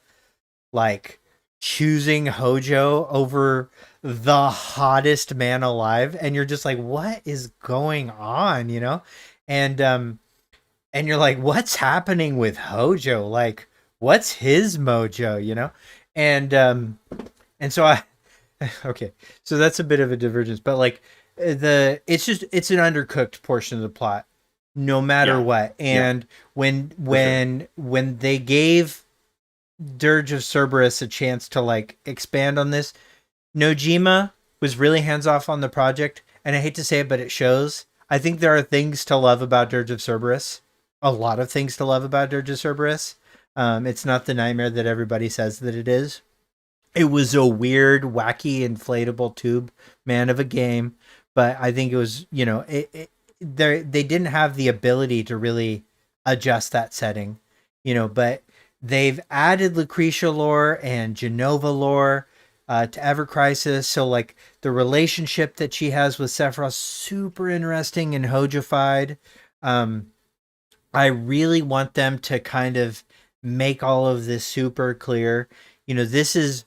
like choosing Hojo over the hottest man alive, and you're just like, what is going on, you know? And you're like, what's happening with Hojo? Like, what's his mojo, you know? And um and so I okay, so that's a bit of a divergence, but like it's an undercooked portion of the plot no matter Yeah, what. yeah, And when for sure. when when they gave Dirge of Cerberus a chance to like expand on this, Nojima was really hands off on the project, and I hate to say it, but it shows. I think there are things to love about Dirge of Cerberus, a lot of things to love about Dirge of Cerberus. It's not the nightmare that everybody says that it is. It was a weird, wacky, inflatable tube man of a game, but I think it was, they didn't have the ability to really adjust that setting, but they've added Lucretia lore and Genova lore to Ever Crisis. So like the relationship that she has with Sephiroth, super interesting and hojified. Um, I really want them to kind of make all of this super clear. This is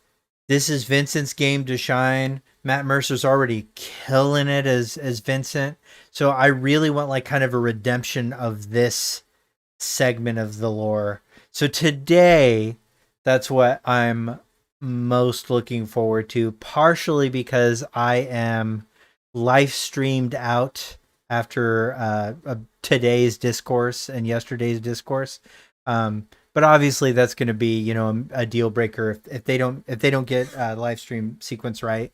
Vincent's game to shine. Matt Mercer's already killing it as Vincent. So I really want like kind of a redemption of this segment of the lore. So today, that's what I'm most looking forward to, partially because I am live streamed out after today's discourse and yesterday's discourse. But obviously, that's going to be a deal breaker if they don't get live stream sequence right.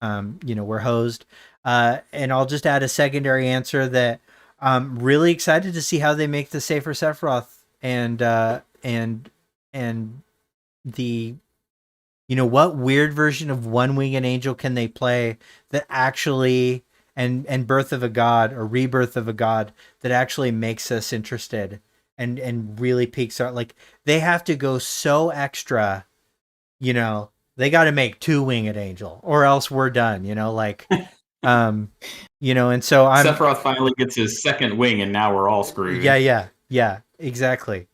We're hosed. And I'll just add a secondary answer that I'm really excited to see how they make the safer Sephiroth and the what weird version of One Winged Angel can they play that actually and Birth of a God or Rebirth of a God that actually makes us interested and really piques our, like, they have to go so extra, they got to make Two Winged Angel or else we're done, like um and so I'm Sephiroth finally gets his second wing, and now we're all yeah, screwed. yeah, exactly.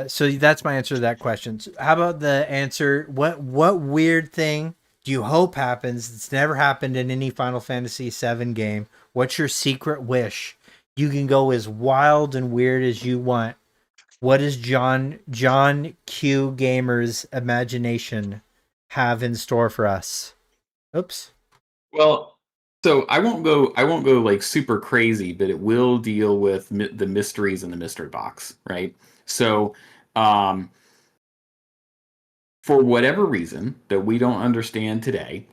So that's my answer to that question. So how about the answer? What weird thing do you hope happens? It's never happened in any Final Fantasy VII game. What's your secret wish? You can go as wild and weird as you want. What does John Q Gamer's imagination have in store for us? Oops. Well, so I won't go like super crazy, but it will deal with the mysteries in the mystery box, right? So, um, for whatever reason that we don't understand today,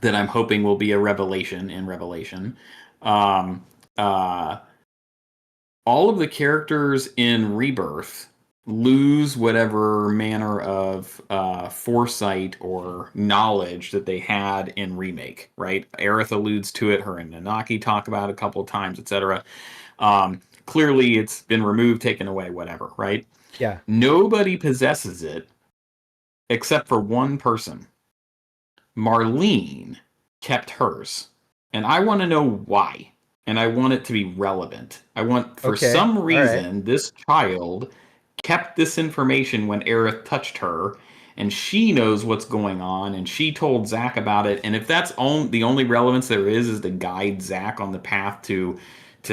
that I'm hoping will be a revelation in Revelation, um, uh, all of the characters in Rebirth lose whatever manner of foresight or knowledge that they had in Remake, right? Aerith alludes to it, her and Nanaki talk about it a couple of times, etc. Clearly, it's been removed, taken away, whatever, right? Yeah. Nobody possesses it except for one person. Marlene kept hers. And I want to know why. And I want it to be relevant. I want, for Okay. some All right. reason, this child kept this information when Aerith touched her. and she knows what's going on, and she told Zach about it. And if that's the only relevance there is to guide Zach on the path to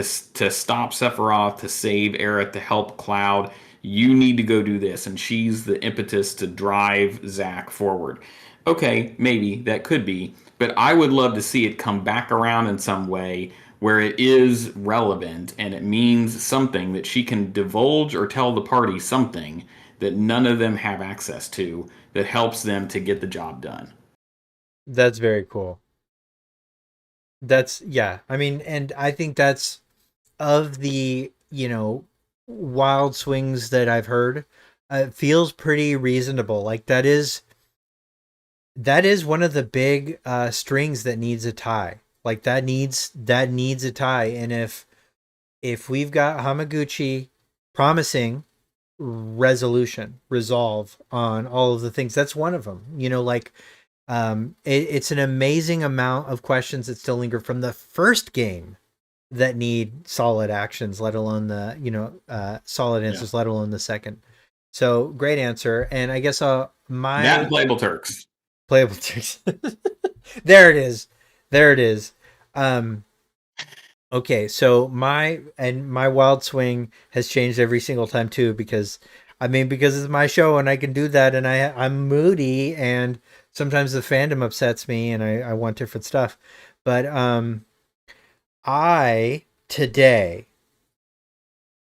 stop Sephiroth, to save Aerith, to help Cloud, you need to go do this, and she's the impetus to drive Zach forward. Okay, maybe that could be, but I would love to see it come back around in some way where it is relevant and it means something that she can divulge or tell the party something that none of them have access to that helps them to get the job done. That's very cool. That's, yeah. I mean, and I think that's, of the, wild swings that I've heard, it feels pretty reasonable. Like that is one of the big strings that needs a tie. Like that needs a tie. And if we've got Hamaguchi promising resolve on all of the things, that's one of them. Like it's an amazing amount of questions that still linger from the first game that need solid actions, let alone the solid answers, let alone the second. So great answer. And I guess That and my Playable Turks. playable tricks. There it is. There it is. Um, okay, so my wild swing has changed every single time too, because it's my show and I can do that, and I'm moody, and sometimes the fandom upsets me and I want different stuff. But I today,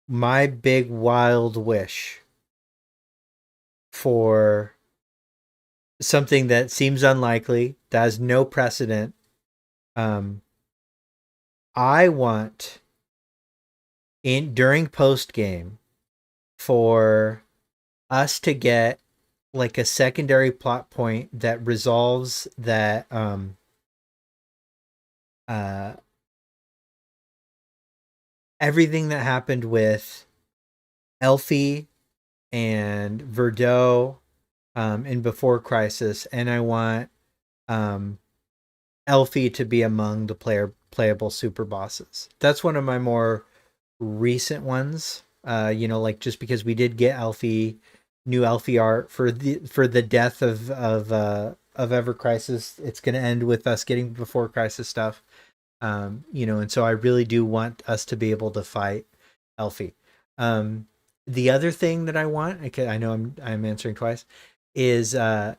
my big wild wish for something that seems unlikely, that has no precedent. I want during post game for us to get like a secondary plot point that resolves that uh everything that happened with Elfie and Verdot in Before Crisis, and I want Elfie to be among the playable super bosses. That's one of my more recent ones. Like, just because we did get new Elfie art for the death of Ever Crisis, it's going to end with us getting Before Crisis stuff. And so I really do want us to be able to fight Elfie. The other thing that I want, okay, I know I'm answering twice, is I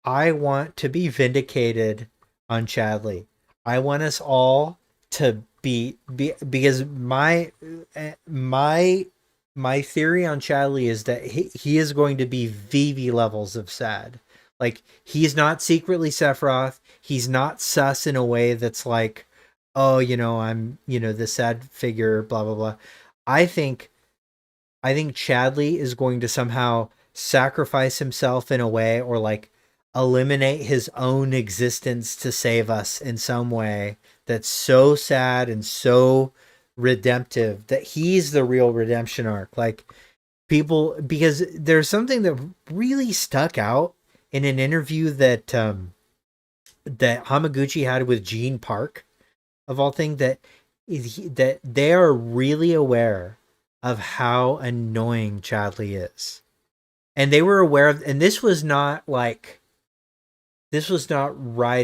want to be vindicated on Chadley. I want us all to be because my theory on Chadley is that he is going to be VV levels of sad. Like, he's not secretly Sephiroth. He's not sus in a way that's like, oh, I'm, the sad figure, blah blah blah. I think Chadley is going to somehow sacrifice himself in a way, or like eliminate his own existence to save us in some way that's so sad and so redemptive that he's the real redemption arc. Like, people, because there's something that really stuck out in an interview that that Hamaguchi had with Gene Park, of all things, that they are really aware of how annoying Chadley is. And they were aware of, and this was not right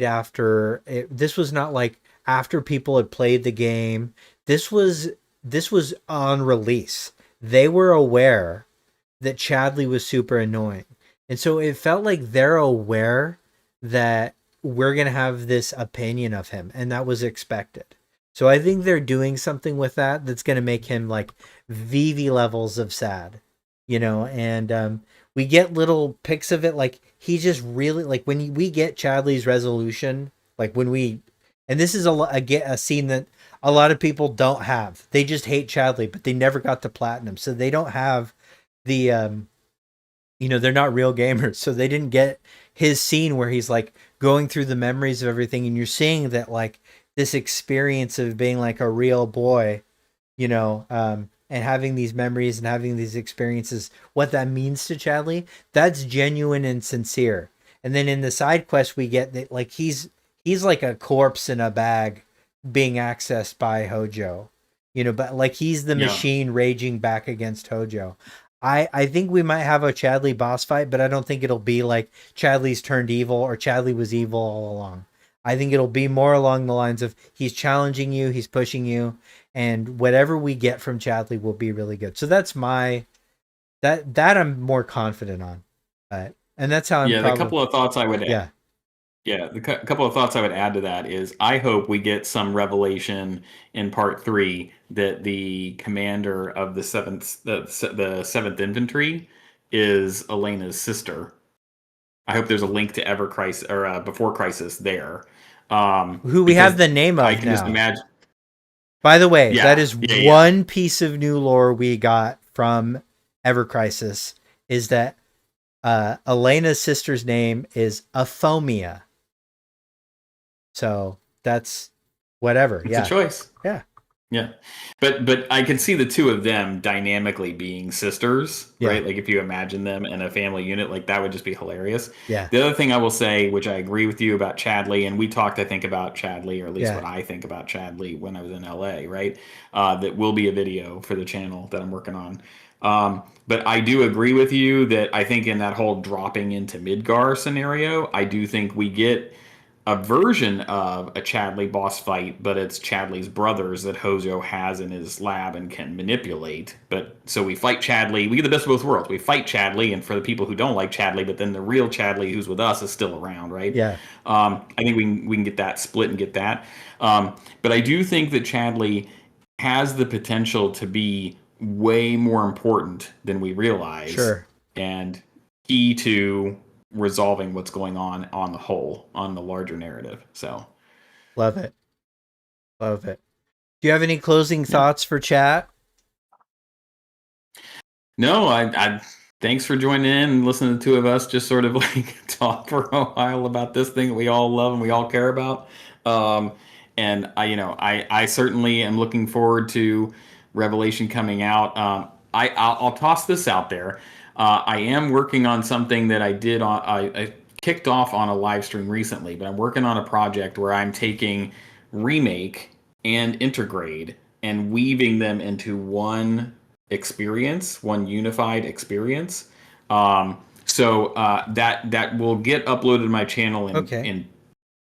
after it, this was not like after people had played the game. This was on release. They were aware that Chadley was super annoying. And so it felt like they're aware that we're going to have this opinion of him, and that was expected. So I think they're doing something with that that's going to make him like VV levels of sad, and we get little pics of it. Like, he just really, like, when we get Chadley's resolution, like and this is a scene that a lot of people don't have. They just hate Chadley, but they never got to platinum. So they don't have the, they're not real gamers. So they didn't get his scene where he's like going through the memories of everything. And you're seeing that, like, this experience of being like a real boy, and having these memories and having these experiences, what that means to Chadley, that's genuine and sincere. And then in the side quest, we get that, like, he's like a corpse in a bag being accessed by Hojo, but like, he's the machine raging back against Hojo. I think we might have a Chadley boss fight, but I don't think it'll be like Chadley's turned evil or Chadley was evil all along. I think it'll be more along the lines of he's challenging you, he's pushing you, and whatever we get from Chadley will be really good. So that's my that I'm more confident on. And that's how I'm Yeah, the probably couple of thoughts I would yeah. Yeah, the couple of thoughts I would add to that is I hope we get some revelation in part three that the commander of the seventh infantry is Elena's sister. I hope there's a link to Ever Crisis or Before Crisis there, Who we have because the name I of can just now. imagine. By the way, that Yeah, is yeah, yeah. one piece of new lore we got from Ever Crisis is that Elena's sister's name is Aphomia. So that's whatever. It's a Yeah. choice. Yeah. Yeah. But I can see the two of them dynamically being sisters, Yeah. right? Like if you imagine them in a family unit, like that would just be hilarious. Yeah. The other thing I will say, which I agree with you about Chadley, and we talked, I think, about Chadley, or at least Yeah. what I think about Chadley when I was in LA, right? That will be a video for the channel that I'm working on. But I do agree with you that I think in that whole dropping into Midgar scenario, I do think we get a version of a Chadley boss fight, but it's Chadley's brothers that Hojo has in his lab and can manipulate. But so we fight Chadley. We get the best of both worlds. We fight Chadley, and for the people who don't like Chadley, but then the real Chadley who's with us is still around, right? Yeah. I think we can get that split and get that. But I do think that Chadley has the potential to be way more important than we realize, Sure. and key to resolving what's going on the whole, on the larger narrative. So Love it. Love it. Do you have any closing yeah. thoughts for chat? No, I thanks for joining in and listening to the two of us just sort of like talk for a while about this thing that we all love and we all care about. Um, and I certainly am looking forward to Revelation coming out. I'll toss this out there. I am working on something that I kicked off on a live stream recently, but I'm working on a project where I'm taking remake and intergrade and weaving them into one experience, one unified experience. That will get uploaded to my channel Okay.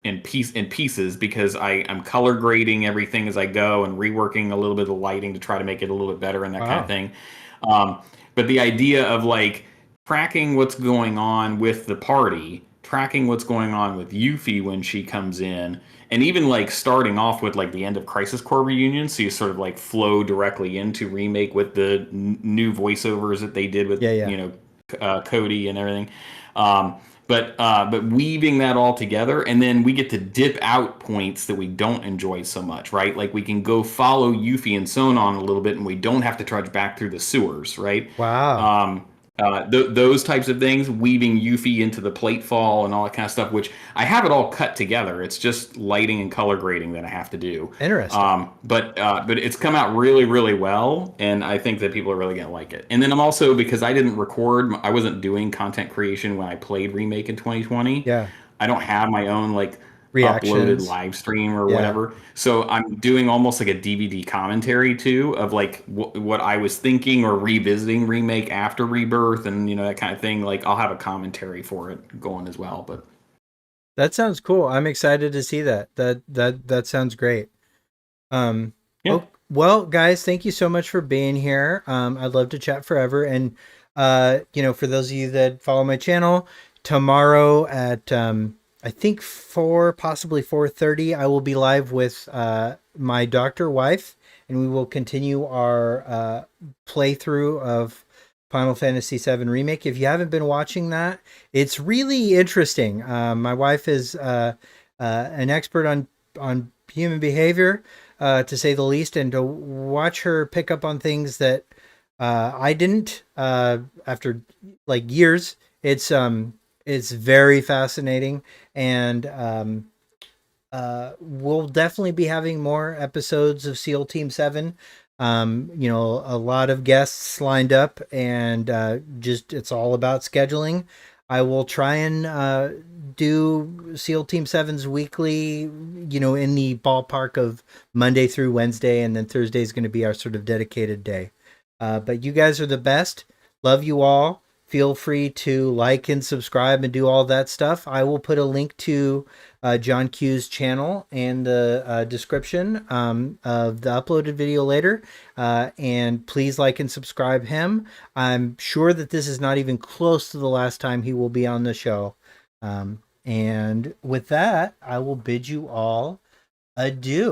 in pieces because I'm color grading everything as I go and reworking a little bit of the lighting to try to make it a little bit better and that kind of Wow. thing. But the idea of like tracking what's going on with the party, tracking what's going on with Yuffie when she comes in, and even like starting off with like the end of Crisis Core reunion, so you sort of like flow directly into remake with the new voiceovers that they did with Yeah. Yeah. Cody and everything. Um, but weaving that all together, and then we get to dip out points that we don't enjoy so much, right? Like we can go follow Yuffie and Sonon a little bit, and we don't have to trudge back through the sewers, right? Wow. Those types of things, weaving Yuffie into the platefall and all that kind of stuff, which I have it all cut together. It's just lighting and color grading that I have to do. Interesting. But it's come out really, really well, and I think that people are really going to like it. And then I'm also, because I didn't record, I wasn't doing content creation when I played Remake in 2020. Yeah. I don't have my own like uploaded Reactions. live stream or Yeah. whatever. So I'm doing almost like a DVD commentary too of like what I was thinking or revisiting remake after Rebirth and that kind of thing. Like I'll have a commentary for it going as well. But That sounds cool. I'm excited to see that. That sounds great. yeah, Oh, well, guys, thank you so much for being here. I'd love to chat forever. And for those of you that follow my channel, tomorrow at I think 4, possibly 4:30, I will be live with my doctor wife, and we will continue our playthrough of Final Fantasy VII Remake. If you haven't been watching that, it's really interesting. My wife is an expert on human behavior, to say the least, and to watch her pick up on things that I didn't after like years. It's very fascinating, and we'll definitely be having more episodes of SEAL Team 7. A lot of guests lined up, and just it's all about scheduling. I will try and do SEAL Team 7's weekly, in the ballpark of Monday through Wednesday, and then Thursday is going to be our sort of dedicated day. But you guys are the best. Love you all. Feel free to like and subscribe and do all that stuff. I will put a link to John Q's channel in the description of the uploaded video later. And please like and subscribe him. I'm sure that this is not even close to the last time he will be on the show. And with that, I will bid you all adieu.